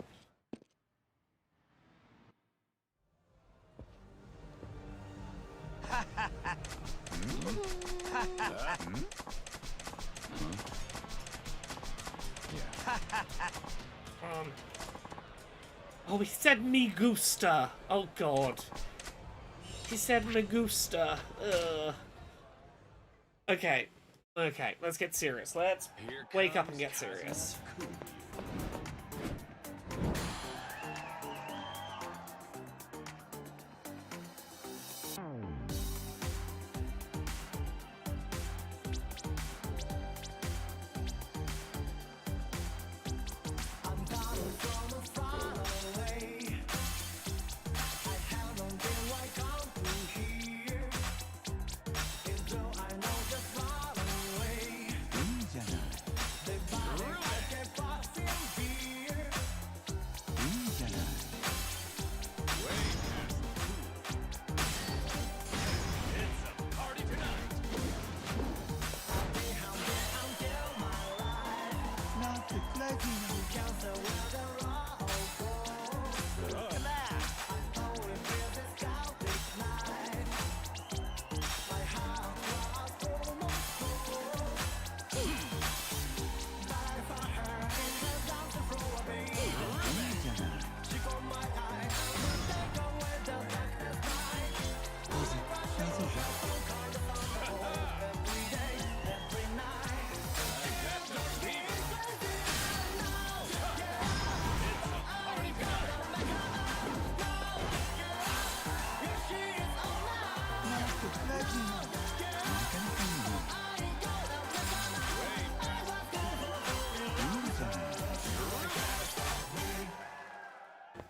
Oh, he said me gusta. Oh god. He said me gusta. Okay. Okay, let's get serious. Let's wake up and get serious.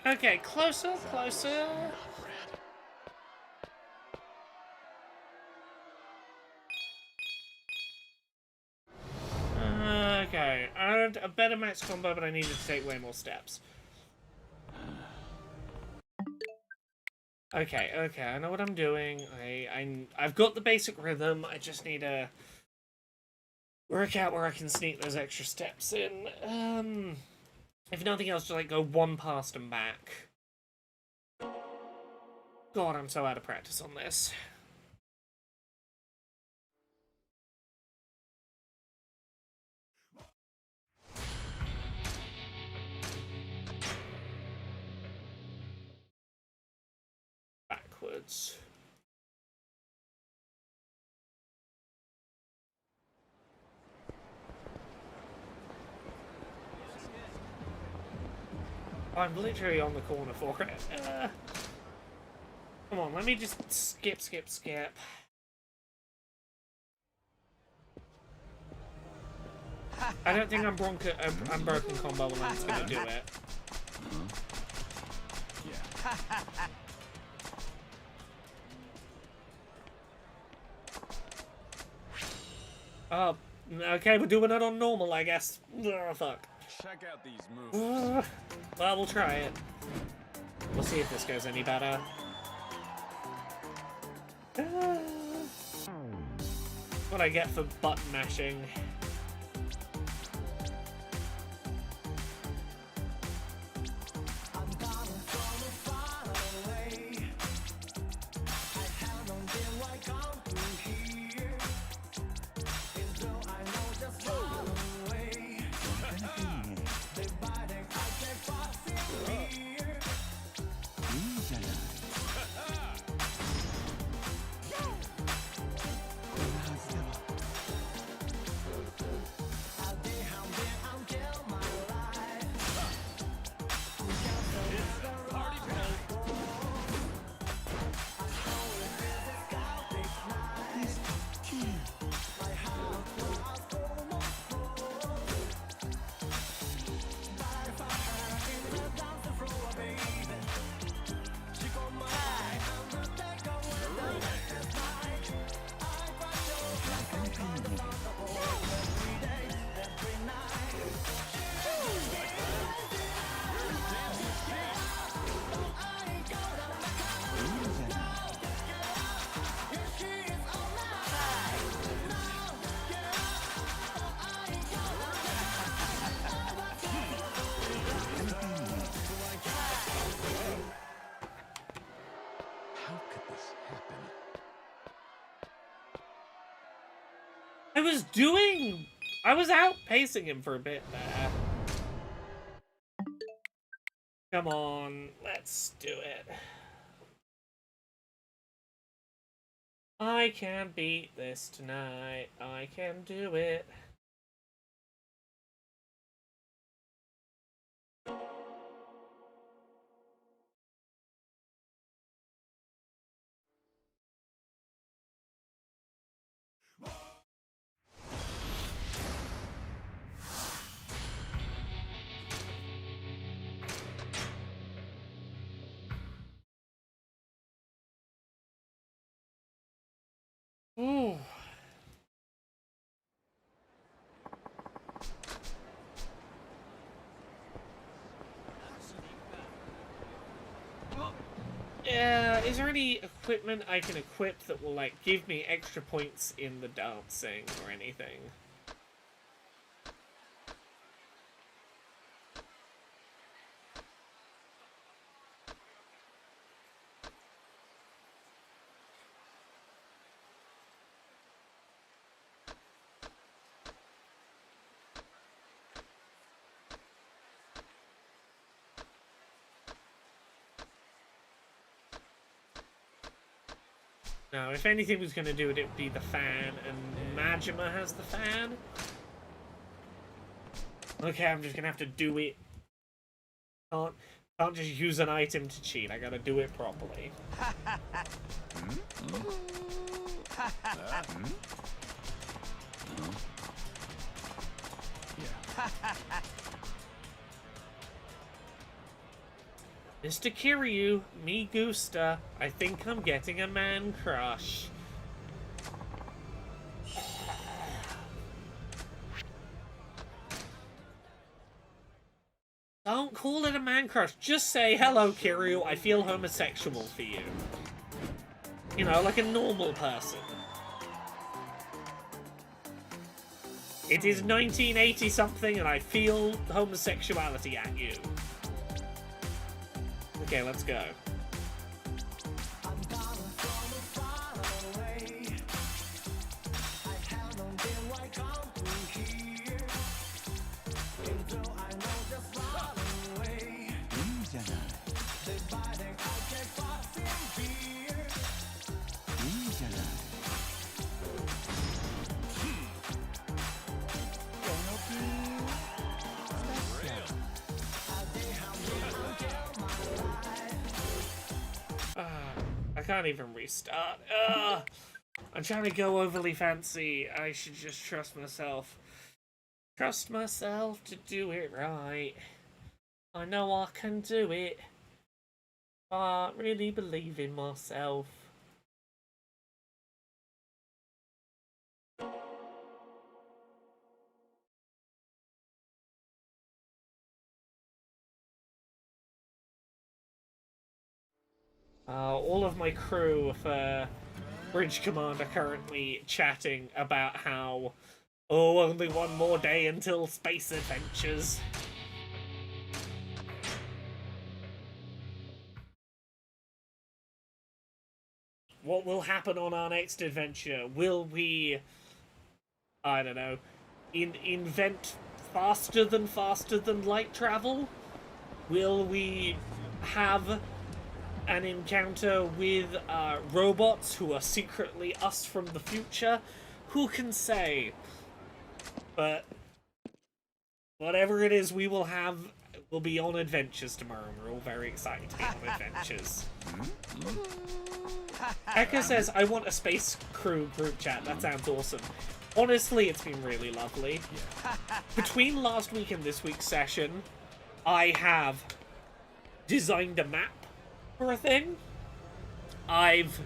Okay, closer, closer. Okay, I had a better max combo, but I needed to take way more steps. Okay, okay, I know what I'm doing. I've got the basic rhythm. I just need to work out where I can sneak those extra steps in. If nothing else, just like go one past and back. God, I'm so out of practice on this. Backwards. I'm literally on the corner for it. Come on, let me just skip. I don't think I'm broken combo when I'm gonna do it. Oh, okay, we're doing it on normal, I guess. Oh, fuck. Check out these moves. Well, we'll try it. We'll see if this goes any better. What I get for button mashing. I was outpacing him for a bit there. Come on, let's do it. I can beat this tonight. I can do it. Ooh. Yeah, is there any equipment I can equip that will, like, give me extra points in the dancing or anything? No, if anything was going to do it, it would be the fan, and Majima has the fan. Okay, I'm just going to have to do it. Can't just use an item to cheat, I gotta do it properly. Mr. Kiryu, me gusta. I think I'm getting a man crush. Don't call it a man crush. Just say, hello, Kiryu, I feel homosexual for you. You know, like a normal person. It is 1980 something and I feel homosexuality at you. Okay, let's go. I can't even restart. I'm trying to go overly fancy. I should just trust myself. Trust myself to do it right. I know I can do it. I really believe in myself. All of my crew for Bridge Command are currently chatting about how, oh, only one more day until space adventures. What will happen on our next adventure? Will we, I don't know, invent faster than light travel? Will we have an encounter with robots who are secretly us from the future? Who can say? But whatever it is we will have, we'll be on adventures tomorrow. We're all very excited to be on adventures. Eka says, I want a space crew group chat. That sounds awesome. Honestly, it's been really lovely. Between last week and this week's session, I have designed a map for a thing. I've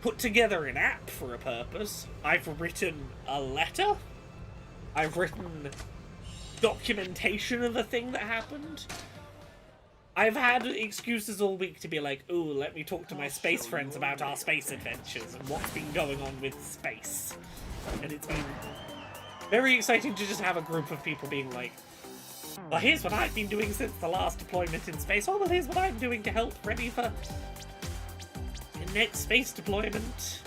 put together an app for a purpose. I've written a letter. I've written documentation of a thing that happened. I've had excuses all week to be like, ooh, let me talk to my space friends about our space adventures and what's been going on with space. And it's been very exciting to just have a group of people being like, well, here's what I've been doing since the last deployment in space. Oh, well, here's what I'm doing to help ready for the next space deployment.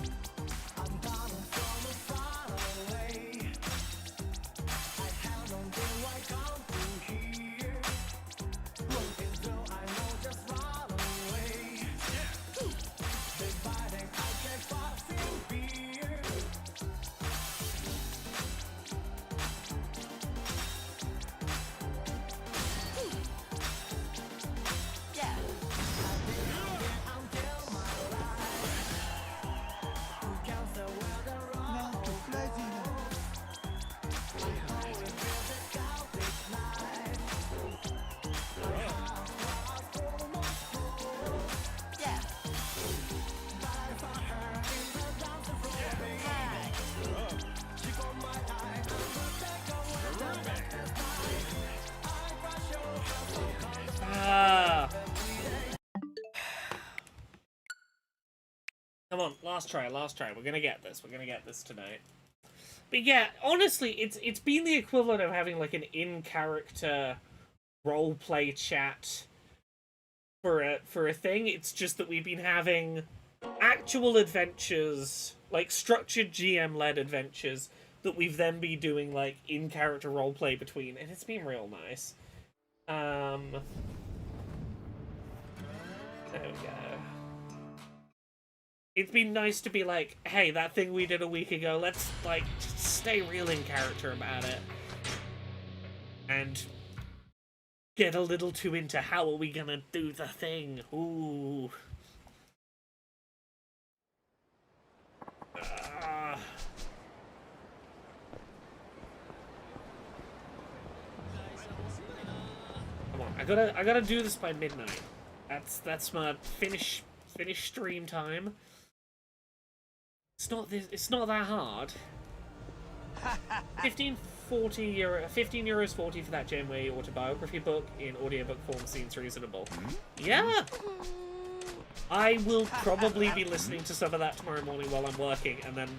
Come on, last try. We're gonna get this tonight. But yeah, honestly, it's been the equivalent of having like an in-character roleplay chat for a thing. It's just that we've been having actual adventures, like structured GM-led adventures that we've then been doing like in-character roleplay between, and it's been real nice. There we go. It's been nice to be like, hey, that thing we did a week ago, let's, like, stay real in character about it. And get a little too into how are we gonna do the thing. Ooh. Come on, I gotta do this by midnight. That's my finish stream time. It's not that hard. 15 euros 40 for that Janeway autobiography book in audiobook form seems reasonable. Yeah. I will probably be listening to some of that tomorrow morning while I'm working, and then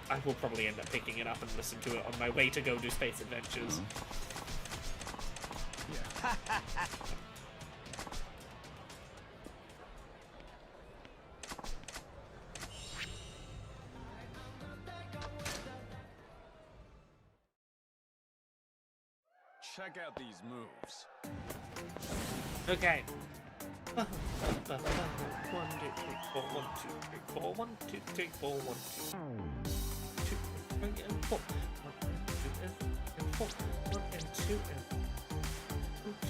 I will probably end up picking it up and listen to it on my way to go do Space Adventures. Yeah. Check out these moves. Okay. 1, 2, 3, 4, 1, 2, 3, 4, 1, 2, 3, 4, 1, 2, 3, and 4. 1 and 4. 1 and 2 and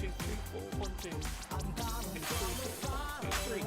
2, 3, 4, 1, 2. 2, 3,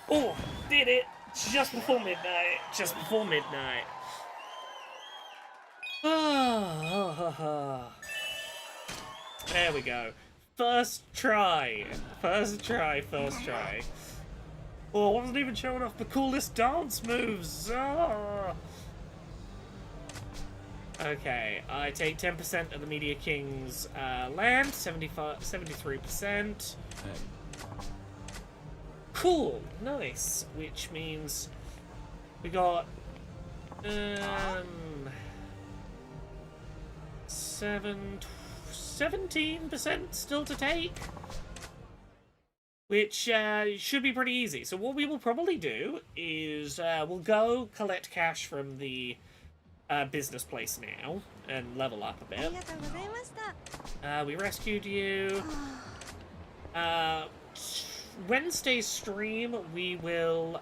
Oh, did it! Just before midnight. Just before midnight. There we go. First try. First try. Oh, I wasn't even showing off the coolest dance moves. Oh. Okay, I take 10% of the Media King's land, 73%. Cool, nice. Which means we got 17% still to take, which should be pretty easy. So what we will probably do is we'll go collect cash from the business place now and level up a bit. We rescued you. Wednesday's stream, we will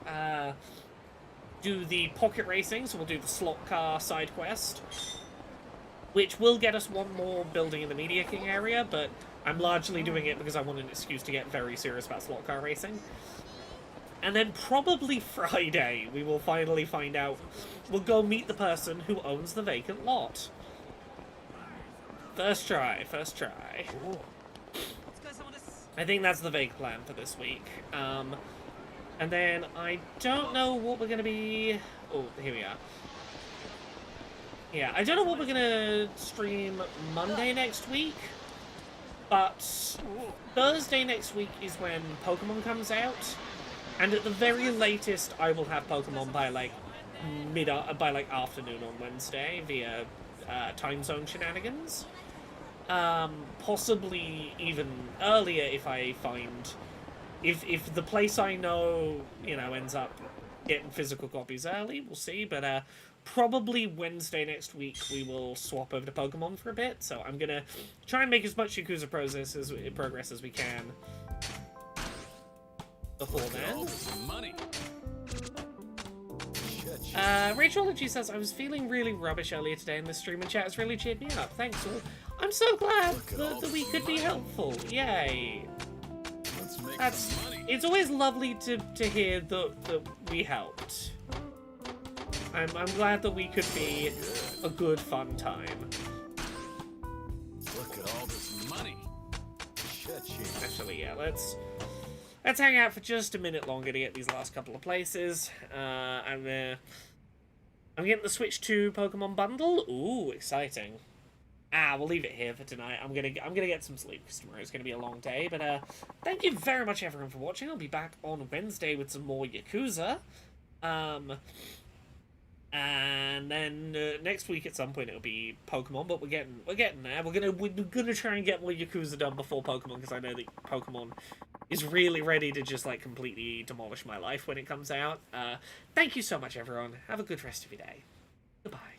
do the pocket racing, so we'll do the slot car side quest, which will get us one more building in the Media King area, but I'm largely doing it because I want an excuse to get very serious about slot car racing. And then probably Friday, we will finally find out. We'll go meet the person who owns the vacant lot. First try. I think that's the vague plan for this week. And then I don't know what we're going to be... Oh, here we are. Yeah, I don't know what we're going to stream Monday next week, but Thursday next week is when Pokemon comes out, and at the very latest, I will have Pokemon by like afternoon on Wednesday via time zone shenanigans. Possibly even earlier if I find... If the place I know, ends up getting physical copies early, we'll see, but probably Wednesday next week we will swap over to Pokemon for a bit, so I'm gonna try and make as much Yakuza progress as we can before then. Rachel says, I was feeling really rubbish earlier today in the stream, and chat has really cheered me up. Thanks all. I'm so glad that we could be helpful. Yay. It's always lovely to hear that we helped. I'm glad that we could be a good fun time. Look at all this money. Cha-ching. Actually, yeah, let's hang out for just a minute longer to get these last couple of places. I'm getting the Switch 2 Pokemon bundle. Ooh, exciting. We'll leave it here for tonight. I'm gonna get some sleep because tomorrow's gonna be a long day. But thank you very much everyone for watching. I'll be back on Wednesday with some more Yakuza. And then next week at some point it'll be Pokemon, but we're getting there. We're gonna try and get more Yakuza done before Pokemon because I know that Pokemon is really ready to just like completely demolish my life when it comes out. Thank you so much everyone. Have a good rest of your day. Goodbye.